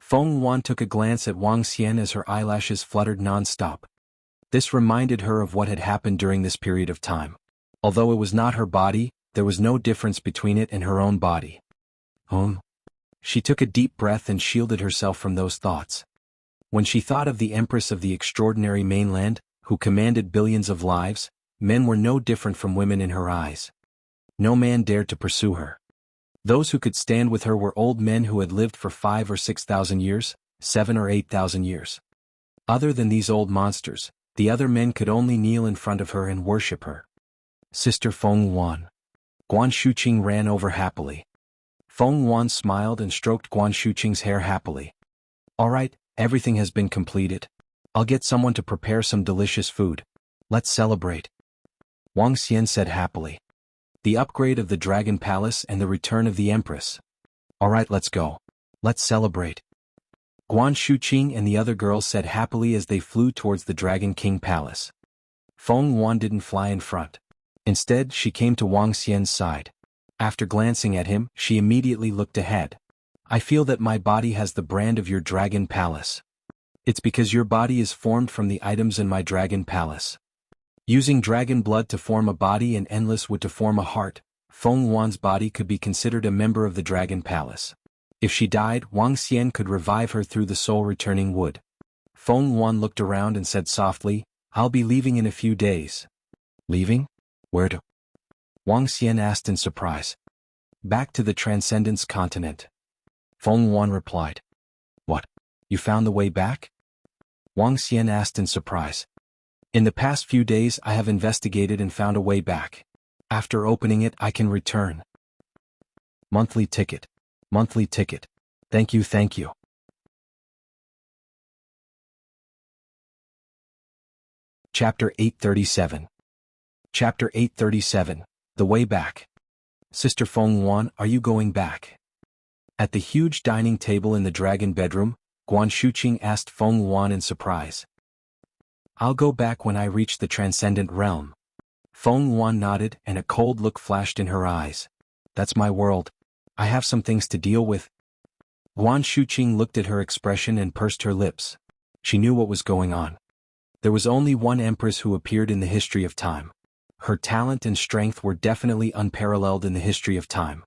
Feng Yuan took a glance at Wang Xian as her eyelashes fluttered non-stop. This reminded her of what had happened during this period of time. Although it was not her body, there was no difference between it and her own body. She took a deep breath and shielded herself from those thoughts. When she thought of the Empress of the extraordinary mainland, who commanded billions of lives, men were no different from women in her eyes. No man dared to pursue her. Those who could stand with her were old men who had lived for 5,000 or 6,000 years, 7,000 or 8,000 years. Other than these old monsters, the other men could only kneel in front of her and worship her. Sister Feng Yuan. Guan Shuqing ran over happily. Feng Yuan smiled and stroked Guan Shuqing's hair happily. All right, everything has been completed. I'll get someone to prepare some delicious food. Let's celebrate. Wang Xian said happily. The upgrade of the Dragon Palace and the return of the Empress. Alright, let's go. Let's celebrate. Guan Shuqing and the other girls said happily as they flew towards the Dragon King Palace. Feng Yuan didn't fly in front. Instead, she came to Wang Xian's side. After glancing at him, she immediately looked ahead. I feel that my body has the brand of your Dragon Palace. It's because your body is formed from the items in my Dragon Palace. Using dragon blood to form a body and endless wood to form a heart, Feng Yuan's body could be considered a member of the Dragon Palace. If she died, Wang Xian could revive her through the soul-returning wood. Feng Yuan looked around and said softly, I'll be leaving in a few days. Leaving? Where to? Wang Xian asked in surprise. Back to the Transcendence Continent. Feng Yuan replied. What? You found the way back? Wang Xian asked in surprise. In the past few days I have investigated and found a way back. After opening it I can return. Monthly ticket. Monthly ticket. Thank you, thank you. Chapter 837. Chapter 837. The Way Back. Sister Feng Yuan, are you going back? At the huge dining table in the dragon bedroom, Guan Shuqing asked Feng Yuan in surprise. I'll go back when I reach the transcendent realm. Feng Yuan nodded and a cold look flashed in her eyes. That's my world. I have some things to deal with. Guan Shuqing looked at her expression and pursed her lips. She knew what was going on. There was only one empress who appeared in the history of time. Her talent and strength were definitely unparalleled in the history of time.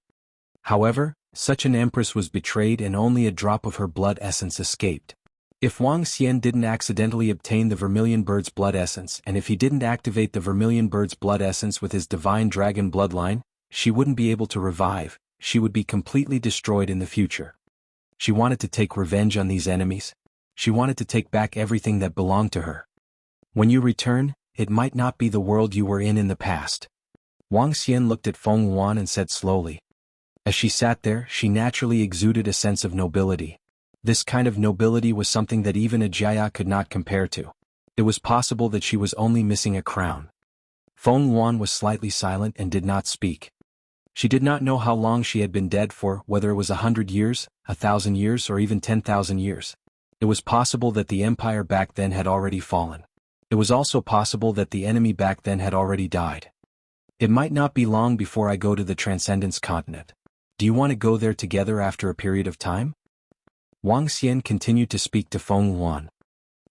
However, such an empress was betrayed and only a drop of her blood essence escaped. If Wang Xian didn't accidentally obtain the Vermilion Bird's blood essence and if he didn't activate the Vermilion Bird's blood essence with his divine dragon bloodline, she wouldn't be able to revive, she would be completely destroyed in the future. She wanted to take revenge on these enemies. She wanted to take back everything that belonged to her. When you return, it might not be the world you were in the past. Wang Xian looked at Feng Yuan and said slowly. As she sat there, she naturally exuded a sense of nobility. This kind of nobility was something that even a Jia could not compare to. It was possible that she was only missing a crown. Feng Yuan was slightly silent and did not speak. She did not know how long she had been dead for, whether it was 100 years, 1,000 years or even 10,000 years. It was possible that the empire back then had already fallen. It was also possible that the enemy back then had already died. It might not be long before I go to the Transcendence Continent. Do you want to go there together after a period of time? Wang Xian continued to speak to Feng Yuan.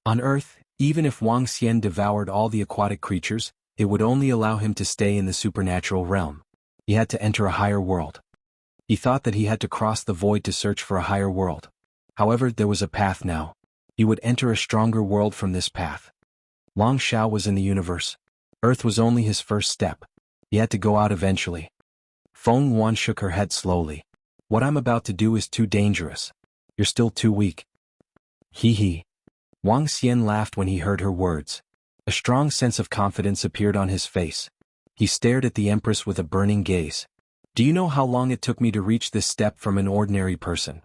On Earth, even if Wang Xian devoured all the aquatic creatures, it would only allow him to stay in the supernatural realm. He had to enter a higher world. He thought that he had to cross the void to search for a higher world. However, there was a path now. He would enter a stronger world from this path. Long Shao was in the universe. Earth was only his first step. He had to go out eventually. Feng Yuan shook her head slowly. What I'm about to do is too dangerous. You're still too weak. Hee hee. Wang Xian laughed when he heard her words. A strong sense of confidence appeared on his face. He stared at the Empress with a burning gaze. Do you know how long it took me to reach this step from an ordinary person?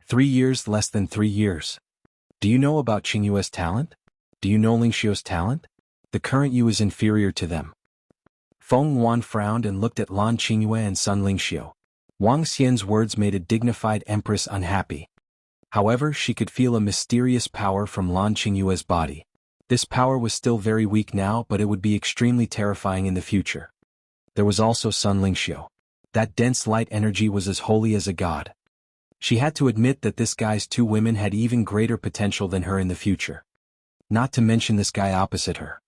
3 years, less than 3 years. Do you know about Qingyue's talent? Do you know Lingxiu's talent? The current you is inferior to them. Feng Yuan frowned and looked at Lan Qingyue and Sun Lingxiu. Wang Xian's words made a dignified empress unhappy. However, she could feel a mysterious power from Lan Qingyue's body. This power was still very weak now, but it would be extremely terrifying in the future. There was also Sun Lingxiu. That dense light energy was as holy as a god. She had to admit that this guy's 2 women had even greater potential than her in the future. Not to mention this guy opposite her.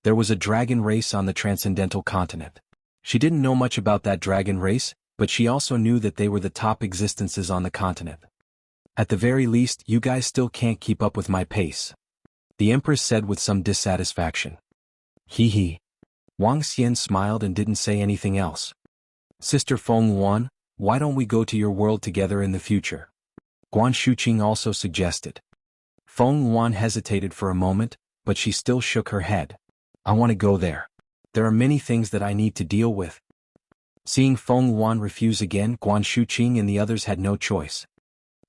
There was a dragon race on the Transcendental Continent. She didn't know much about that dragon race, but she also knew that they were the top existences on the continent. At the very least, you guys still can't keep up with my pace. The Empress said with some dissatisfaction. Hee hee. Wang Xian smiled and didn't say anything else. Sister Feng Yuan, why don't we go to your world together in the future? Guan Shuqing also suggested. Feng Yuan hesitated for a moment, but she still shook her head. I want to go there. There are many things that I need to deal with. Seeing Feng Yuan refuse again, Guan Shuqing and the others had no choice.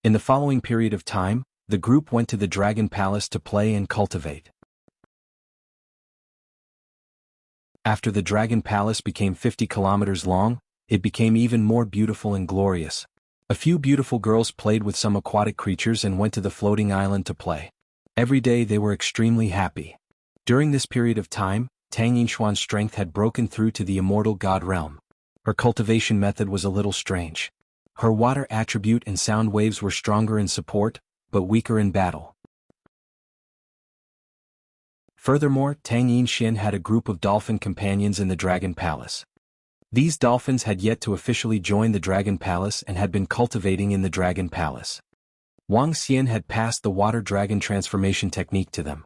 In the following period of time, the group went to the Dragon Palace to play and cultivate. After the Dragon Palace became 50 kilometers long, it became even more beautiful and glorious. A few beautiful girls played with some aquatic creatures and went to the floating island to play. Every day they were extremely happy. During this period of time, Tang Yinshuan's strength had broken through to the immortal god realm. Her cultivation method was a little strange. Her water attribute and sound waves were stronger in support, but weaker in battle. Furthermore, Tang Yinshin had a group of dolphin companions in the Dragon Palace. These dolphins had yet to officially join the Dragon Palace and had been cultivating in the Dragon Palace. Wang Xian had passed the water dragon transformation technique to them.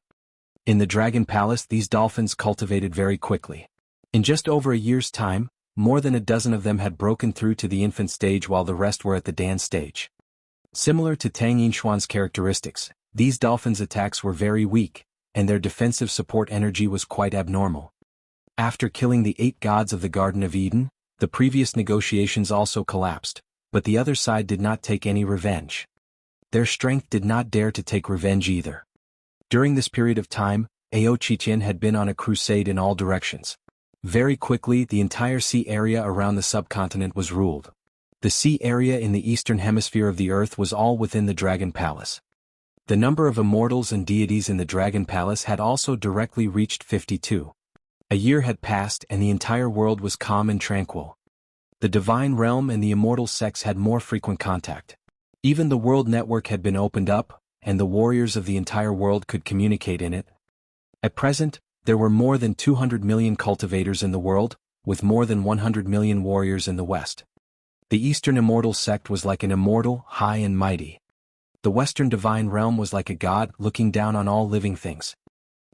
In the Dragon Palace, these dolphins cultivated very quickly. In just over a year's time, more than a dozen of them had broken through to the infant stage while the rest were at the Dan stage. Similar to Tang Yinshuan's characteristics, these dolphins' attacks were very weak, and their defensive support energy was quite abnormal. After killing the 8 gods of the Garden of Eden, the previous negotiations also collapsed, but the other side did not take any revenge. Their strength did not dare to take revenge either. During this period of time, Ao Qiqian had been on a crusade in all directions. Very quickly, the entire sea area around the subcontinent was ruled. The sea area in the eastern hemisphere of the earth was all within the Dragon Palace. The number of immortals and deities in the Dragon Palace had also directly reached 52. A year had passed and the entire world was calm and tranquil. The divine realm and the immortal sects had more frequent contact. Even the world network had been opened up, and the warriors of the entire world could communicate in it. At present, there were more than 200 million cultivators in the world, with more than 100 million warriors in the West. The Eastern Immortal sect was like an immortal, high and mighty. The Western divine realm was like a god looking down on all living things.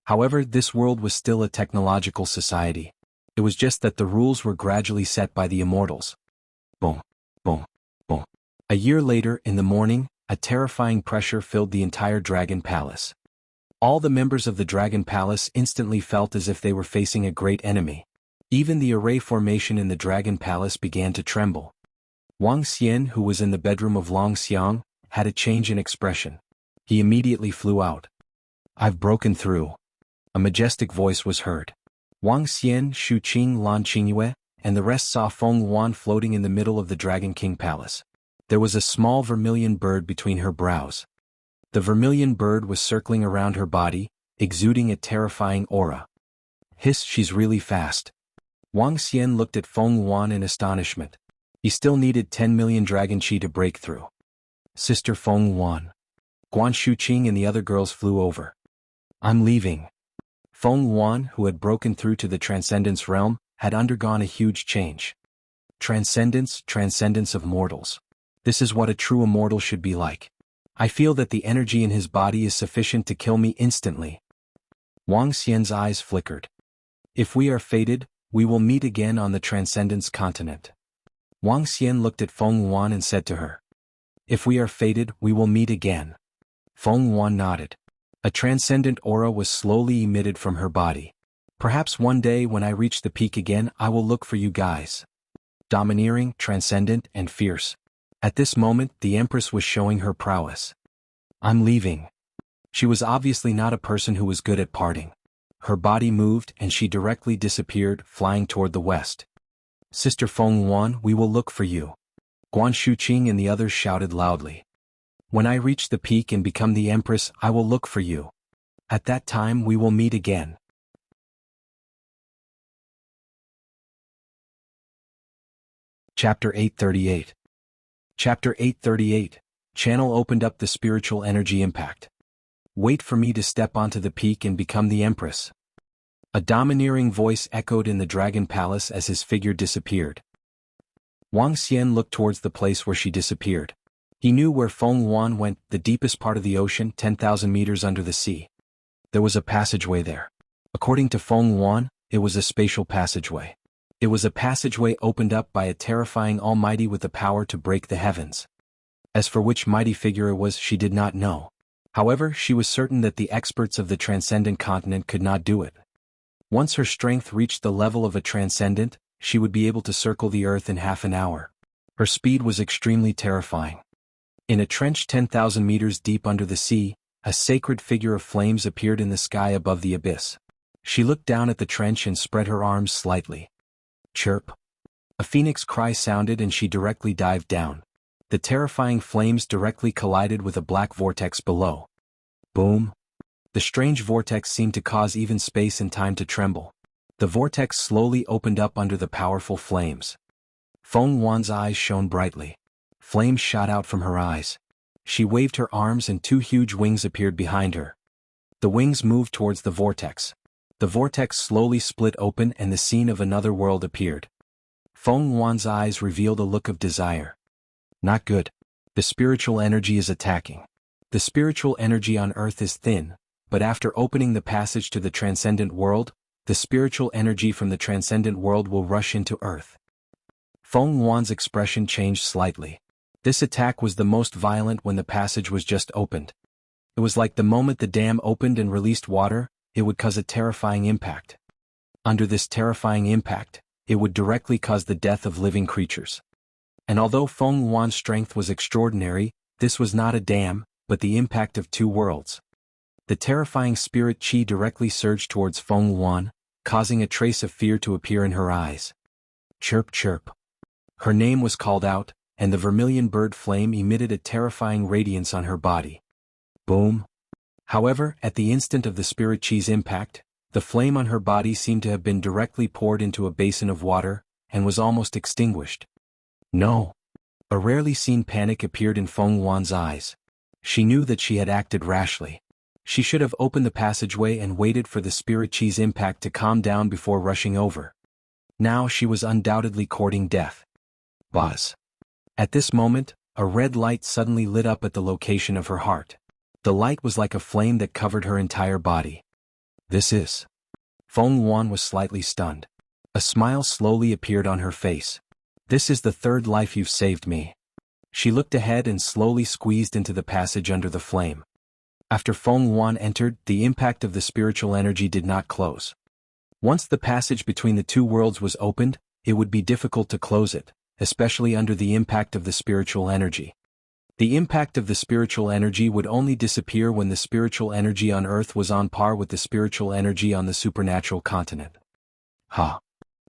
However, this world was still a technological society. It was just that the rules were gradually set by the immortals. Boom, boom, boom. A year later, in the morning, a terrifying pressure filled the entire Dragon Palace. All the members of the Dragon Palace instantly felt as if they were facing a great enemy. Even the array formation in the Dragon Palace began to tremble. Wang Xian, who was in the bedroom of Long Xiang, had a change in expression. He immediately flew out. "I've broken through." A majestic voice was heard. Wang Xian, Shu Qing, Lan Qingyue, and the rest saw Feng Luan floating in the middle of the Dragon King Palace. There was a small vermilion bird between her brows. The vermilion bird was circling around her body, exuding a terrifying aura. "Hiss, she's really fast." Wang Xian looked at Feng Luan in astonishment. He still needed 10 million dragon chi to break through. "Sister Feng Luan." Guan Shuqing and the other girls flew over. "I'm leaving." Feng Luan, who had broken through to the Transcendence realm, had undergone a huge change. Transcendence of mortals. This is what a true immortal should be like. I feel that the energy in his body is sufficient to kill me instantly. Wang Xian's eyes flickered. "If we are fated, we will meet again on the Transcendence continent." Wang Xian looked at Feng Luan and said to her, "If we are fated, we will meet again." Feng Luan nodded. A transcendent aura was slowly emitted from her body. "Perhaps one day when I reach the peak again, I will look for you guys." Domineering, transcendent, and fierce. At this moment, the Empress was showing her prowess. "I'm leaving." She was obviously not a person who was good at parting. Her body moved and she directly disappeared, flying toward the west. "Sister Feng Luan, we will look for you." Guan Shuqing and the others shouted loudly. "When I reach the peak and become the Empress, I will look for you. At that time we will meet again." Chapter 838. Chapter 838. Channel opened up the spiritual energy impact. "Wait for me to step onto the peak and become the Empress." A domineering voice echoed in the Dragon Palace as his figure disappeared. Wang Xian looked towards the place where she disappeared. He knew where Feng Luan went, the deepest part of the ocean, 10,000 meters under the sea. There was a passageway there. According to Feng Luan, it was a spatial passageway. It was a passageway opened up by a terrifying Almighty with the power to break the heavens. As for which mighty figure it was, she did not know. However, she was certain that the experts of the transcendent continent could not do it. Once her strength reached the level of a transcendent, she would be able to circle the earth in half an hour. Her speed was extremely terrifying. In a trench 10,000 meters deep under the sea, a sacred figure of flames appeared in the sky above the abyss. She looked down at the trench and spread her arms slightly. Chirp. A phoenix cry sounded and she directly dived down. The terrifying flames directly collided with a black vortex below. Boom. The strange vortex seemed to cause even space and time to tremble. The vortex slowly opened up under the powerful flames. Feng Yuan's eyes shone brightly. Flames shot out from her eyes. She waved her arms and two huge wings appeared behind her. The wings moved towards the vortex. The vortex slowly split open and the scene of another world appeared. Feng Yuan's eyes revealed a look of desire. Not good. The spiritual energy is attacking. The spiritual energy on Earth is thin, but after opening the passage to the transcendent world, the spiritual energy from the transcendent world will rush into Earth. Feng Yuan's expression changed slightly. This attack was the most violent when the passage was just opened. It was like the moment the dam opened and released water, it would cause a terrifying impact. Under this terrifying impact, it would directly cause the death of living creatures. And although Feng Yuan's strength was extraordinary, this was not a dam, but the impact of two worlds. The terrifying spirit qi directly surged towards Feng Yuan, causing a trace of fear to appear in her eyes. Chirp chirp. Her name was called out, and the vermilion bird flame emitted a terrifying radiance on her body. Boom. However, at the instant of the spirit qi's impact, the flame on her body seemed to have been directly poured into a basin of water, and was almost extinguished. No. A rarely seen panic appeared in Feng Yuan's eyes. She knew that she had acted rashly. She should have opened the passageway and waited for the spirit qi's impact to calm down before rushing over. Now she was undoubtedly courting death. Buzz. At this moment, a red light suddenly lit up at the location of her heart. The light was like a flame that covered her entire body. This is. Feng Yuan was slightly stunned. A smile slowly appeared on her face. This is the third life you've saved me. She looked ahead and slowly squeezed into the passage under the flame. After Feng Yuan entered, the impact of the spiritual energy did not close. Once the passage between the two worlds was opened, it would be difficult to close it, especially under the impact of the spiritual energy. The impact of the spiritual energy would only disappear when the spiritual energy on Earth was on par with the spiritual energy on the supernatural continent.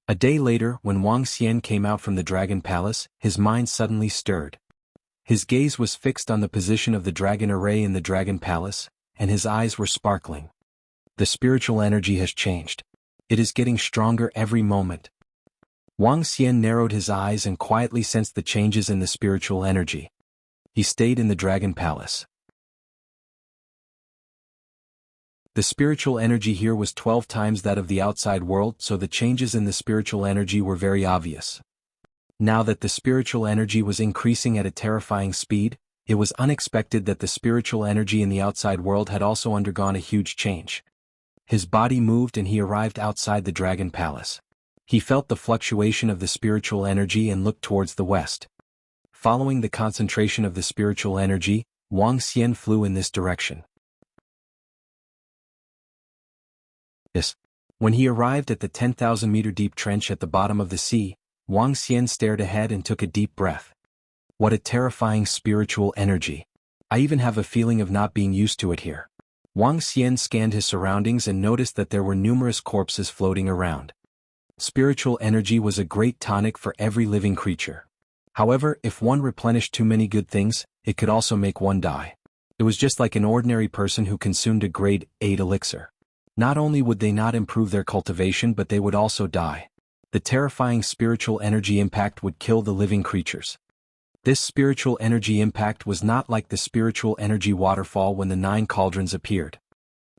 A day later, when Wang Xian came out from the Dragon Palace, his mind suddenly stirred. His gaze was fixed on the position of the dragon array in the Dragon Palace, and his eyes were sparkling. The spiritual energy has changed. It is getting stronger every moment. Wang Xian narrowed his eyes and quietly sensed the changes in the spiritual energy. He stayed in the Dragon Palace. The spiritual energy here was 12 times that of the outside world, so the changes in the spiritual energy were very obvious. Now that the spiritual energy was increasing at a terrifying speed, it was unexpected that the spiritual energy in the outside world had also undergone a huge change. His body moved and he arrived outside the Dragon Palace. He felt the fluctuation of the spiritual energy and looked towards the west. Following the concentration of the spiritual energy, Wang Xian flew in this direction. When he arrived at the 10,000-meter deep trench at the bottom of the sea, Wang Xian stared ahead and took a deep breath. What a terrifying spiritual energy. I even have a feeling of not being used to it here. Wang Xian scanned his surroundings and noticed that there were numerous corpses floating around. Spiritual energy was a great tonic for every living creature. However, if one replenished too many good things, it could also make one die. It was just like an ordinary person who consumed a grade 8 elixir. Not only would they not improve their cultivation, but they would also die. The terrifying spiritual energy impact would kill the living creatures. This spiritual energy impact was not like the spiritual energy waterfall when the 9 cauldrons appeared.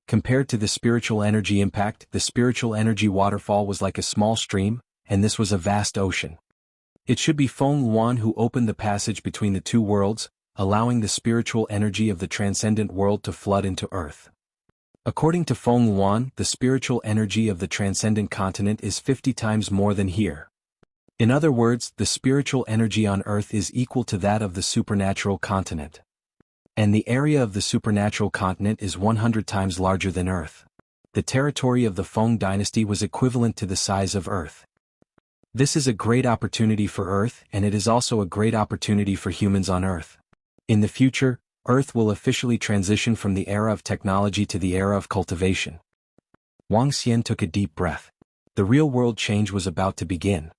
Compared to the spiritual energy impact, the spiritual energy waterfall was like a small stream, and this was a vast ocean. It should be Feng Yuan who opened the passage between the two worlds, allowing the spiritual energy of the transcendent world to flood into Earth. According to Feng Yuan, the spiritual energy of the transcendent continent is 50 times more than here. In other words, the spiritual energy on Earth is equal to that of the supernatural continent. And the area of the supernatural continent is 100 times larger than Earth. The territory of the Feng dynasty was equivalent to the size of Earth. This is a great opportunity for Earth, and it is also a great opportunity for humans on Earth. In the future, Earth will officially transition from the era of technology to the era of cultivation. Wang Xian took a deep breath. The real-world change was about to begin.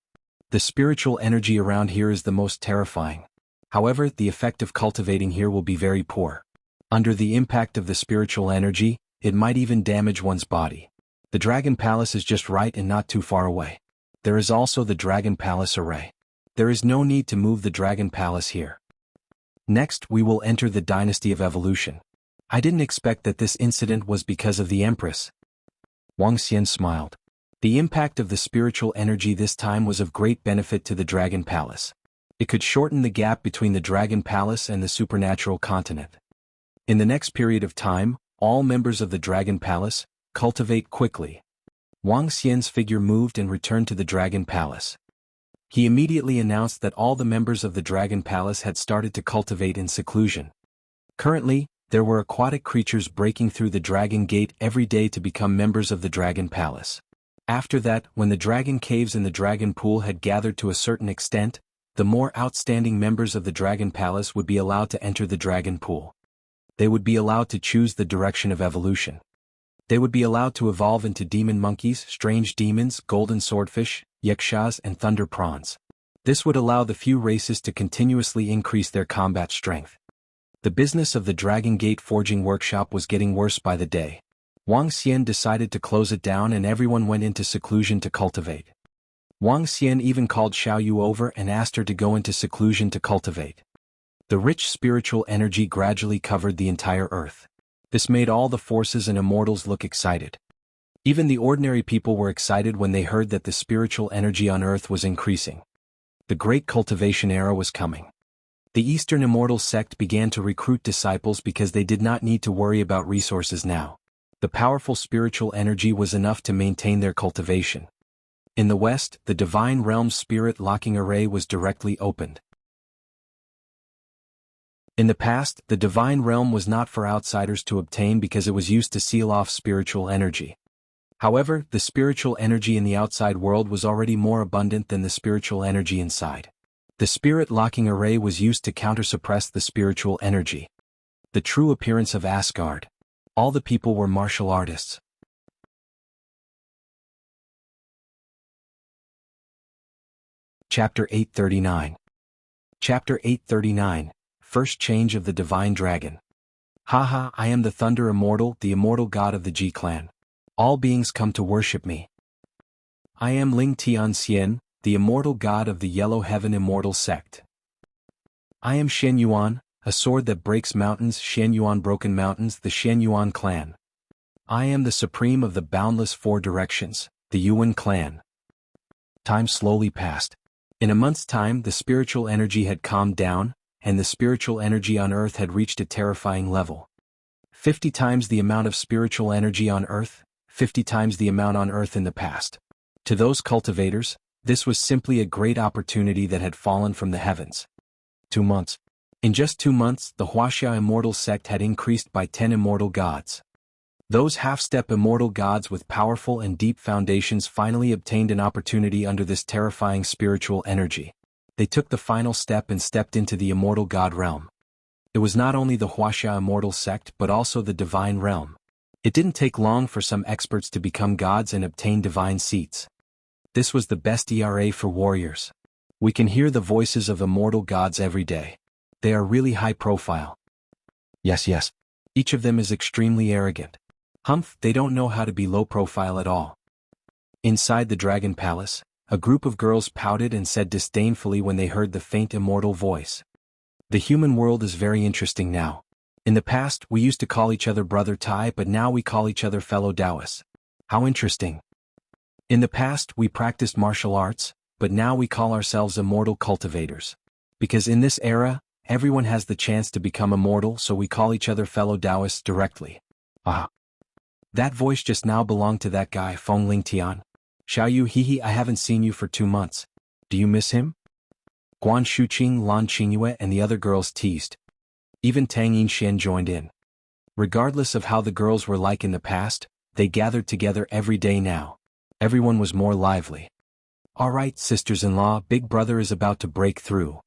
The spiritual energy around here is the most terrifying. However, the effect of cultivating here will be very poor. Under the impact of the spiritual energy, it might even damage one's body. The Dragon Palace is just right and not too far away. There is also the Dragon Palace array. There is no need to move the Dragon Palace here. Next, we will enter the Dynasty of Evolution. I didn't expect that this incident was because of the Empress. Wang Xian smiled. The impact of the spiritual energy this time was of great benefit to the Dragon Palace. It could shorten the gap between the Dragon Palace and the supernatural continent. In the next period of time, all members of the Dragon Palace cultivate quickly. Wang Xian's figure moved and returned to the Dragon Palace. He immediately announced that all the members of the Dragon Palace had started to cultivate in seclusion. Currently, there were aquatic creatures breaking through the Dragon Gate every day to become members of the Dragon Palace. After that, when the Dragon Caves and the Dragon Pool had gathered to a certain extent, the more outstanding members of the Dragon Palace would be allowed to enter the Dragon Pool. They would be allowed to choose the direction of evolution. They would be allowed to evolve into demon monkeys, strange demons, golden swordfish, yakshas, and thunder prawns. This would allow the few races to continuously increase their combat strength. The business of the Dragon Gate Forging Workshop was getting worse by the day. Wang Xian decided to close it down and everyone went into seclusion to cultivate. Wang Xian even called Xiao Yu over and asked her to go into seclusion to cultivate. The rich spiritual energy gradually covered the entire earth. This made all the forces and immortals look excited. Even the ordinary people were excited when they heard that the spiritual energy on earth was increasing. The great cultivation era was coming. The Eastern Immortal sect began to recruit disciples because they did not need to worry about resources now. The powerful spiritual energy was enough to maintain their cultivation. In the West, the Divine Realm's Spirit Locking Array was directly opened. In the past, the Divine Realm was not for outsiders to obtain because it was used to seal off spiritual energy. However, the spiritual energy in the outside world was already more abundant than the spiritual energy inside. The Spirit Locking Array was used to counter-suppress the spiritual energy. The true appearance of Asgard. All the people were martial artists. Chapter 839. Chapter 839. First Change of the Divine Dragon. Haha, I am the Thunder Immortal, the immortal god of the Ji clan. All beings come to worship me. I am Ling Tian Xian, the immortal god of the Yellow Heaven Immortal sect. I am Shen Yuan, a sword that breaks mountains, Shen Yuan Broken Mountains, the Shen Yuan clan. I am the supreme of the boundless four directions, the Yuan clan. Time slowly passed. In a month's time, the spiritual energy had calmed down, and the spiritual energy on Earth had reached a terrifying level. 50 times the amount of spiritual energy on Earth, 50 times the amount on Earth in the past. To those cultivators, this was simply a great opportunity that had fallen from the heavens. 2 months. In just 2 months, the Wuxia Immortal sect had increased by 10 immortal gods. Those half-step immortal gods with powerful and deep foundations finally obtained an opportunity under this terrifying spiritual energy. They took the final step and stepped into the immortal god realm. It was not only the Wuxia Immortal sect but also the divine realm. It didn't take long for some experts to become gods and obtain divine seats. This was the best era for warriors. We can hear the voices of immortal gods every day. They are really high profile. Yes. Each of them is extremely arrogant. Humph, they don't know how to be low profile at all. Inside the Dragon Palace, a group of girls pouted and said disdainfully when they heard the faint immortal voice. The human world is very interesting now. In the past, we used to call each other Brother Tai, but now we call each other fellow Taoists. How interesting. In the past, we practiced martial arts, but now we call ourselves immortal cultivators. Because in this era, everyone has the chance to become immortal, so we call each other fellow Taoists directly. Ah. That voice just now belonged to that guy, Feng Ling Tian. Xiao Yu, hehe, I haven't seen you for 2 months. Do you miss him? Guan Shuqing, Lan Qingyue and the other girls teased. Even Tang Yinshan joined in. Regardless of how the girls were like in the past, they gathered together every day now. Everyone was more lively. Alright, sisters-in-law, Big Brother is about to break through.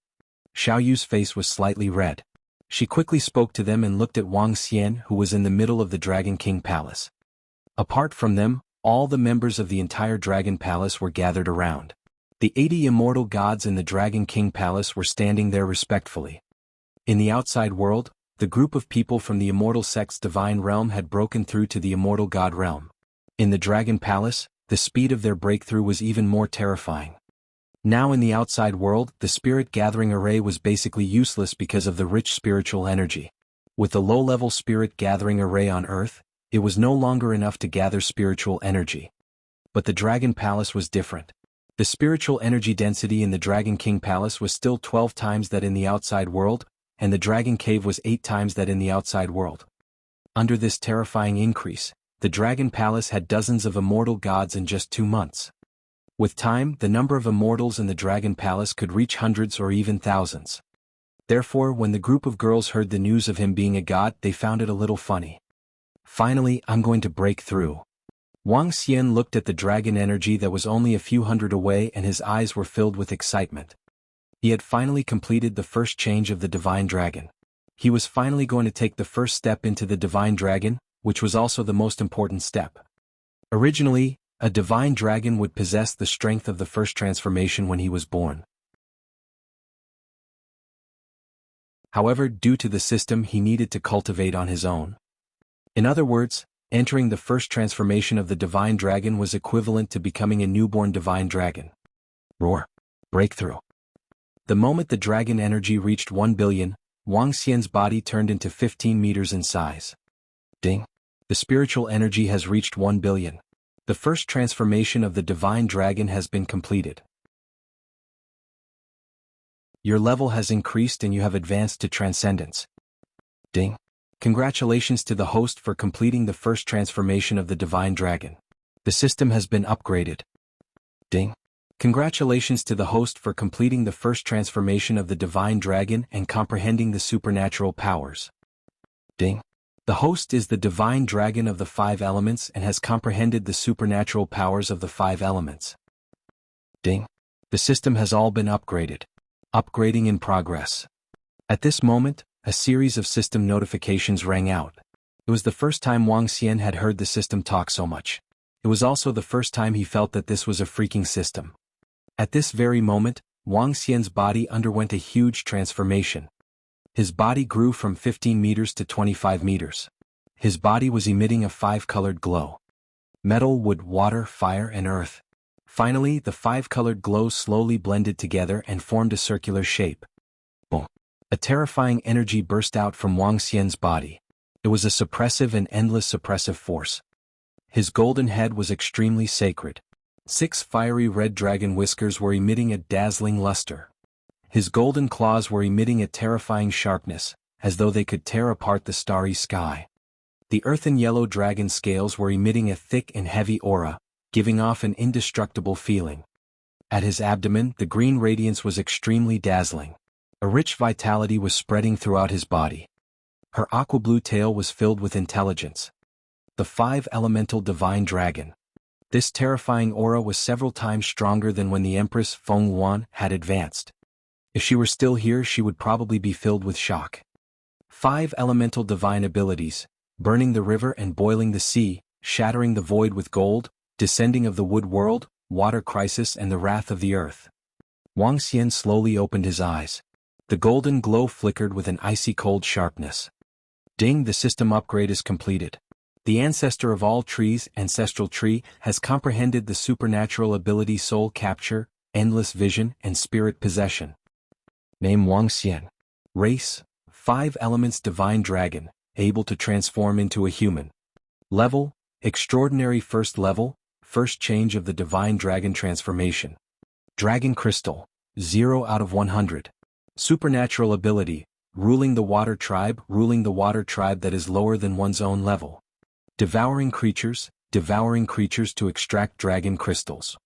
Xiao Yu's face was slightly red. She quickly spoke to them and looked at Wang Xian, who was in the middle of the Dragon King Palace. Apart from them, All the members of the entire Dragon Palace were gathered around. The 80 immortal gods in the Dragon King Palace were standing there respectfully. In the outside world, the group of people from the immortal sect's divine realm had broken through to the immortal god realm. In the Dragon Palace, the speed of their breakthrough was even more terrifying. Now in the outside world, the spirit gathering array was basically useless because of the rich spiritual energy. With the low-level spirit gathering array on Earth, it was no longer enough to gather spiritual energy. But the Dragon Palace was different. The spiritual energy density in the Dragon King Palace was still 12 times that in the outside world, and the Dragon Cave was 8 times that in the outside world. Under this terrifying increase, the Dragon Palace had dozens of immortal gods in just 2 months. With time, the number of immortals in the Dragon Palace could reach hundreds or even thousands. Therefore, when the group of girls heard the news of him being a god, they found it a little funny. Finally, I'm going to break through. Wang Xian looked at the dragon energy that was only a few hundred away and his eyes were filled with excitement. He had finally completed the first change of the divine dragon. He was finally going to take the first step into the divine dragon, which was also the most important step. Originally, a divine dragon would possess the strength of the first transformation when he was born. However, due to the system he needed to cultivate on his own. In other words, entering the first transformation of the divine dragon was equivalent to becoming a newborn divine dragon. Roar. Breakthrough. The moment the dragon energy reached 1 billion, Wang Xian's body turned into 15 meters in size. Ding. The spiritual energy has reached 1 billion. The first transformation of the divine dragon has been completed. Your level has increased and you have advanced to transcendence. Ding. Congratulations to the host for completing the first transformation of the divine dragon. The system has been upgraded. Ding. Congratulations to the host for completing the first transformation of the divine dragon and comprehending the supernatural powers. Ding. The host is the divine dragon of the 5 elements and has comprehended the supernatural powers of the 5 elements. Ding. The system has all been upgraded. Upgrading in progress. At this moment, a series of system notifications rang out. It was the first time Wang Xian had heard the system talk so much. It was also the first time he felt that this was a freaking system. At this very moment, Wang Xian's body underwent a huge transformation. His body grew from 15 meters to 25 meters. His body was emitting a 5-colored glow. Metal, wood, water, fire, and earth. Finally, the 5-colored glows slowly blended together and formed a circular shape. Boom. A terrifying energy burst out from Wang Xian's body. It was a suppressive and endless suppressive force. His golden head was extremely sacred. 6 fiery red dragon whiskers were emitting a dazzling luster. His golden claws were emitting a terrifying sharpness, as though they could tear apart the starry sky. The earthen yellow dragon scales were emitting a thick and heavy aura, giving off an indestructible feeling. At his abdomen, the green radiance was extremely dazzling. A rich vitality was spreading throughout his body. Her aqua-blue tail was filled with intelligence. The 5-elemental divine dragon. This terrifying aura was several times stronger than when the Empress Feng Yuan had advanced. If she were still here, she would probably be filled with shock. 5 elemental divine abilities, burning the river and boiling the sea, shattering the void with gold, descending of the wood world, water crisis and the wrath of the earth. Wang Xian slowly opened his eyes. The golden glow flickered with an icy cold sharpness. Ding, the system upgrade is completed. The ancestor of all trees, ancestral tree, has comprehended the supernatural ability soul capture, endless vision, and spirit possession. Name Wang Xian. Race, 5 elements divine dragon, able to transform into a human. Level, extraordinary first level, first change of the divine dragon transformation. Dragon crystal, 0 out of 100. Supernatural ability, ruling the water tribe that is lower than one's own level. Devouring creatures to extract dragon crystals.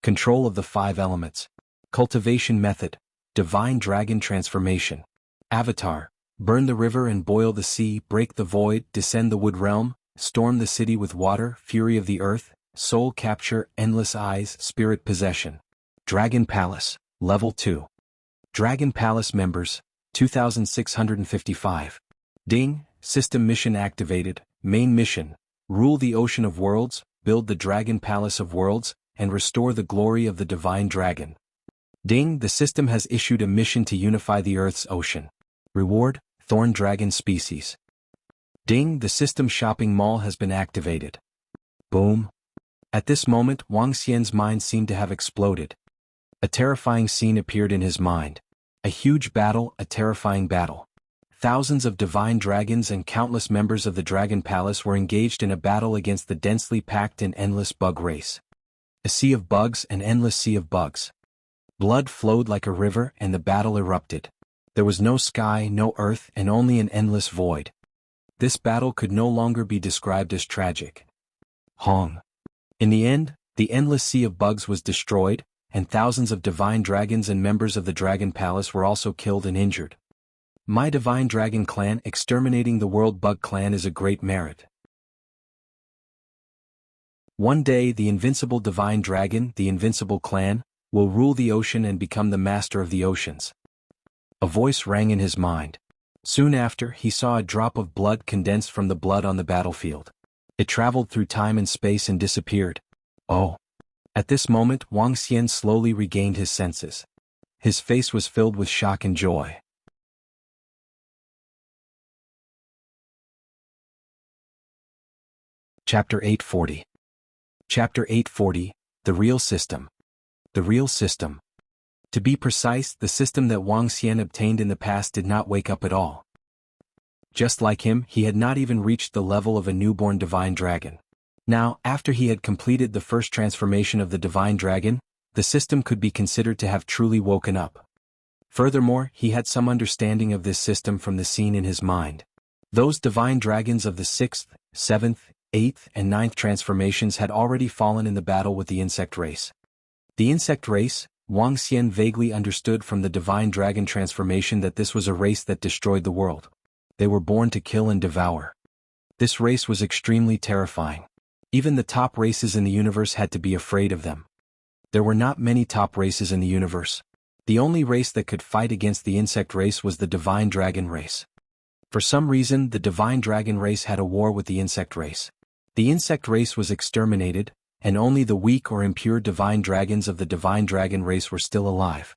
Control of the 5 elements. Cultivation method, divine dragon transformation. Avatar, burn the river and boil the sea, break the void, descend the wood realm, storm the city with water, fury of the earth, soul capture, endless eyes, spirit possession. Dragon Palace, level 2. Dragon Palace members, 2,655. Ding, system mission activated, main mission, rule the ocean of worlds, build the Dragon Palace of Worlds, and restore the glory of the Divine Dragon. Ding, the system has issued a mission to unify the Earth's ocean. Reward, Thorn Dragon Species. Ding, the system shopping mall has been activated. Boom. At this moment, Wang Xian's mind seemed to have exploded. A terrifying scene appeared in his mind. A huge battle, a terrifying battle. Thousands of divine dragons and countless members of the Dragon Palace were engaged in a battle against the densely packed and endless bug race. A sea of bugs, an endless sea of bugs. Blood flowed like a river and the battle erupted. There was no sky, no earth, and only an endless void. This battle could no longer be described as tragic. Hong. In the end, the endless sea of bugs was destroyed, and thousands of divine dragons and members of the Dragon Palace were also killed and injured. My Divine Dragon Clan exterminating the World Bug Clan is a great merit. One day the invincible Divine Dragon, the Invincible Clan, will rule the ocean and become the master of the oceans. A voice rang in his mind. Soon after, he saw a drop of blood condensed from the blood on the battlefield. It traveled through time and space and disappeared. Oh! At this moment, Wang Xian slowly regained his senses. His face was filled with shock and joy. Chapter 840. Chapter 840, The Real System. The Real System. To be precise, the system that Wang Xian obtained in the past did not wake up at all. Just like him, he had not even reached the level of a newborn divine dragon. Now, after he had completed the first transformation of the divine dragon, the system could be considered to have truly woken up. Furthermore, he had some understanding of this system from the scene in his mind. Those divine dragons of the 6th, 7th, 8th, and 9th transformations had already fallen in the battle with the insect race. The insect race, Wang Xian vaguely understood from the divine dragon transformation that this was a race that destroyed the world. They were born to kill and devour. This race was extremely terrifying. Even the top races in the universe had to be afraid of them. There were not many top races in the universe. The only race that could fight against the insect race was the divine dragon race. For some reason, the divine dragon race had a war with the insect race. The insect race was exterminated, and only the weak or impure divine dragons of the divine dragon race were still alive.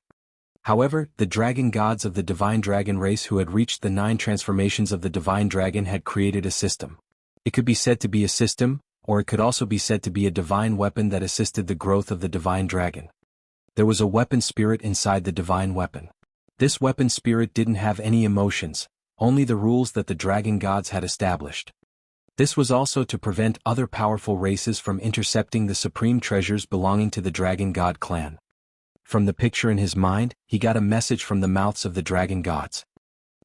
However, the dragon gods of the divine dragon race who had reached the 9 transformations of the divine dragon had created a system. It could be said to be a system, or it could also be said to be a divine weapon that assisted the growth of the divine dragon. There was a weapon spirit inside the divine weapon. This weapon spirit didn't have any emotions, only the rules that the dragon gods had established. This was also to prevent other powerful races from intercepting the supreme treasures belonging to the Dragon God clan. From the picture in his mind, he got a message from the mouths of the dragon gods.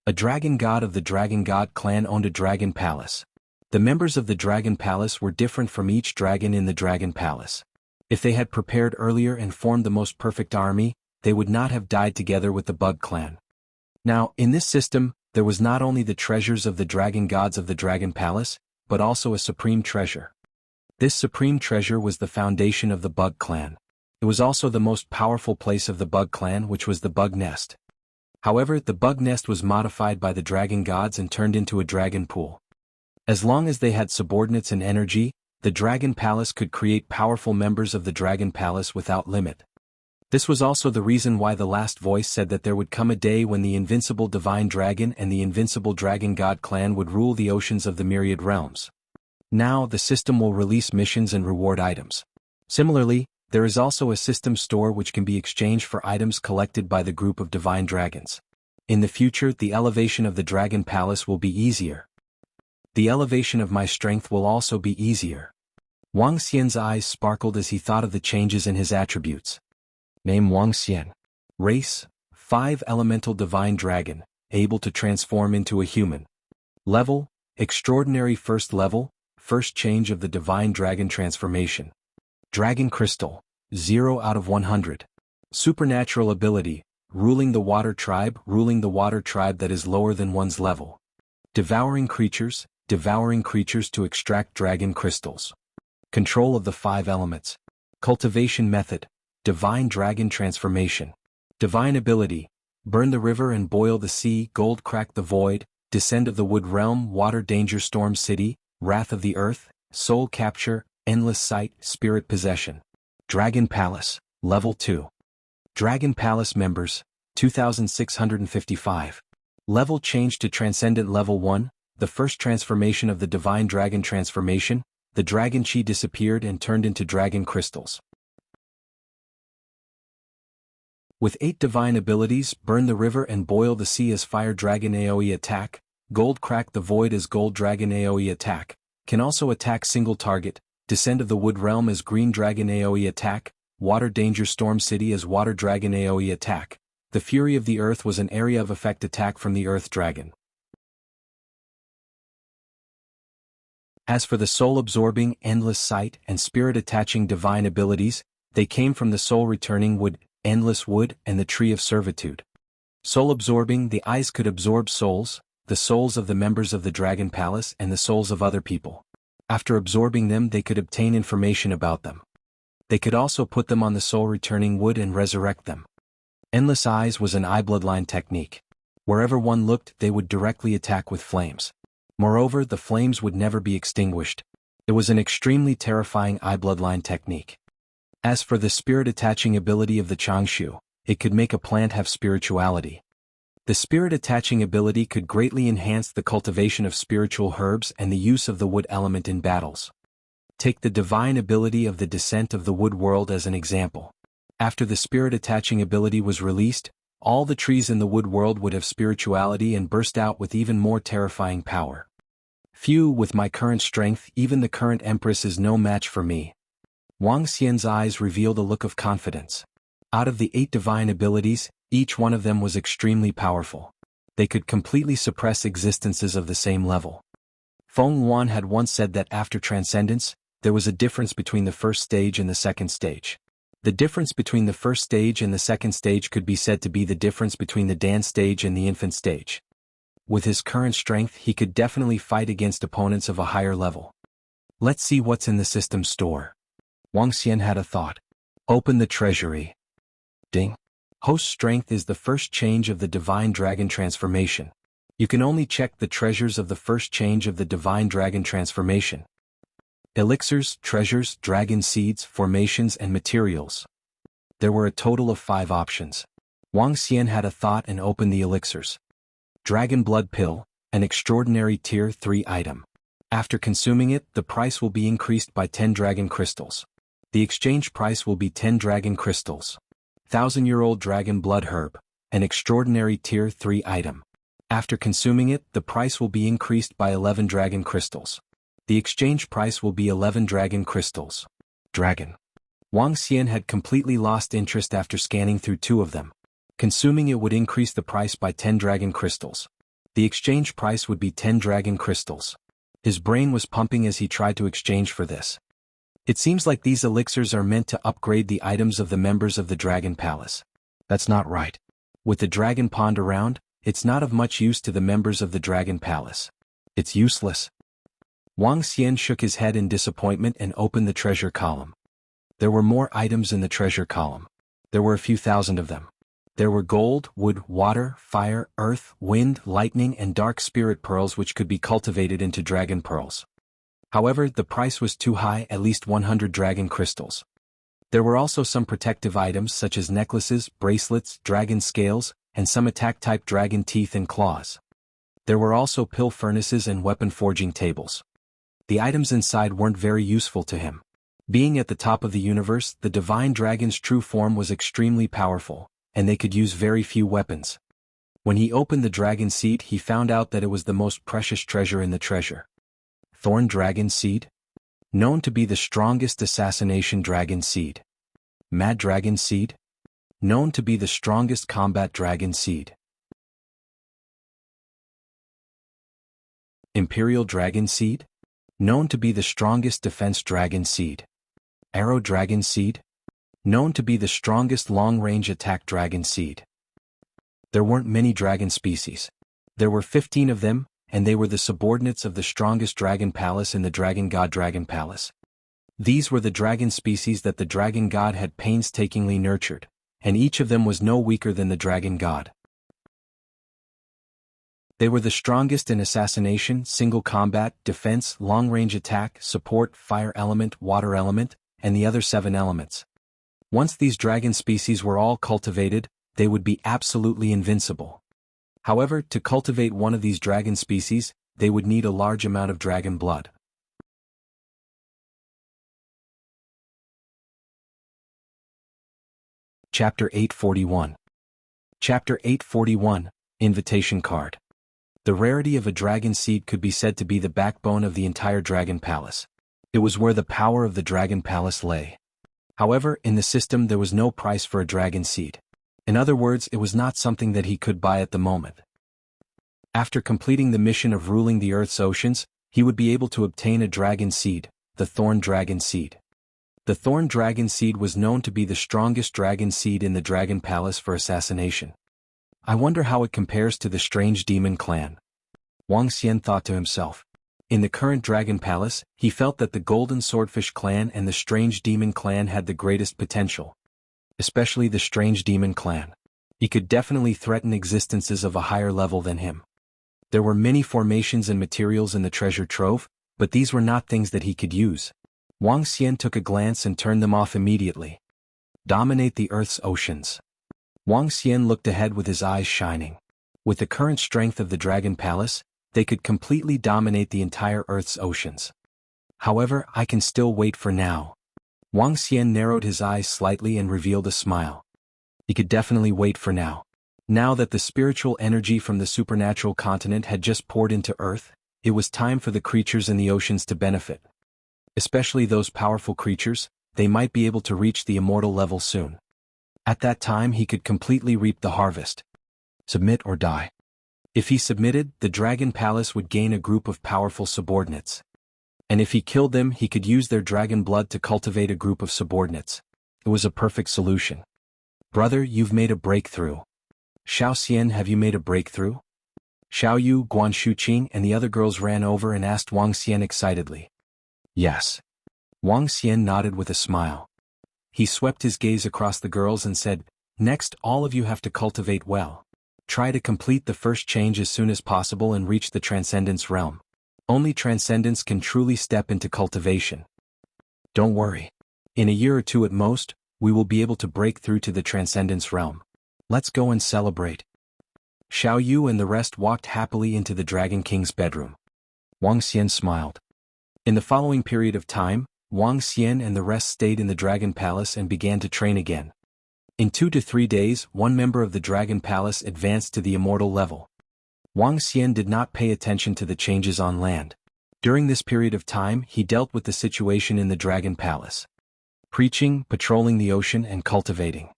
A dragon god of the Dragon God clan owned a dragon palace. The members of the Dragon Palace were different from each dragon in the Dragon Palace. If they had prepared earlier and formed the most perfect army, they would not have died together with the Bug Clan. Now, in this system, there was not only the treasures of the dragon gods of the Dragon Palace, but also a supreme treasure. This supreme treasure was the foundation of the Bug Clan. It was also the most powerful place of the Bug Clan, which was the Bug Nest. However, the Bug Nest was modified by the dragon gods and turned into a dragon pool. As long as they had subordinates and energy, the Dragon Palace could create powerful members of the Dragon Palace without limit. This was also the reason why the last voice said that there would come a day when the invincible Divine Dragon and the invincible Dragon God clan would rule the oceans of the myriad realms. Now, the system will release missions and reward items. Similarly, there is also a system store which can be exchanged for items collected by the group of Divine Dragons. In the future, the elevation of the Dragon Palace will be easier. The elevation of my strength will also be easier. Wang Xian's eyes sparkled as he thought of the changes in his attributes. Name Wang Xian. Race, 5 elemental divine dragon, able to transform into a human. Level, extraordinary first level, first change of the divine dragon transformation. Dragon crystal, 0 out of 100. Supernatural ability, ruling the water tribe that is lower than one's level. Devouring creatures to extract dragon crystals. Control of the 5 elements. Cultivation method. Divine Dragon Transformation. Divine Ability. Burn the river and boil the sea, gold crack the void, descend of the wood realm, water danger storm city, wrath of the earth, soul capture, Endless Sight, Spirit Possession. Dragon Palace, Level 2. Dragon Palace members, 2655. Level changed to Transcendent Level 1, the first transformation of the Divine Dragon transformation, the Dragon Chi disappeared and turned into dragon crystals. With 8 divine abilities, Burn the River and Boil the Sea as Fire Dragon AoE attack, Gold Crack the Void as Gold Dragon AoE attack, can also attack single target, Descent of the Wood Realm as Green Dragon AoE attack, Water Danger Storm City as Water Dragon AoE attack. The Fury of the Earth was an area of effect attack from the Earth Dragon. As for the soul-absorbing, endless sight, and spirit-attaching divine abilities, they came from the soul-returning wood, endless wood, and the tree of servitude. Soul-absorbing, the eyes could absorb souls, the souls of the members of the Dragon Palace and the souls of other people. After absorbing them, they could obtain information about them. They could also put them on the soul-returning wood and resurrect them. Endless Eyes was an eye bloodline technique. Wherever one looked, they would directly attack with flames. Moreover, the flames would never be extinguished. It was an extremely terrifying eye bloodline technique. As for the spirit-attaching ability of the Changshu, it could make a plant have spirituality. The spirit-attaching ability could greatly enhance the cultivation of spiritual herbs and the use of the wood element in battles. Take the divine ability of the Descent of the Wood World as an example. After the spirit-attaching ability was released, all the trees in the wood world would have spirituality and burst out with even more terrifying power. Phew, with my current strength, even the current Empress is no match for me. Wang Xian's eyes revealed a look of confidence. Out of the 8 divine abilities, each one of them was extremely powerful. They could completely suppress existences of the same level. Feng Yuan had once said that after transcendence, there was a difference between the first stage and the second stage. The difference between the first stage and the second stage could be said to be the difference between the Dan stage and the infant stage. With his current strength, he could definitely fight against opponents of a higher level. Let's see what's in the system store. Wang Xian had a thought. Open the treasury. Ding. Host strength is the first change of the Divine Dragon transformation. You can only check the treasures of the first change of the Divine Dragon transformation. Elixirs, treasures, dragon seeds, formations and materials. There were a total of 5 options. Wang Xian had a thought and opened the elixirs. Dragon Blood Pill, an extraordinary tier 3 item. After consuming it, the price will be increased by 10 dragon crystals. The exchange price will be 10 dragon crystals. 1000-year-old Dragon Blood Herb, an extraordinary tier 3 item. After consuming it, the price will be increased by 11 dragon crystals. The exchange price will be 11 dragon crystals. Dragon. Wang Xian had completely lost interest after scanning through 2 of them. Consuming it would increase the price by 10 dragon crystals. The exchange price would be 10 dragon crystals. His brain was pumping as he tried to exchange for this. It seems like these elixirs are meant to upgrade the items of the members of the Dragon Palace. That's not right. With the Dragon Pond around, it's not of much use to the members of the Dragon Palace. It's useless. Wang Xian shook his head in disappointment and opened the treasure column. There were more items in the treasure column. There were a few thousand of them. There were gold, wood, water, fire, earth, wind, lightning and dark spirit pearls which could be cultivated into dragon pearls. However, the price was too high, at least 100 dragon crystals. There were also some protective items such as necklaces, bracelets, dragon scales, and some attack-type dragon teeth and claws. There were also pill furnaces and weapon forging tables. The items inside weren't very useful to him. Being at the top of the universe, the divine dragon's true form was extremely powerful, and they could use very few weapons. When he opened the dragon seed, he found out that it was the most precious treasure in the treasure. Thorn Dragon Seed? Known to be the strongest assassination dragon seed. Mad Dragon Seed? Known to be the strongest combat dragon seed. Imperial Dragon Seed? Known to be the strongest defense dragon seed. Arrow Dragon Seed? Known to be the strongest long-range attack dragon seed. There weren't many dragon species. There were 15 of them, and they were the subordinates of the strongest dragon palace in the Dragon God Dragon Palace. These were the dragon species that the Dragon God had painstakingly nurtured, and each of them was no weaker than the Dragon God. They were the strongest in assassination, single combat, defense, long-range attack, support, fire element, water element, and the other 7 elements. Once these dragon species were all cultivated, they would be absolutely invincible. However, to cultivate one of these dragon species, they would need a large amount of dragon blood. Chapter 841. Chapter 841, Invitation Card. The rarity of a dragon seed could be said to be the backbone of the entire dragon palace. It was where the power of the dragon palace lay. However, in the system there was no price for a dragon seed. In other words, it was not something that he could buy at the moment. After completing the mission of ruling the Earth's oceans, he would be able to obtain a dragon seed, the Thorn Dragon Seed. The Thorn Dragon Seed was known to be the strongest dragon seed in the Dragon Palace for assassination. I wonder how it compares to the Strange Demon Clan. Wang Xian thought to himself. In the current Dragon Palace, he felt that the Golden Swordfish Clan and the Strange Demon Clan had the greatest potential. Especially the Strange Demon Clan. He could definitely threaten existences of a higher level than him. There were many formations and materials in the treasure trove, but these were not things that he could use. Wang Xian took a glance and turned them off immediately. Dominate the Earth's oceans. Wang Xian looked ahead with his eyes shining. With the current strength of the Dragon Palace, they could completely dominate the entire Earth's oceans. However, I can still wait for now. Wang Xian narrowed his eyes slightly and revealed a smile. He could definitely wait for now. Now that the spiritual energy from the supernatural continent had just poured into Earth, it was time for the creatures in the oceans to benefit. Especially those powerful creatures, they might be able to reach the immortal level soon. At that time he could completely reap the harvest. Submit or die. If he submitted, the Dragon Palace would gain a group of powerful subordinates. And if he killed them, he could use their dragon blood to cultivate a group of subordinates. It was a perfect solution. Brother, you've made a breakthrough. Xiao Xian, have you made a breakthrough? Xiao Yu, Guan Shuqing and the other girls ran over and asked Wang Xian excitedly. Yes. Wang Xian nodded with a smile. He swept his gaze across the girls and said, next, all of you have to cultivate well. Try to complete the first change as soon as possible and reach the Transcendence realm. Only Transcendence can truly step into cultivation. Don't worry. In a year or two at most, we will be able to break through to the Transcendence realm. Let's go and celebrate. Xiao Yu and the rest walked happily into the Dragon King's bedroom. Wang Xian smiled. In the following period of time, Wang Xian and the rest stayed in the Dragon Palace and began to train again. In 2 to 3 days, one member of the Dragon Palace advanced to the immortal level. Wang Xian did not pay attention to the changes on land. During this period of time, he dealt with the situation in the Dragon Palace. Preaching, patrolling the ocean and cultivating.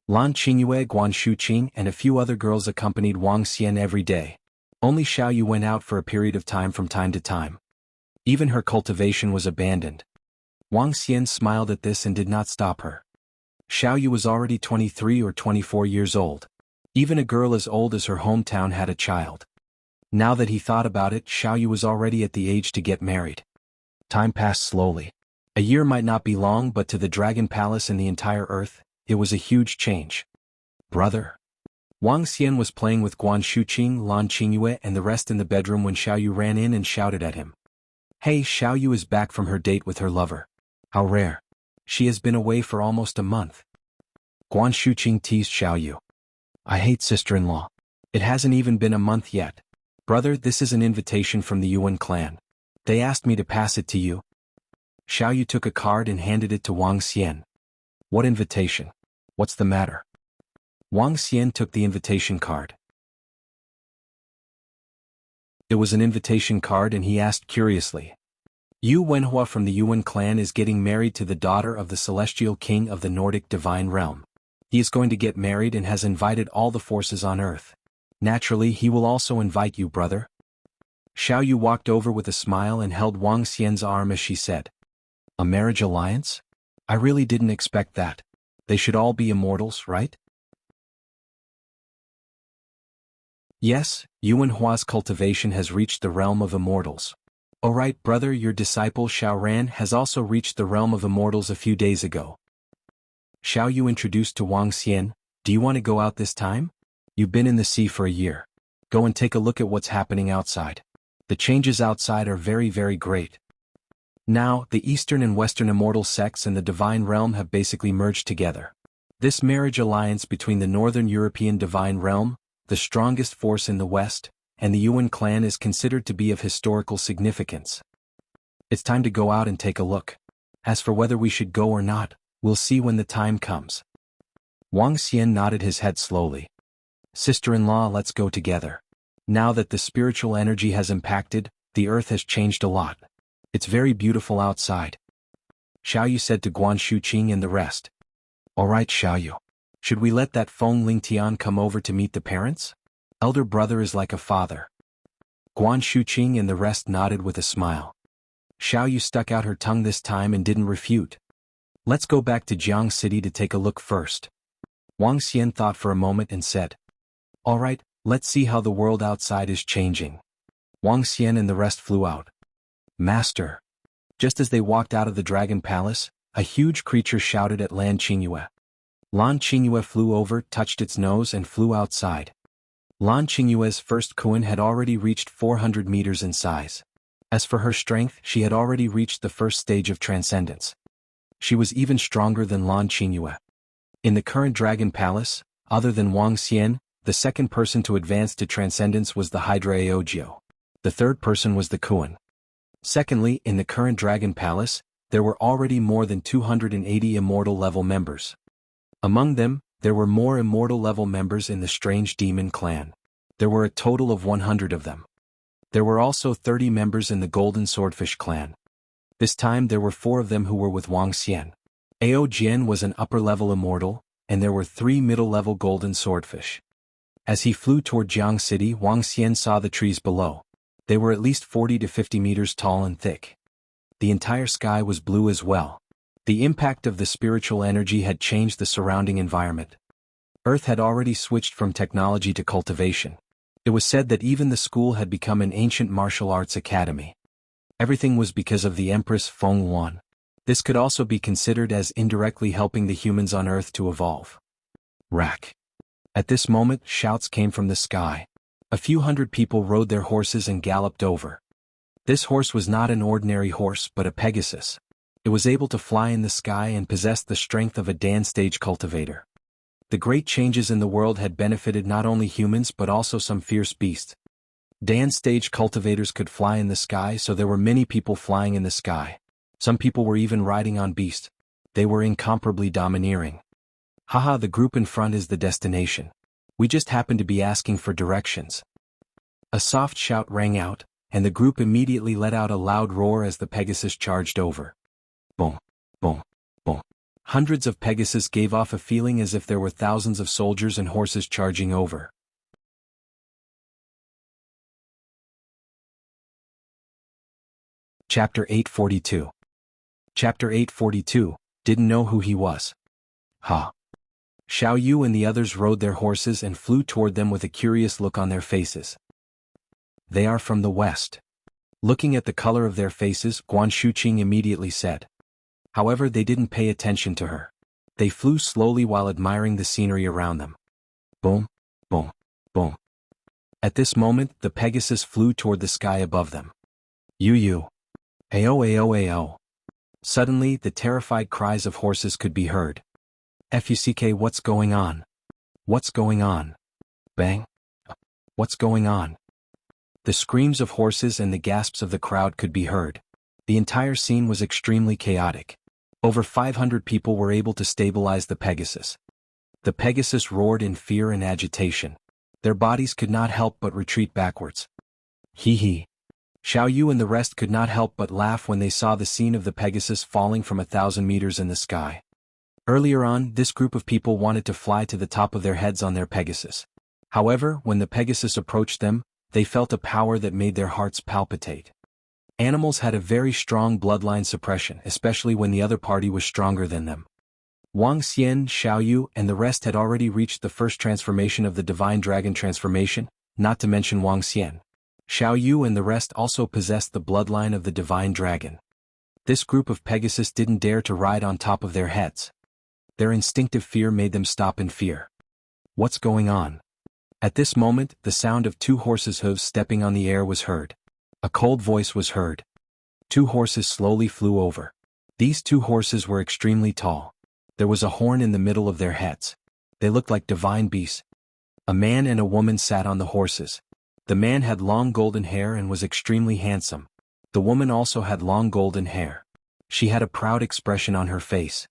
Lan Qingyue, Guan Shuqing and a few other girls accompanied Wang Xian every day. Only Xiao Yu went out for a period of time from time to time. Even her cultivation was abandoned. Wang Xian smiled at this and did not stop her. Xiao Yu was already 23 or 24 years old. Even a girl as old as her hometown had a child. Now that he thought about it, Xiao Yu was already at the age to get married. Time passed slowly. A year might not be long, but to the Dragon Palace and the entire Earth, it was a huge change. Brother. Wang Xian was playing with Guan Shuqing, Lan Qingyue and the rest in the bedroom when Xiao Yu ran in and shouted at him. Hey, Xiao Yu is back from her date with her lover. How rare. She has been away for almost a month. Guan Shuqing teased Xiao Yu. I hate sister-in-law. It hasn't even been a month yet. Brother, this is an invitation from the Yuan clan. They asked me to pass it to you. Xiao Yu took a card and handed it to Wang Xian. What invitation? What's the matter? Wang Xian took the invitation card. It was an invitation card and he asked curiously. Yu Wenhua from the Yuan clan is getting married to the daughter of the celestial king of the Nordic divine realm. He is going to get married and has invited all the forces on earth. Naturally, he will also invite you, brother. Xiao Yu walked over with a smile and held Wang Xian's arm as she said. A marriage alliance? I really didn't expect that. They should all be immortals, right? Yes, Yuan Hua's cultivation has reached the realm of immortals. Alright, brother, your disciple Xiao Ran has also reached the realm of immortals a few days ago. Xiao Yu introduced to Wang Xian, do you want to go out this time? You've been in the sea for a year. Go and take a look at what's happening outside. The changes outside are very, very great. Now, the Eastern and Western immortal sects and the divine realm have basically merged together. This marriage alliance between the Northern European divine realm, the strongest force in the West, and the Yuan clan is considered to be of historical significance. It's time to go out and take a look. As for whether we should go or not, we'll see when the time comes. Wang Xian nodded his head slowly. Sister-in-law, let's go together. Now that the spiritual energy has impacted, the earth has changed a lot. It's very beautiful outside. Xiaoyu said to Guan Shuqing and the rest. All right, Xiaoyu. Should we let that Feng Lingtian come over to meet the parents? Elder brother is like a father. Guan Shuqing and the rest nodded with a smile. Xiaoyu stuck out her tongue this time and didn't refute. Let's go back to Jianghu City to take a look first. Wang Xian thought for a moment and said. All right, let's see how the world outside is changing. Wang Xian and the rest flew out. Master. Just as they walked out of the Dragon Palace, a huge creature shouted at Lan Qingyue. Lan Qingyue flew over, touched its nose and flew outside. Lan Qingyue's first Kuan had already reached 400 meters in size. As for her strength, she had already reached the first stage of transcendence. She was even stronger than Lan Qingyue. In the current Dragon Palace, other than Wang Xian, the second person to advance to transcendence was the Hydra Aogyo. The third person was the Kuan. Secondly, in the current Dragon Palace, there were already more than 280 immortal level members. Among them, there were more immortal level members in the Strange Demon clan. There were a total of 100 of them. There were also 30 members in the Golden Swordfish clan. This time there were 4 of them who were with Wang Xian. Ao Jian was an upper-level immortal, and there were 3 middle-level Golden Swordfish. As he flew toward Jianghu City, Wang Xian saw the trees below. They were at least 40 to 50 meters tall and thick. The entire sky was blue as well. The impact of the spiritual energy had changed the surrounding environment. Earth had already switched from technology to cultivation. It was said that even the school had become an ancient martial arts academy. Everything was because of the Empress Feng Yuan. This could also be considered as indirectly helping the humans on Earth to evolve. Rack. At this moment, shouts came from the sky. A few hundred people rode their horses and galloped over. This horse was not an ordinary horse but a Pegasus. It was able to fly in the sky and possessed the strength of a Dan stage cultivator. The great changes in the world had benefited not only humans but also some fierce beasts. Dan stage cultivators could fly in the sky, so there were many people flying in the sky. Some people were even riding on beasts. They were incomparably domineering. Haha, the group in front is the destination. We just happened to be asking for directions. A soft shout rang out, and the group immediately let out a loud roar as the Pegasus charged over. Boom, boom, boom. Hundreds of Pegasus gave off a feeling as if there were thousands of soldiers and horses charging over. Chapter 842. Chapter 842, didn't know who he was. Ha. Xiao Yu and the others rode their horses and flew toward them with a curious look on their faces. They are from the west. Looking at the color of their faces, Guan Shuqing immediately said. However, they didn't pay attention to her. They flew slowly while admiring the scenery around them. Boom, boom, boom. At this moment, the Pegasus flew toward the sky above them. Yu. Ao. Suddenly, the terrified cries of horses could be heard. Fuck, what's going on? What's going on? Bang. What's going on? The screams of horses and the gasps of the crowd could be heard. The entire scene was extremely chaotic. Over 500 people were able to stabilize the Pegasus. The Pegasus roared in fear and agitation. Their bodies could not help but retreat backwards. Hee. Xiao Yu and the rest could not help but laugh when they saw the scene of the Pegasus falling from 1,000 meters in the sky. Earlier on, this group of people wanted to fly to the top of their heads on their Pegasus. However, when the Pegasus approached them, they felt a power that made their hearts palpitate. Animals had a very strong bloodline suppression, especially when the other party was stronger than them. Wang Xian, Xiao Yu, and the rest had already reached the first transformation of the Divine Dragon transformation, not to mention Wang Xian. Xiao Yu and the rest also possessed the bloodline of the Divine Dragon. This group of Pegasus didn't dare to ride on top of their heads. Their instinctive fear made them stop in fear. What's going on? At this moment, the sound of 2 horses' hooves stepping on the air was heard. A cold voice was heard. 2 horses slowly flew over. These 2 horses were extremely tall. There was a horn in the middle of their heads. They looked like divine beasts. A man and a woman sat on the horses. The man had long golden hair and was extremely handsome. The woman also had long golden hair. She had a proud expression on her face.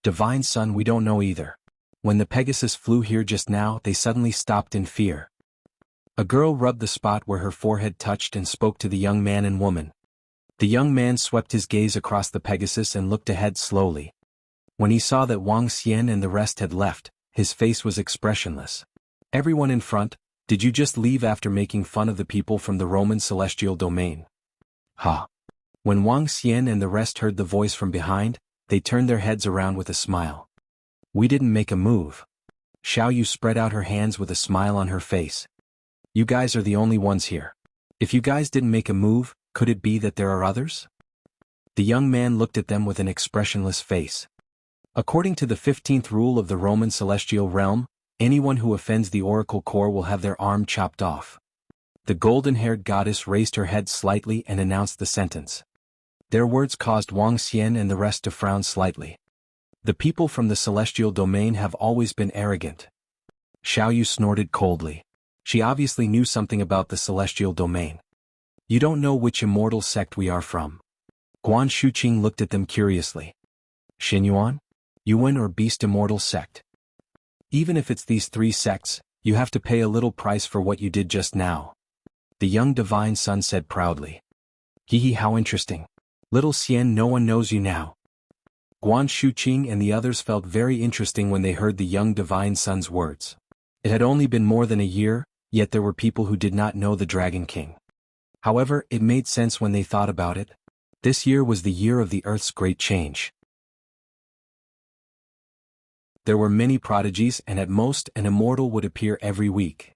Divine Son, we don't know either. When the Pegasus flew here just now, they suddenly stopped in fear. A girl rubbed the spot where her forehead touched and spoke to the young man and woman. The young man swept his gaze across the Pegasus and looked ahead slowly. When he saw that Wang Xian and the rest had left, his face was expressionless. Everyone in front, did you just leave after making fun of the people from the Roman celestial domain? Ha! When Wang Xian and the rest heard the voice from behind, they turned their heads around with a smile. We didn't make a move. Xiao Yu spread out her hands with a smile on her face. You guys are the only ones here. If you guys didn't make a move, could it be that there are others? The young man looked at them with an expressionless face. According to the 15th rule of the Roman celestial realm, anyone who offends the oracle core will have their arm chopped off. The golden-haired goddess raised her head slightly and announced the sentence. Their words caused Wang Xian and the rest to frown slightly. The people from the celestial domain have always been arrogant. Xiao Yu snorted coldly. She obviously knew something about the celestial domain. You don't know which immortal sect we are from. Guan Shuqing looked at them curiously. Xinyuan? Yuan or Beast Immortal Sect? Even if it's these 3 sects, you have to pay a little price for what you did just now. The young Divine Son said proudly. Hee, how interesting. Little Xian, no one knows you now. Guan Shuqing and the others felt very interesting when they heard the young Divine Son's words. It had only been more than a year, yet there were people who did not know the Dragon King. However, it made sense when they thought about it. This year was the year of the Earth's great change. There were many prodigies and at most an immortal would appear every week.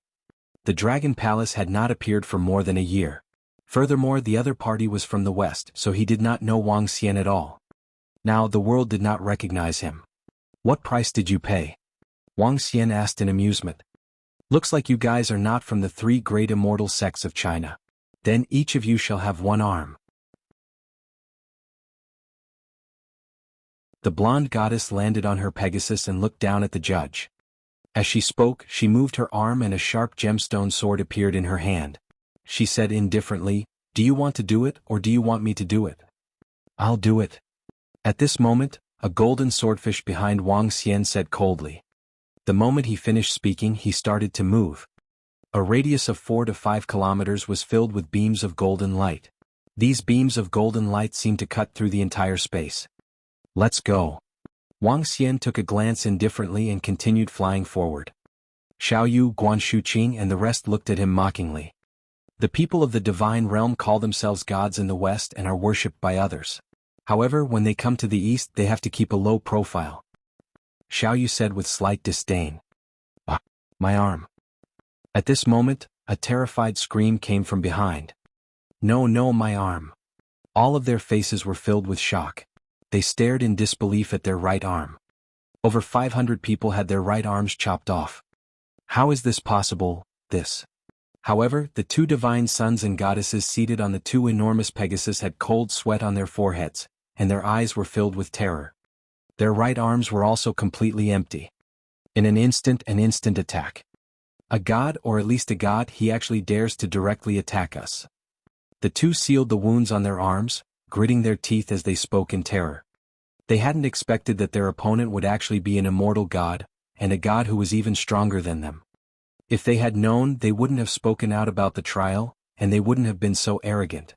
The Dragon Palace had not appeared for more than a year. Furthermore, the other party was from the west, so he did not know Wang Xian at all. Now the world did not recognize him. What price did you pay? Wang Xian asked in amusement. Looks like you guys are not from the 3 great immortal sects of China. Then each of you shall have 1 arm. The blonde goddess landed on her Pegasus and looked down at the judge. As she spoke, she moved her arm and a sharp gemstone sword appeared in her hand. She said indifferently, do you want to do it or do you want me to do it? I'll do it. At this moment, a golden swordfish behind Wang Xian said coldly. The moment he finished speaking, he started to move. A radius of 4 to 5 kilometers was filled with beams of golden light. These beams of golden light seemed to cut through the entire space. Let's go. Wang Xian took a glance indifferently and continued flying forward. Xiao Yu, Guan Shuqing and the rest looked at him mockingly. The people of the divine realm call themselves gods in the west and are worshipped by others. However, when they come to the east they have to keep a low profile. Xiao Yu said with slight disdain. Ah, my arm. At this moment, a terrified scream came from behind. No, my arm. All of their faces were filled with shock. They stared in disbelief at their right arm. Over 500 people had their right arms chopped off. How is this possible, this? However, the 2 divine sons and goddesses seated on the 2 enormous Pegasus had cold sweat on their foreheads, and their eyes were filled with terror. Their right arms were also completely empty. In an instant attack. A god, or at least a god, he actually dares to directly attack us. The 2 sealed the wounds on their arms, gritting their teeth as they spoke in terror. They hadn't expected that their opponent would actually be an immortal god, and a god who was even stronger than them. If they had known, they wouldn't have spoken out about the trial, and they wouldn't have been so arrogant.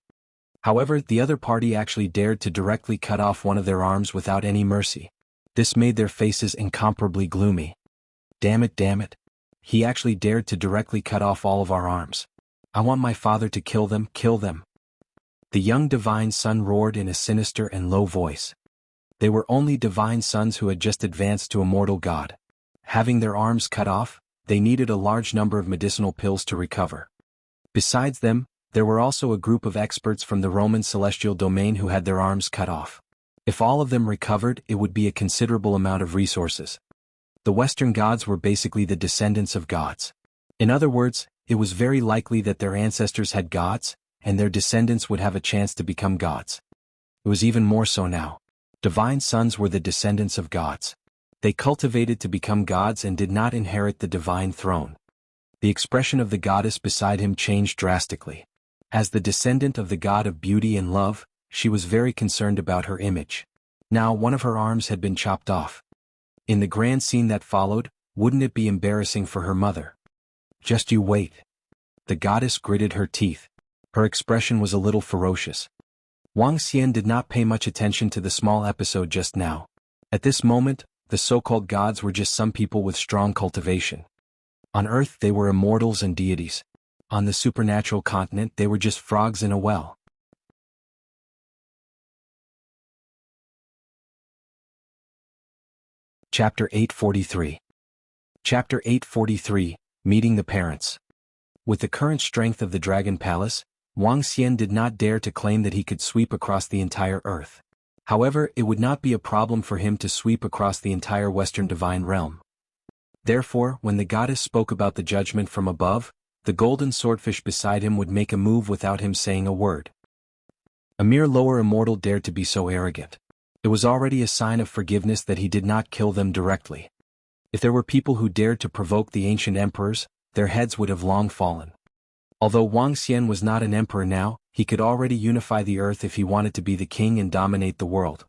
However, the other party actually dared to directly cut off one of their arms without any mercy. This made their faces incomparably gloomy. Damn it. He actually dared to directly cut off all of our arms. I want my father to kill them. The young divine son roared in a sinister and low voice. They were only divine sons who had just advanced to immortal god. Having their arms cut off, they needed a large number of medicinal pills to recover. Besides them, there were also a group of experts from the Roman celestial domain who had their arms cut off. If all of them recovered, it would be a considerable amount of resources. The Western gods were basically the descendants of gods. In other words, it was very likely that their ancestors had gods, and their descendants would have a chance to become gods. It was even more so now. Divine sons were the descendants of gods. They cultivated to become gods and did not inherit the divine throne. The expression of the goddess beside him changed drastically. As the descendant of the god of beauty and love, she was very concerned about her image. Now one of her arms had been chopped off. In the grand scene that followed, wouldn't it be embarrassing for her mother? Just you wait. The goddess gritted her teeth. Her expression was a little ferocious. Wang Xian did not pay much attention to the small episode just now. At this moment, the so-called gods were just some people with strong cultivation. On Earth they were immortals and deities. On the supernatural continent they were just frogs in a well. Chapter 843. Chapter 843, Meeting the Parents. With the current strength of the Dragon Palace, Wang Xian did not dare to claim that he could sweep across the entire Earth. However, it would not be a problem for him to sweep across the entire Western Divine Realm. Therefore, when the goddess spoke about the judgment from above, the golden swordfish beside him would make a move without him saying a word. A mere lower immortal dared to be so arrogant. It was already a sign of forgiveness that he did not kill them directly. If there were people who dared to provoke the ancient emperors, their heads would have long fallen. Although Wang Xian was not an emperor now, he could already unify the earth if he wanted to be the king and dominate the world.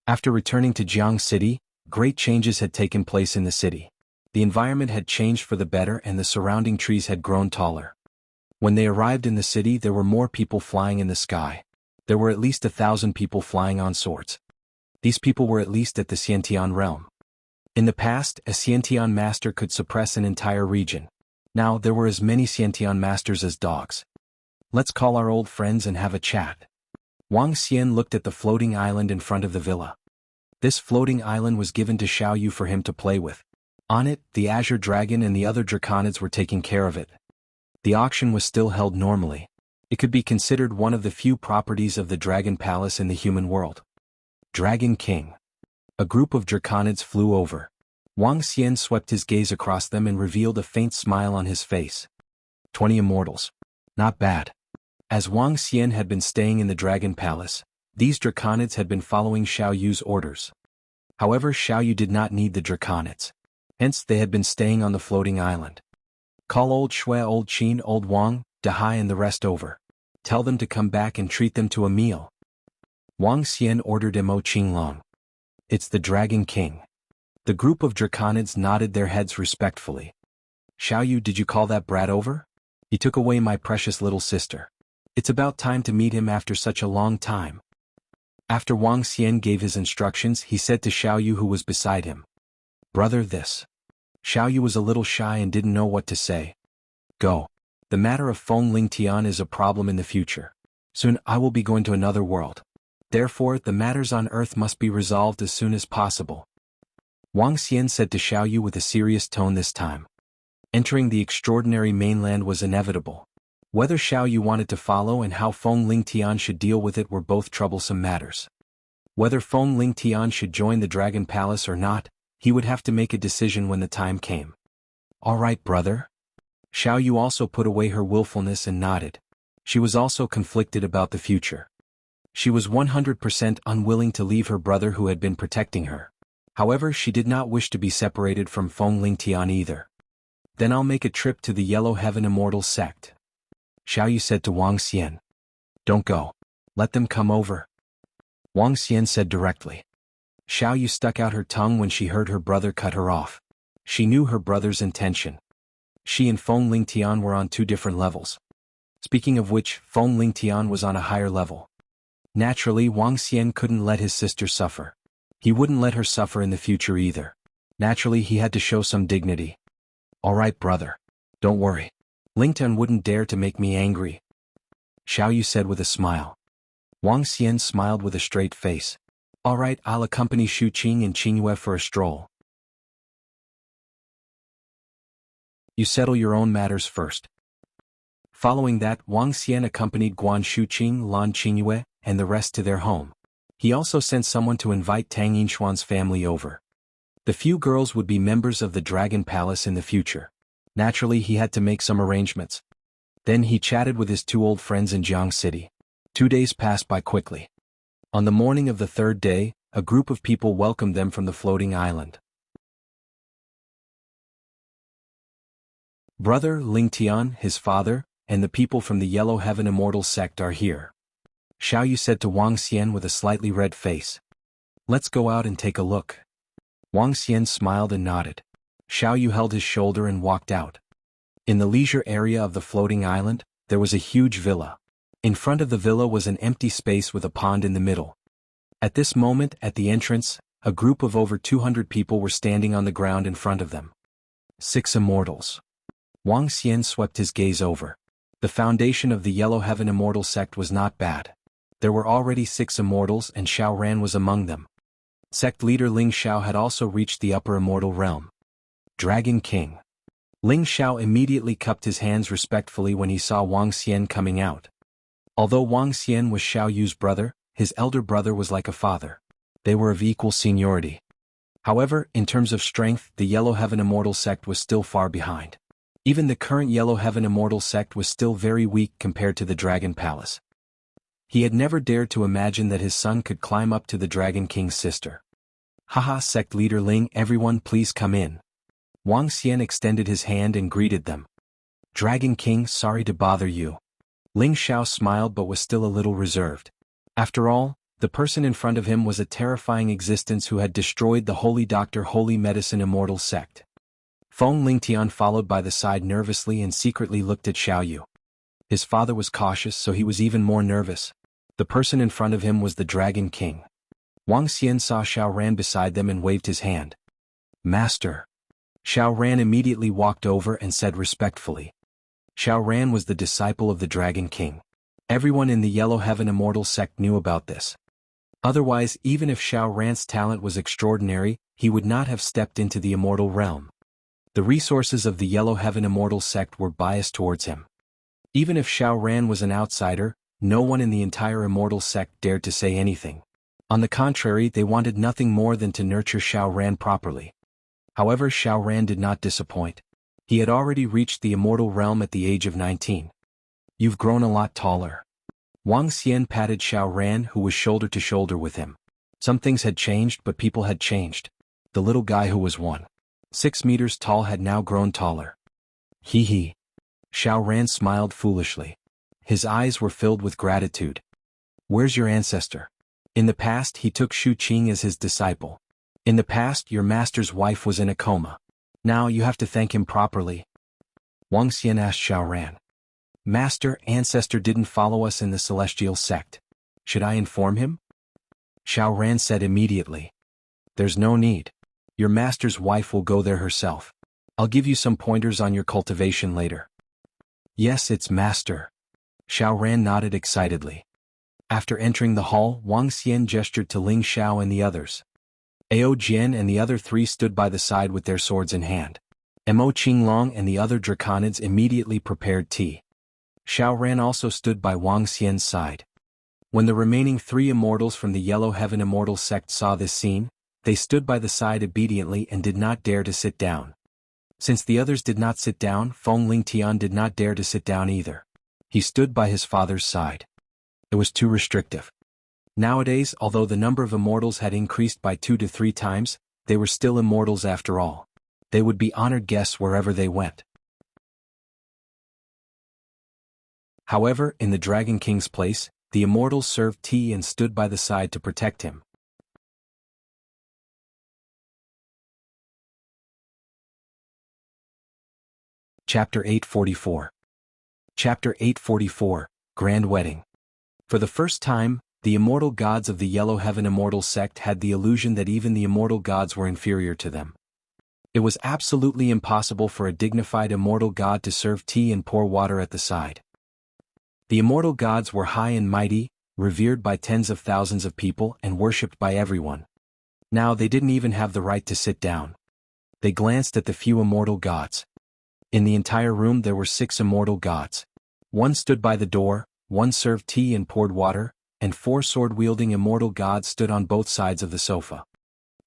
After returning to Jianghu city, great changes had taken place in the city. The environment had changed for the better and the surrounding trees had grown taller. When they arrived in the city there were more people flying in the sky. There were at least 1,000 people flying on swords. These people were at least at the Xiantian realm. In the past, a Xiantian master could suppress an entire region. Now there were as many Xiantian masters as dogs. Let's call our old friends and have a chat. Wang Xian looked at the floating island in front of the villa. This floating island was given to Xiaoyu for him to play with. On it, the Azure Dragon and the other Draconids were taking care of it. The auction was still held normally. It could be considered one of the few properties of the Dragon Palace in the human world. Dragon King. A group of Draconids flew over. Wang Xian swept his gaze across them and revealed a faint smile on his face. 20 immortals. Not bad. As Wang Xian had been staying in the Dragon Palace, these Draconids had been following Xiaoyu's orders. However, Xiaoyu did not need the Draconids. Hence they had been staying on the floating island. Call old Shui, old Qin, old Wang, Dahai and the rest over. Tell them to come back and treat them to a meal. Wang Xian ordered Mo Qinglong. It's the Dragon King. The group of Draconids nodded their heads respectfully. Xiaoyu, did you call that brat over? He took away my precious little sister. It's about time to meet him after such a long time. After Wang Xian gave his instructions, he said to Xiaoyu who was beside him. Brother, this. Xiaoyu was a little shy and didn't know what to say. Go. The matter of Feng Lingtian is a problem in the future. Soon I will be going to another world. Therefore, the matters on Earth must be resolved as soon as possible. Wang Xian said to Xiaoyu with a serious tone this time. Entering the extraordinary mainland was inevitable. Whether Xiaoyu wanted to follow and how Feng Lingtian should deal with it were both troublesome matters. Whether Feng Lingtian should join the Dragon Palace or not, he would have to make a decision when the time came. All right, brother. Xiaoyu also put away her willfulness and nodded. She was also conflicted about the future. She was 100% unwilling to leave her brother who had been protecting her. However, she did not wish to be separated from Feng Lingtian either. Then I'll make a trip to the Yellow Heaven Immortal sect. Xiaoyu said to Wang Xian. Don't go. Let them come over. Wang Xian said directly. Xiaoyu stuck out her tongue when she heard her brother cut her off. She knew her brother's intention. She and Feng Lingtian were on two different levels. Speaking of which, Feng Lingtian was on a higher level. Naturally, Wang Xian couldn't let his sister suffer. He wouldn't let her suffer in the future either. Naturally, he had to show some dignity. All right, brother. Don't worry. Lingtian wouldn't dare to make me angry. Xiaoyu said with a smile. Wang Xian smiled with a straight face. All right, I'll accompany Xu Qing and Qingyue for a stroll. You settle your own matters first. Following that, Wang Xian accompanied Guan Shuqing, Lan Qingyue, and the rest to their home. He also sent someone to invite Tang Yinshuan's family over. The few girls would be members of the Dragon Palace in the future. Naturally, he had to make some arrangements. Then he chatted with his two old friends in Jianghu City. 2 days passed by quickly. On the morning of the third day, a group of people welcomed them from the floating island. Brother Ling Tian, his father, and the people from the Yellow Heaven Immortal sect are here. Xiao Yu said to Wang Xian with a slightly red face. Let's go out and take a look. Wang Xian smiled and nodded. Xiao Yu held his shoulder and walked out. In the leisure area of the floating island, there was a huge villa. In front of the villa was an empty space with a pond in the middle. At this moment, at the entrance, a group of over 200 people were standing on the ground in front of them. 6 immortals. Wang Xian swept his gaze over. The foundation of the Yellow Heaven Immortal sect was not bad. There were already 6 immortals and Xiao Ran was among them. Sect leader Ling Xiao had also reached the upper immortal realm. Dragon King. Ling Xiao immediately cupped his hands respectfully when he saw Wang Xian coming out. Although Wang Xian was Xiao Yu's brother, his elder brother was like a father. They were of equal seniority. However, in terms of strength, the Yellow Heaven Immortal sect was still far behind. Even the current Yellow Heaven Immortal sect was still very weak compared to the Dragon Palace. He had never dared to imagine that his son could climb up to the Dragon King's sister. Haha, sect leader Ling, everyone please come in. Wang Xian extended his hand and greeted them. Dragon King, sorry to bother you. Ling Xiao smiled but was still a little reserved. After all, the person in front of him was a terrifying existence who had destroyed the Holy Doctor Holy Medicine Immortal sect. Feng Lingtian followed by the side nervously and secretly looked at Xiao Yu. His father was cautious, so he was even more nervous. The person in front of him was the Dragon King. Wang Xian saw Xiao Ran beside them and waved his hand. Master. Xiao Ran immediately walked over and said respectfully. Xiao Ran was the disciple of the Dragon King. Everyone in the Yellow Heaven Immortal sect knew about this. Otherwise, even if Xiao Ran's talent was extraordinary, he would not have stepped into the immortal realm. The resources of the Yellow Heaven Immortal sect were biased towards him. Even if Xiao Ran was an outsider, no one in the entire immortal sect dared to say anything. On the contrary, they wanted nothing more than to nurture Xiao Ran properly. However, Xiao Ran did not disappoint. He had already reached the immortal realm at the age of 19. You've grown a lot taller. Wang Xian patted Xiao Ran, who was shoulder to shoulder with him. Some things had changed, but people had changed. The little guy who was 1.6 meters tall had now grown taller. Hee hee. Xiao Ran smiled foolishly. His eyes were filled with gratitude. Where's your ancestor? In the past, he took Shu Qing as his disciple. In the past, your master's wife was in a coma. Now you have to thank him properly. Wang Xian asked Xiao Ran. Master, ancestor didn't follow us in the celestial sect. Should I inform him? Xiao Ran said immediately. There's no need. Your master's wife will go there herself. I'll give you some pointers on your cultivation later. Yes, it's master. Xiao Ran nodded excitedly. After entering the hall, Wang Xian gestured to Ling Xiao and the others. Ao Jian and the other 3 stood by the side with their swords in hand. Mo Qinglong and the other draconids immediately prepared tea. Xiao Ran also stood by Wang Xian's side. When the remaining 3 immortals from the Yellow Heaven Immortal sect saw this scene, they stood by the side obediently and did not dare to sit down. Since the others did not sit down, Feng Lingtian did not dare to sit down either. He stood by his father's side. It was too restrictive. Nowadays, although the number of immortals had increased by 2 to 3 times, they were still immortals after all. They would be honored guests wherever they went. However, in the Dragon King's place, the immortals served tea and stood by the side to protect him. Chapter 844. Chapter 844, Grand Wedding. For the first time, the immortal gods of the Yellow Heaven Immortal sect had the illusion that even the immortal gods were inferior to them. It was absolutely impossible for a dignified immortal god to serve tea and pour water at the side. The immortal gods were high and mighty, revered by tens of thousands of people and worshipped by everyone. Now they didn't even have the right to sit down. They glanced at the few immortal gods. In the entire room there were 6 immortal gods. 1 stood by the door, 1 served tea and poured water, and 4 sword-wielding immortal gods stood on both sides of the sofa.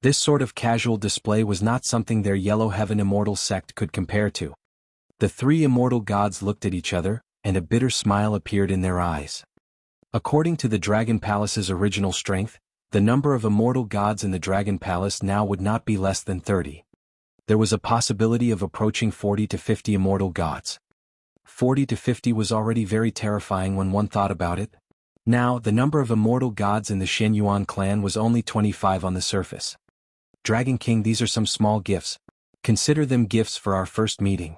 This sort of casual display was not something their Yellow Heaven Immortal sect could compare to. The three immortal gods looked at each other, and a bitter smile appeared in their eyes. According to the Dragon Palace's original strength, the number of immortal gods in the Dragon Palace now would not be less than 30. There was a possibility of approaching 40 to 50 immortal gods. 40 to 50 was already very terrifying when one thought about it. Now, the number of immortal gods in the Shenyuan clan was only 25 on the surface. Dragon King, these are some small gifts. Consider them gifts for our first meeting.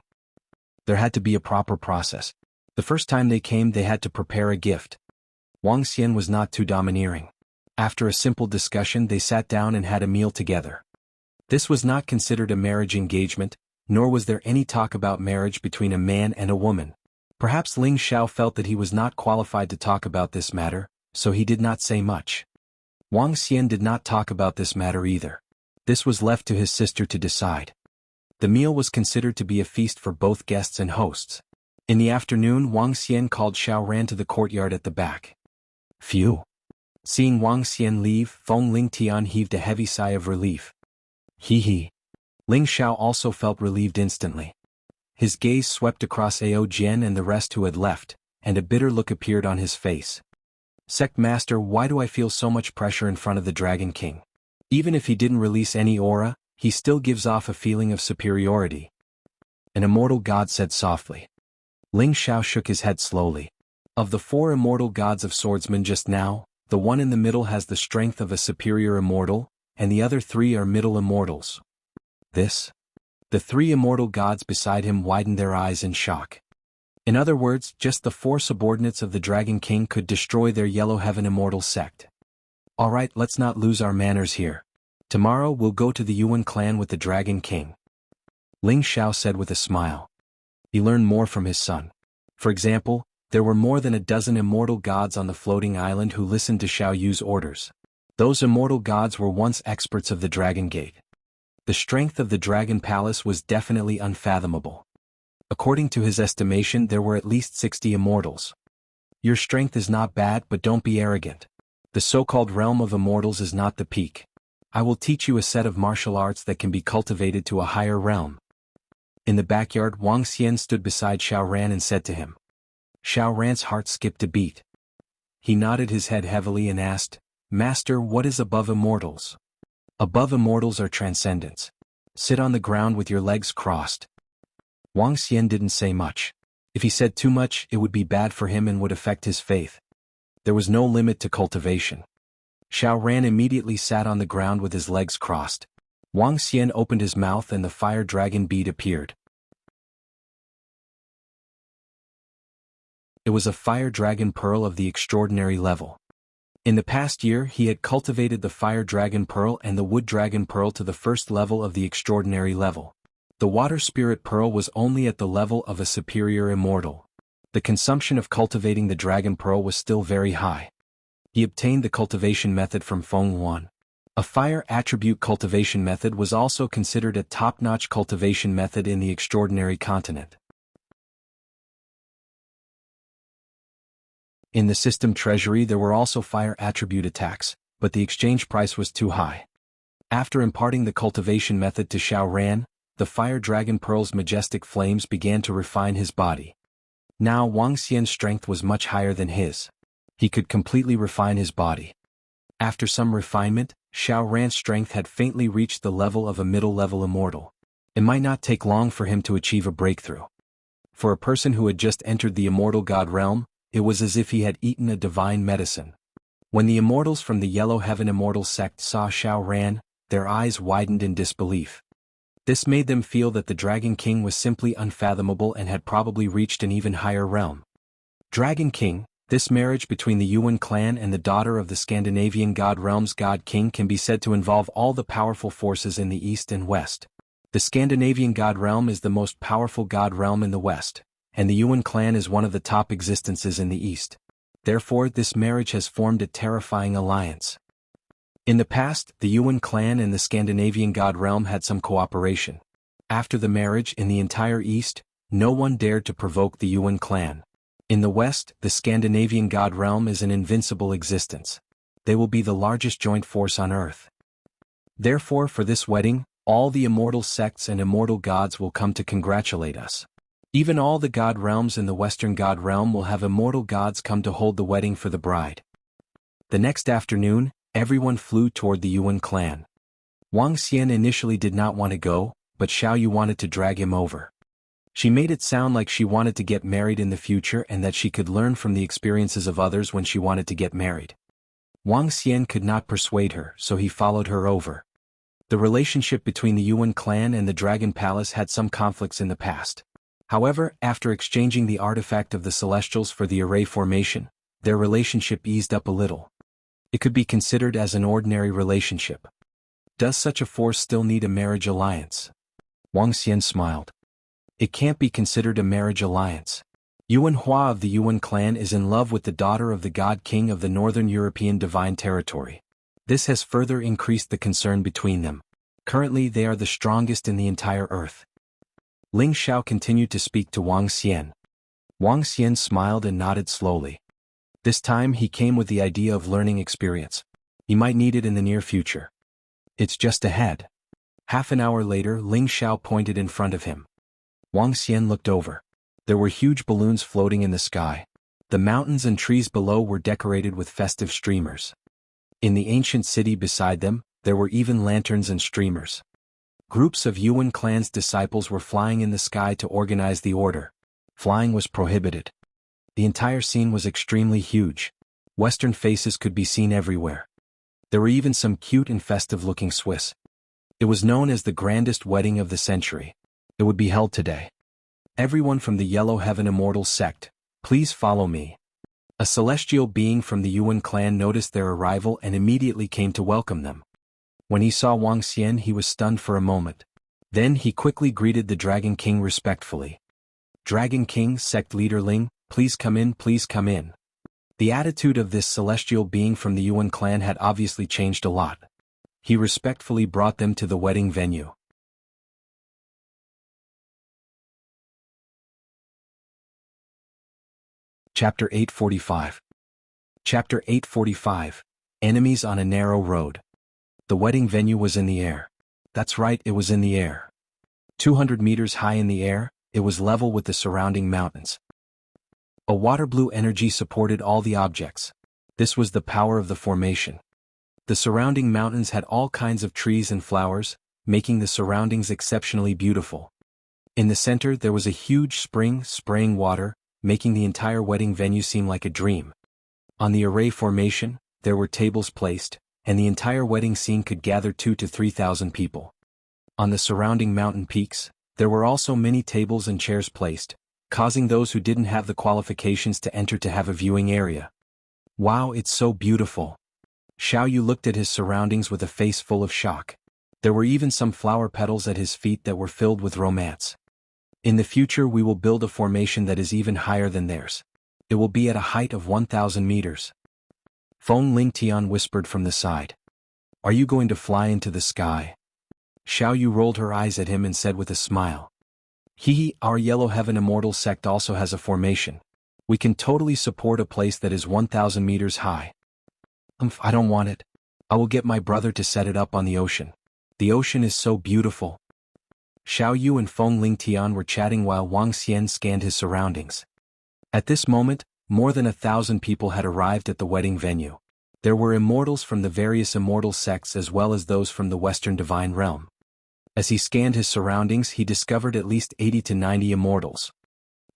There had to be a proper process. The first time they came, they had to prepare a gift. Wang Xian was not too domineering. After a simple discussion, they sat down and had a meal together. This was not considered a marriage engagement, nor was there any talk about marriage between a man and a woman. Perhaps Ling Xiao felt that he was not qualified to talk about this matter, so he did not say much. Wang Xian did not talk about this matter either. This was left to his sister to decide. The meal was considered to be a feast for both guests and hosts. In the afternoon, Wang Xian called Xiao Ran to the courtyard at the back. Phew! Seeing Wang Xian leave, Feng Lingtian heaved a heavy sigh of relief. He. Ling Xiao also felt relieved instantly. His gaze swept across Ao Jian and the rest who had left, and a bitter look appeared on his face. Sect Master, why do I feel so much pressure in front of the Dragon King? Even if he didn't release any aura, he still gives off a feeling of superiority. An immortal god said softly. Ling Xiao shook his head slowly. Of the four immortal gods of swordsmen just now, the one in the middle has the strength of a superior immortal, and the other three are middle immortals. This? The three immortal gods beside him widened their eyes in shock. In other words, just the four subordinates of the Dragon King could destroy their Yellow Heaven immortal sect. Alright, let's not lose our manners here. Tomorrow we'll go to the Yuan clan with the Dragon King. Ling Xiao said with a smile. He learned more from his son. For example, there were more than a dozen immortal gods on the floating island who listened to Xiao Yu's orders. Those immortal gods were once experts of the Dragon Gate. The strength of the Dragon Palace was definitely unfathomable. According to his estimation, there were at least 60 immortals. Your strength is not bad, but don't be arrogant. The so-called realm of immortals is not the peak. I will teach you a set of martial arts that can be cultivated to a higher realm. In the backyard, Wang Xian stood beside Xiao Ran and said to him. Xiao Ran's heart skipped a beat. He nodded his head heavily and asked, Master, what is above immortals? Above immortals are transcendents. Sit on the ground with your legs crossed. Wang Xian didn't say much. If he said too much, it would be bad for him and would affect his faith. There was no limit to cultivation. Xiao Ran immediately sat on the ground with his legs crossed. Wang Xian opened his mouth and the fire dragon bead appeared. It was a fire dragon pearl of the extraordinary level. In the past year, he had cultivated the fire dragon pearl and the wood dragon pearl to the first level of the extraordinary level. The water spirit pearl was only at the level of a superior immortal. The consumption of cultivating the dragon pearl was still very high. He obtained the cultivation method from Feng Wan. A fire attribute cultivation method was also considered a top-notch cultivation method in the extraordinary continent. In the system treasury there were also fire attribute attacks, but the exchange price was too high. After imparting the cultivation method to Xiao Ran, the fire dragon pearl's majestic flames began to refine his body. Now Wang Xian's strength was much higher than his. He could completely refine his body. After some refinement, Xiao Ran's strength had faintly reached the level of a middle-level immortal. It might not take long for him to achieve a breakthrough. For a person who had just entered the immortal god realm, it was as if he had eaten a divine medicine. When the immortals from the Yellow Heaven immortal sect saw Xiao Ran, their eyes widened in disbelief. This made them feel that the Dragon King was simply unfathomable and had probably reached an even higher realm. Dragon King, this marriage between the Yuan clan and the daughter of the Scandinavian god realm's god king can be said to involve all the powerful forces in the east and west. The Scandinavian god realm is the most powerful god realm in the west, and the Yuan clan is one of the top existences in the east. Therefore, this marriage has formed a terrifying alliance. In the past, the Yuan clan and the Scandinavian god realm had some cooperation. After the marriage in the entire east, no one dared to provoke the Yuan clan. In the west, the Scandinavian god realm is an invincible existence. They will be the largest joint force on earth. Therefore, for this wedding, all the immortal sects and immortal gods will come to congratulate us. Even all the god realms in the Western god realm will have immortal gods come to hold the wedding for the bride. The next afternoon, everyone flew toward the Yuan clan. Wang Xian initially did not want to go, but Xiao Yu wanted to drag him over. She made it sound like she wanted to get married in the future and that she could learn from the experiences of others when she wanted to get married. Wang Xian could not persuade her, so he followed her over. The relationship between the Yuan clan and the Dragon Palace had some conflicts in the past. However, after exchanging the artifact of the Celestials for the array formation, their relationship eased up a little. It could be considered as an ordinary relationship. Does such a force still need a marriage alliance? Wang Xian smiled. It can't be considered a marriage alliance. Yuan Hua of the Yuan clan is in love with the daughter of the God King of the Northern European Divine Territory. This has further increased the concern between them. Currently they are the strongest in the entire earth. Ling Xiao continued to speak to Wang Xian. Wang Xian smiled and nodded slowly. This time he came with the idea of learning experience. He might need it in the near future. It's just ahead. Half an hour later, Ling Xiao pointed in front of him. Wang Xian looked over. There were huge balloons floating in the sky. The mountains and trees below were decorated with festive streamers. In the ancient city beside them, there were even lanterns and streamers. Groups of Yuan clan's disciples were flying in the sky to organize the order. Flying was prohibited. The entire scene was extremely huge. Western faces could be seen everywhere. There were even some cute and festive-looking Swiss. It was known as the grandest wedding of the century. It would be held today. Everyone from the Yellow Heaven Immortal sect, please follow me. A celestial being from the Yuan clan noticed their arrival and immediately came to welcome them. When he saw Wang Xian, he was stunned for a moment. Then he quickly greeted the Dragon King respectfully. Dragon King, sect leader Ling, please come in, please come in. The attitude of this celestial being from the Yuan clan had obviously changed a lot. He respectfully brought them to the wedding venue. Chapter 845. Chapter 845. Enemies on a narrow road. The wedding venue was in the air. That's right, it was in the air. 200 meters high in the air, it was level with the surrounding mountains. A water blue energy supported all the objects. This was the power of the formation. The surrounding mountains had all kinds of trees and flowers, making the surroundings exceptionally beautiful. In the center there was a huge spring spraying water, making the entire wedding venue seem like a dream. On the array formation, there were tables placed, and the entire wedding scene could gather 2,000 to 3,000 people. On the surrounding mountain peaks, there were also many tables and chairs placed, causing those who didn't have the qualifications to enter to have a viewing area. Wow, it's so beautiful. Xiao Yu looked at his surroundings with a face full of shock. There were even some flower petals at his feet that were filled with romance. In the future we will build a formation that is even higher than theirs. It will be at a height of 1,000 meters. Feng Lingtian whispered from the side. Are you going to fly into the sky? Xiao Yu rolled her eyes at him and said with a smile. Our Yellow Heaven Immortal sect also has a formation. We can totally support a place that is 1,000 meters high. I don't want it. I will get my brother to set it up on the ocean. The ocean is so beautiful. Xiao Yu and Feng Lingtian were chatting while Wang Xian scanned his surroundings. At this moment, more than 1,000 people had arrived at the wedding venue. There were immortals from the various immortal sects as well as those from the Western Divine Realm. As he scanned his surroundings, he discovered at least 80 to 90 immortals.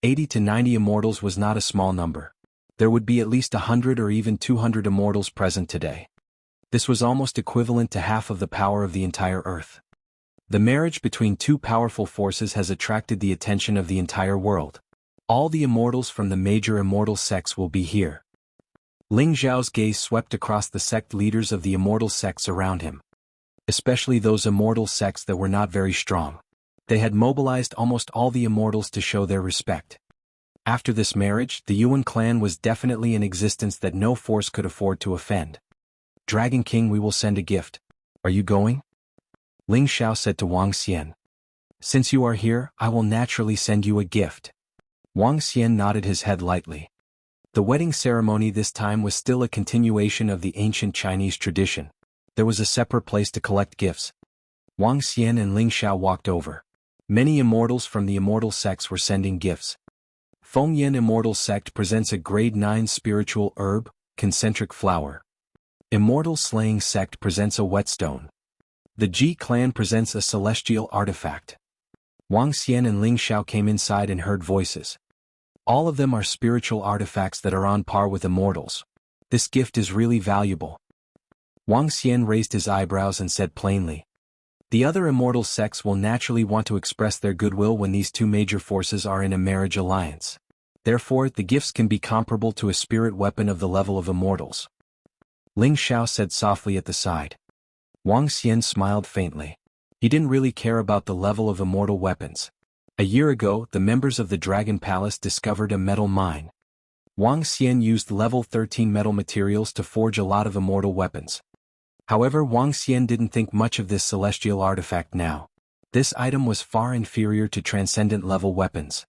80 to 90 immortals was not a small number. There would be at least 100 or even 200 immortals present today. This was almost equivalent to half of the power of the entire Earth. The marriage between two powerful forces has attracted the attention of the entire world. All the immortals from the major immortal sects will be here. Ling Zhao's gaze swept across the sect leaders of the immortal sects around him. Especially those immortal sects that were not very strong. They had mobilized almost all the immortals to show their respect. After this marriage, the Yuan clan was definitely in existence that no force could afford to offend. Dragon King, we will send a gift. Are you going? Ling Xiao said to Wang Xian. Since you are here, I will naturally send you a gift. Wang Xian nodded his head lightly. The wedding ceremony this time was still a continuation of the ancient Chinese tradition. There was a separate place to collect gifts. Wang Xian and Ling Xiao walked over. Many immortals from the immortal sects were sending gifts. Fengyan Immortal Sect presents a grade 9 spiritual herb, concentric flower. Immortal Slaying Sect presents a whetstone. The Ji clan presents a celestial artifact. Wang Xian and Ling Xiao came inside and heard voices. All of them are spiritual artifacts that are on par with immortals. This gift is really valuable. Wang Xian raised his eyebrows and said plainly. The other immortal sects will naturally want to express their goodwill when these two major forces are in a marriage alliance. Therefore, the gifts can be comparable to a spirit weapon of the level of immortals. Ling Xiao said softly at the side. Wang Xian smiled faintly. He didn't really care about the level of immortal weapons. A year ago, the members of the Dragon Palace discovered a metal mine. Wang Xian used level 13 metal materials to forge a lot of immortal weapons. However, Wang Xian didn't think much of this celestial artifact now. This item was far inferior to transcendent level weapons.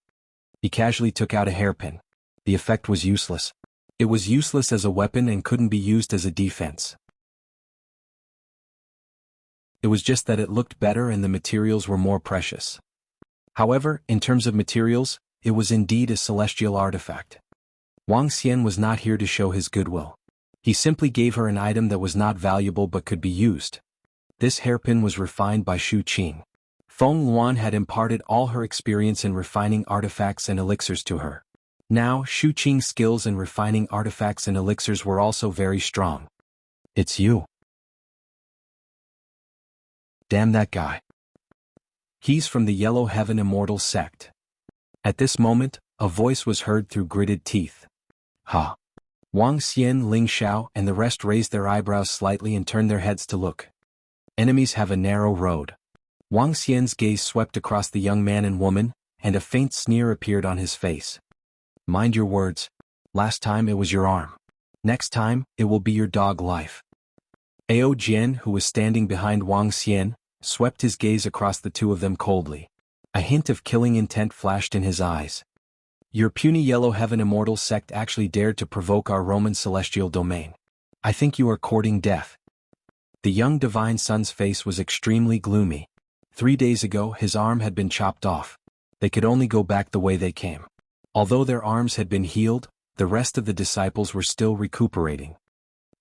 He casually took out a hairpin. The effect was useless. It was useless as a weapon and couldn't be used as a defense. It was just that it looked better and the materials were more precious. However, in terms of materials, it was indeed a celestial artifact. Wang Xian was not here to show his goodwill. He simply gave her an item that was not valuable but could be used. This hairpin was refined by Shu Qing. Feng Luan had imparted all her experience in refining artifacts and elixirs to her. Now, Shu Qing's skills in refining artifacts and elixirs were also very strong. It's you. Damn that guy. He's from the Yellow Heaven Immortal Sect. At this moment, a voice was heard through gritted teeth. Ha. Wang Xian, Ling Xiao, and the rest raised their eyebrows slightly and turned their heads to look. Enemies have a narrow road. Wang Xian's gaze swept across the young man and woman, and a faint sneer appeared on his face. Mind your words. Last time it was your arm. Next time, it will be your dog life. Ao Jian, who was standing behind Wang Xian, swept his gaze across the two of them coldly. A hint of killing intent flashed in his eyes. Your puny Yellow Heaven Immortal Sect actually dared to provoke our Roman celestial domain. I think you are courting death. The young divine son's face was extremely gloomy. 3 days ago, his arm had been chopped off. They could only go back the way they came. Although their arms had been healed, the rest of the disciples were still recuperating.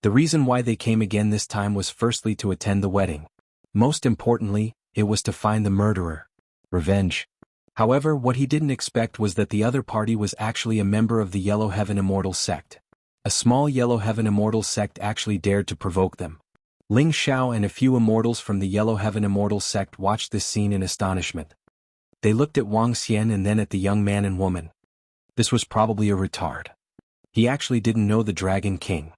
The reason why they came again this time was firstly to attend the wedding. Most importantly, it was to find the murderer. Revenge. However, what he didn't expect was that the other party was actually a member of the Yellow Heaven Immortal Sect. A small Yellow Heaven Immortal Sect actually dared to provoke them. Ling Xiao and a few immortals from the Yellow Heaven Immortal Sect watched this scene in astonishment. They looked at Wang Xian and then at the young man and woman. This was probably a retard. He actually didn't know the Dragon King.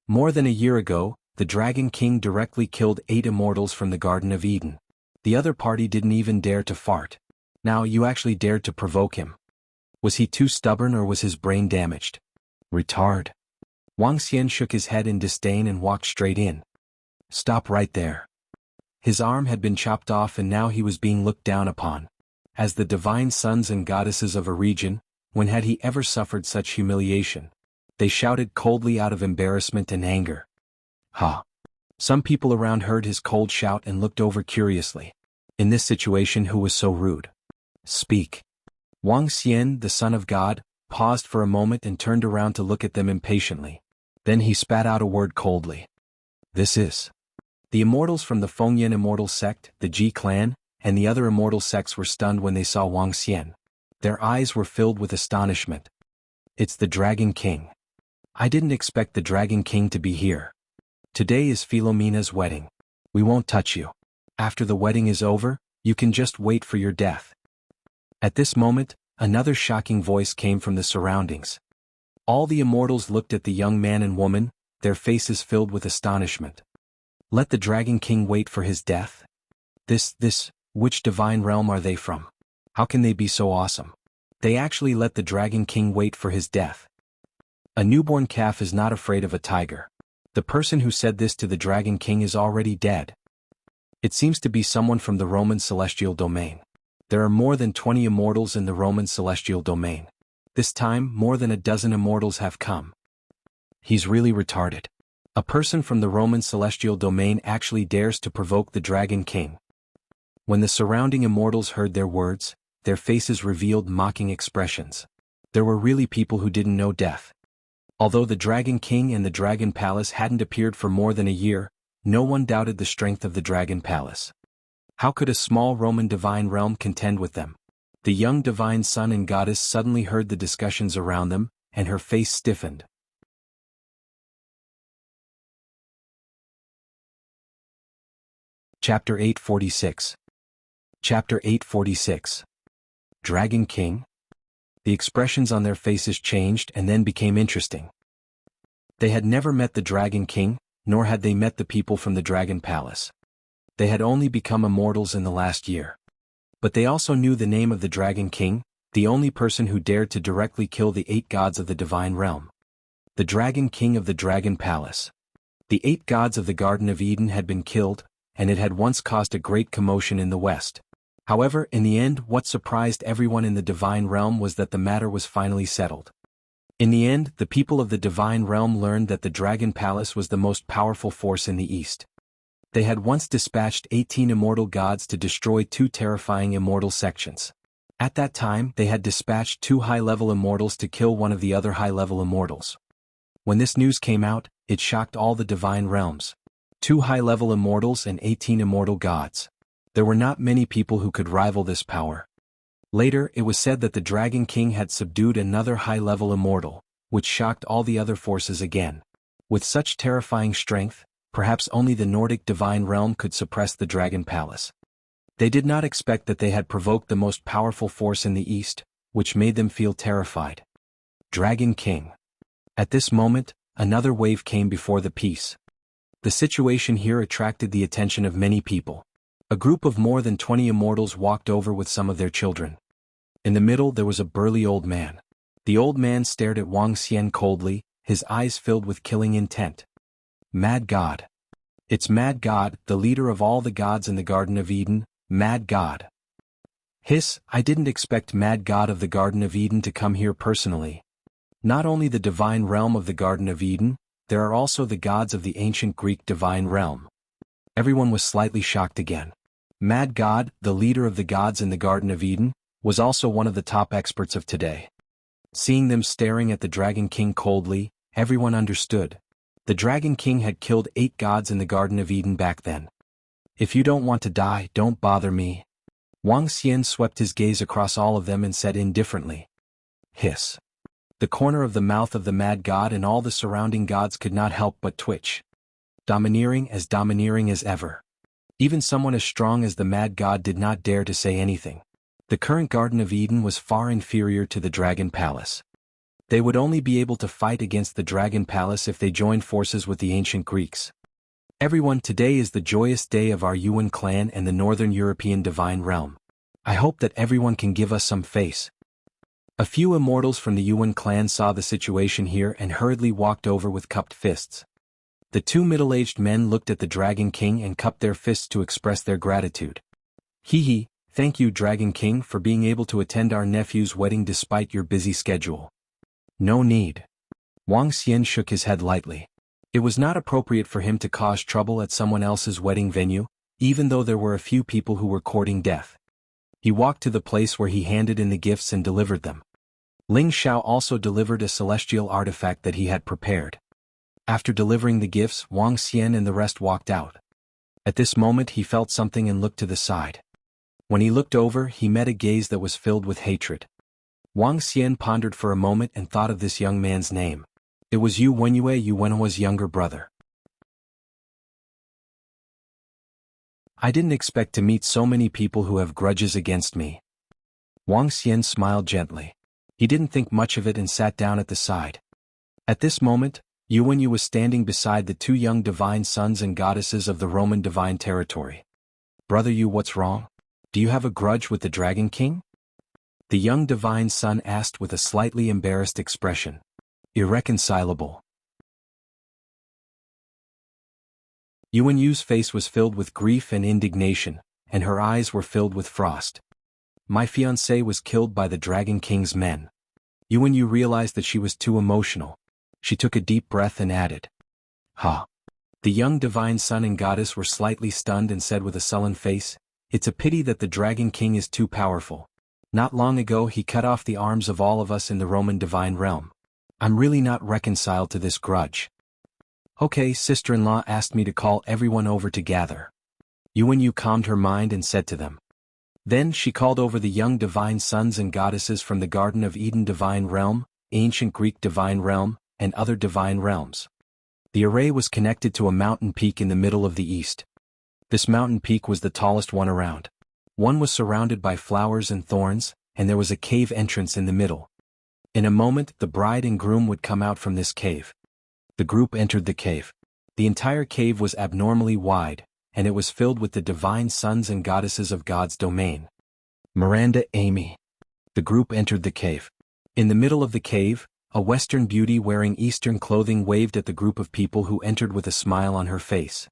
More than a year ago, the Dragon King directly killed 8 immortals from the Garden of Eden. The other party didn't even dare to fart. Now you actually dared to provoke him. Was he too stubborn or was his brain damaged? Retard. Wang Xian shook his head in disdain and walked straight in. Stop right there. His arm had been chopped off and now he was being looked down upon. As the divine sons and goddesses of a region, when had he ever suffered such humiliation? They shouted coldly out of embarrassment and anger. Ha! Some people around heard his cold shout and looked over curiously. In this situation, who was so rude? Speak. Wang Xian, the son of God, paused for a moment and turned around to look at them impatiently. Then he spat out a word coldly. This is. The immortals from the Fengyan Immortal Sect, the Ji clan, and the other immortal sects were stunned when they saw Wang Xian. Their eyes were filled with astonishment. It's the Dragon King. I didn't expect the Dragon King to be here. Today is Philomena's wedding. We won't touch you. After the wedding is over, you can just wait for your death. At this moment, another shocking voice came from the surroundings. All the immortals looked at the young man and woman, their faces filled with astonishment. Let the Dragon King wait for his death? Which divine realm are they from? How can they be so awesome? They actually let the Dragon King wait for his death. A newborn calf is not afraid of a tiger. The person who said this to the Dragon King is already dead. It seems to be someone from the Roman celestial domain. There are more than 20 immortals in the Roman celestial domain. This time, more than a dozen immortals have come. He's really retarded. A person from the Roman celestial domain actually dares to provoke the Dragon King. When the surrounding immortals heard their words, their faces revealed mocking expressions. There were really people who didn't know death. Although the Dragon King and the Dragon Palace hadn't appeared for more than a year, no one doubted the strength of the Dragon Palace. How could a small Roman divine realm contend with them? The young divine son and goddess suddenly heard the discussions around them, and her face stiffened. Chapter 846. Chapter 846. Dragon King? The expressions on their faces changed and then became interesting. They had never met the Dragon King, nor had they met the people from the Dragon Palace. They had only become immortals in the last year. But they also knew the name of the Dragon King, the only person who dared to directly kill the 8 gods of the divine realm. The Dragon King of the Dragon Palace. The 8 gods of the Garden of Eden had been killed, and it had once caused a great commotion in the West. However, in the end, what surprised everyone in the divine realm was that the matter was finally settled. In the end, the people of the divine realm learned that the Dragon Palace was the most powerful force in the East. They had once dispatched 18 immortal gods to destroy 2 terrifying immortal sections. At that time, they had dispatched 2 high-level immortals to kill one of the other high-level immortals. When this news came out, it shocked all the divine realms. 2 high-level immortals and 18 immortal gods. There were not many people who could rival this power. Later, it was said that the Dragon King had subdued another high-level immortal, which shocked all the other forces again. With such terrifying strength, perhaps only the Nordic divine realm could suppress the Dragon Palace. They did not expect that they had provoked the most powerful force in the East, which made them feel terrified. Dragon King. At this moment, another wave came before the peace. The situation here attracted the attention of many people. A group of more than 20 immortals walked over with some of their children. In the middle there was a burly old man. The old man stared at Wuxia coldly, his eyes filled with killing intent. Mad God. It's Mad God, the leader of all the gods in the Garden of Eden, Mad God. Hiss, I didn't expect Mad God of the Garden of Eden to come here personally. Not only the divine realm of the Garden of Eden, there are also the gods of the ancient Greek divine realm. Everyone was slightly shocked again. Mad God, the leader of the gods in the Garden of Eden, was also one of the top experts of today. Seeing them staring at the Dragon King coldly, everyone understood. The Dragon King had killed 8 gods in the Garden of Eden back then. If you don't want to die, don't bother me. Wuxia swept his gaze across all of them and said indifferently. Hiss. The corner of the mouth of the Mad God and all the surrounding gods could not help but twitch. Domineering as ever. Even someone as strong as the Mad God did not dare to say anything. The current Garden of Eden was far inferior to the Dragon Palace. They would only be able to fight against the Dragon Palace if they joined forces with the ancient Greeks. Everyone, today is the joyous day of our Yuan clan and the Northern European divine realm. I hope that everyone can give us some face. A few immortals from the Yuan clan saw the situation here and hurriedly walked over with cupped fists. The 2 middle-aged men looked at the Dragon King and cupped their fists to express their gratitude. Hee, thank you Dragon King for being able to attend our nephew's wedding despite your busy schedule. No need. Wuxia shook his head lightly. It was not appropriate for him to cause trouble at someone else's wedding venue, even though there were a few people who were courting death. He walked to the place where he handed in the gifts and delivered them. Ling Xiao also delivered a celestial artifact that he had prepared. After delivering the gifts, Wuxia and the rest walked out. At this moment he felt something and looked to the side. When he looked over, he met a gaze that was filled with hatred. Wuxia pondered for a moment and thought of this young man's name. It was Yuanhua's younger brother. I didn't expect to meet so many people who have grudges against me. Wuxia smiled gently. He didn't think much of it and sat down at the side. At this moment, Yuanhu was standing beside the 2 young divine sons and goddesses of the Roman divine territory. Brother Yu, what's wrong? Do you have a grudge with the Dragon King? The young divine son asked with a slightly embarrassed expression. Irreconcilable. Yuanhu's face was filled with grief and indignation, and her eyes were filled with frost. My fiancée was killed by the Dragon King's men. Yuanhu realized that she was too emotional. She took a deep breath and added. Ha. The young divine son and goddess were slightly stunned and said with a sullen face, It's a pity that the Dragon King is too powerful. Not long ago he cut off the arms of all of us in the Roman divine realm. I'm really not reconciled to this grudge. Okay, sister-in-law asked me to call everyone over to gather. Yu calmed her mind and said to them. Then she called over the young divine sons and goddesses from the Garden of Eden divine realm, ancient Greek divine realm, and other divine realms. The array was connected to a mountain peak in the middle of the east. This mountain peak was the tallest one around. One was surrounded by flowers and thorns, and there was a cave entrance in the middle. In a moment the bride and groom would come out from this cave. The group entered the cave. The entire cave was abnormally wide, and it was filled with the divine sons and goddesses of God's domain. Miranda, Amy. The group entered the cave. In the middle of the cave, a Western beauty wearing Eastern clothing waved at the group of people who entered with a smile on her face.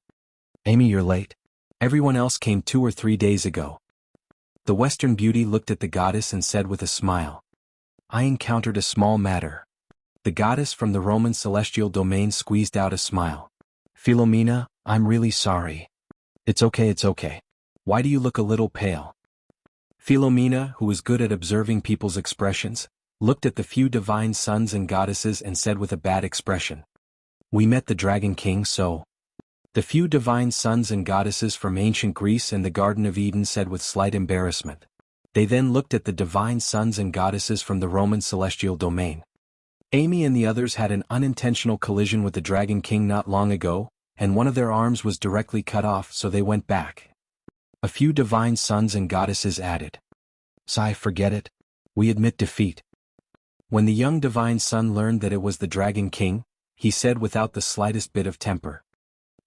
Amy, you're late. Everyone else came 2 or 3 days ago. The Western beauty looked at the goddess and said with a smile. I encountered a small matter. The goddess from the Roman celestial domain squeezed out a smile. Philomena, I'm really sorry. It's okay. Why do you look a little pale? Philomena, who was good at observing people's expressions, looked at the few divine sons and goddesses and said with a bad expression. We met the Dragon King, so. The few divine sons and goddesses from ancient Greece and the Garden of Eden said with slight embarrassment. They then looked at the divine sons and goddesses from the Roman celestial domain. Amy and the others had an unintentional collision with the Dragon King not long ago, and one of their arms was directly cut off, so they went back. A few divine sons and goddesses added. Sigh, forget it. We admit defeat. When the young divine son learned that it was the Dragon King, he said without the slightest bit of temper.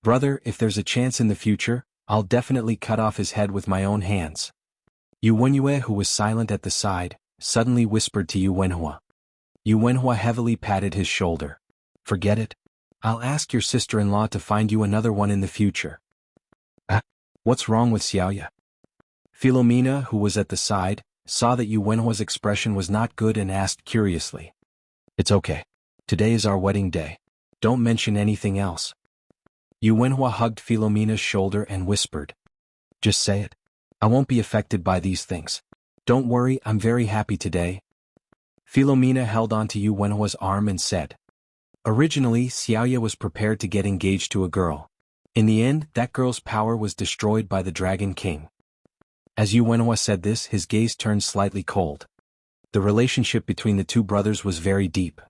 Brother, if there's a chance in the future, I'll definitely cut off his head with my own hands. Yuwenhua, who was silent at the side, suddenly whispered to Yuwenhua. Yuwenhua heavily patted his shoulder. Forget it. I'll ask your sister-in-law to find you another one in the future. What's wrong with Xiaoya? Philomena, who was at the side, saw that Yuwenhua's expression was not good and asked curiously. It's okay. Today is our wedding day. Don't mention anything else. Yuwenhua hugged Philomena's shoulder and whispered. Just say it. I won't be affected by these things. Don't worry, I'm very happy today. Philomena held onto Yuwenhua's arm and said. Originally, Xiaoya was prepared to get engaged to a girl. In the end, that girl's power was destroyed by the Dragon King. As Yuwenhua said this, his gaze turned slightly cold. The relationship between the two brothers was very deep.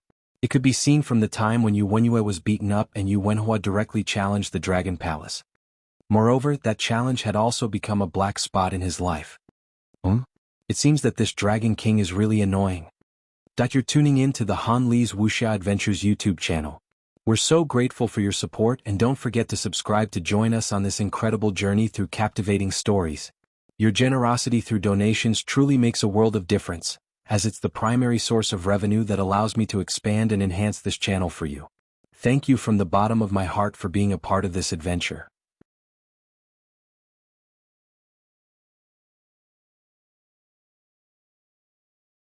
It could be seen from the time when Yuwenhua was beaten up and Yuwenhua directly challenged the Dragon Palace. Moreover, that challenge had also become a black spot in his life. It seems that this Dragon King is really annoying. You're tuning in to the Han Li's Wuxia Adventures YouTube channel. We're so grateful for your support, and don't forget to subscribe to join us on this incredible journey through captivating stories. Your generosity through donations truly makes a world of difference, as it's the primary source of revenue that allows me to expand and enhance this channel for you. Thank you from the bottom of my heart for being a part of this adventure.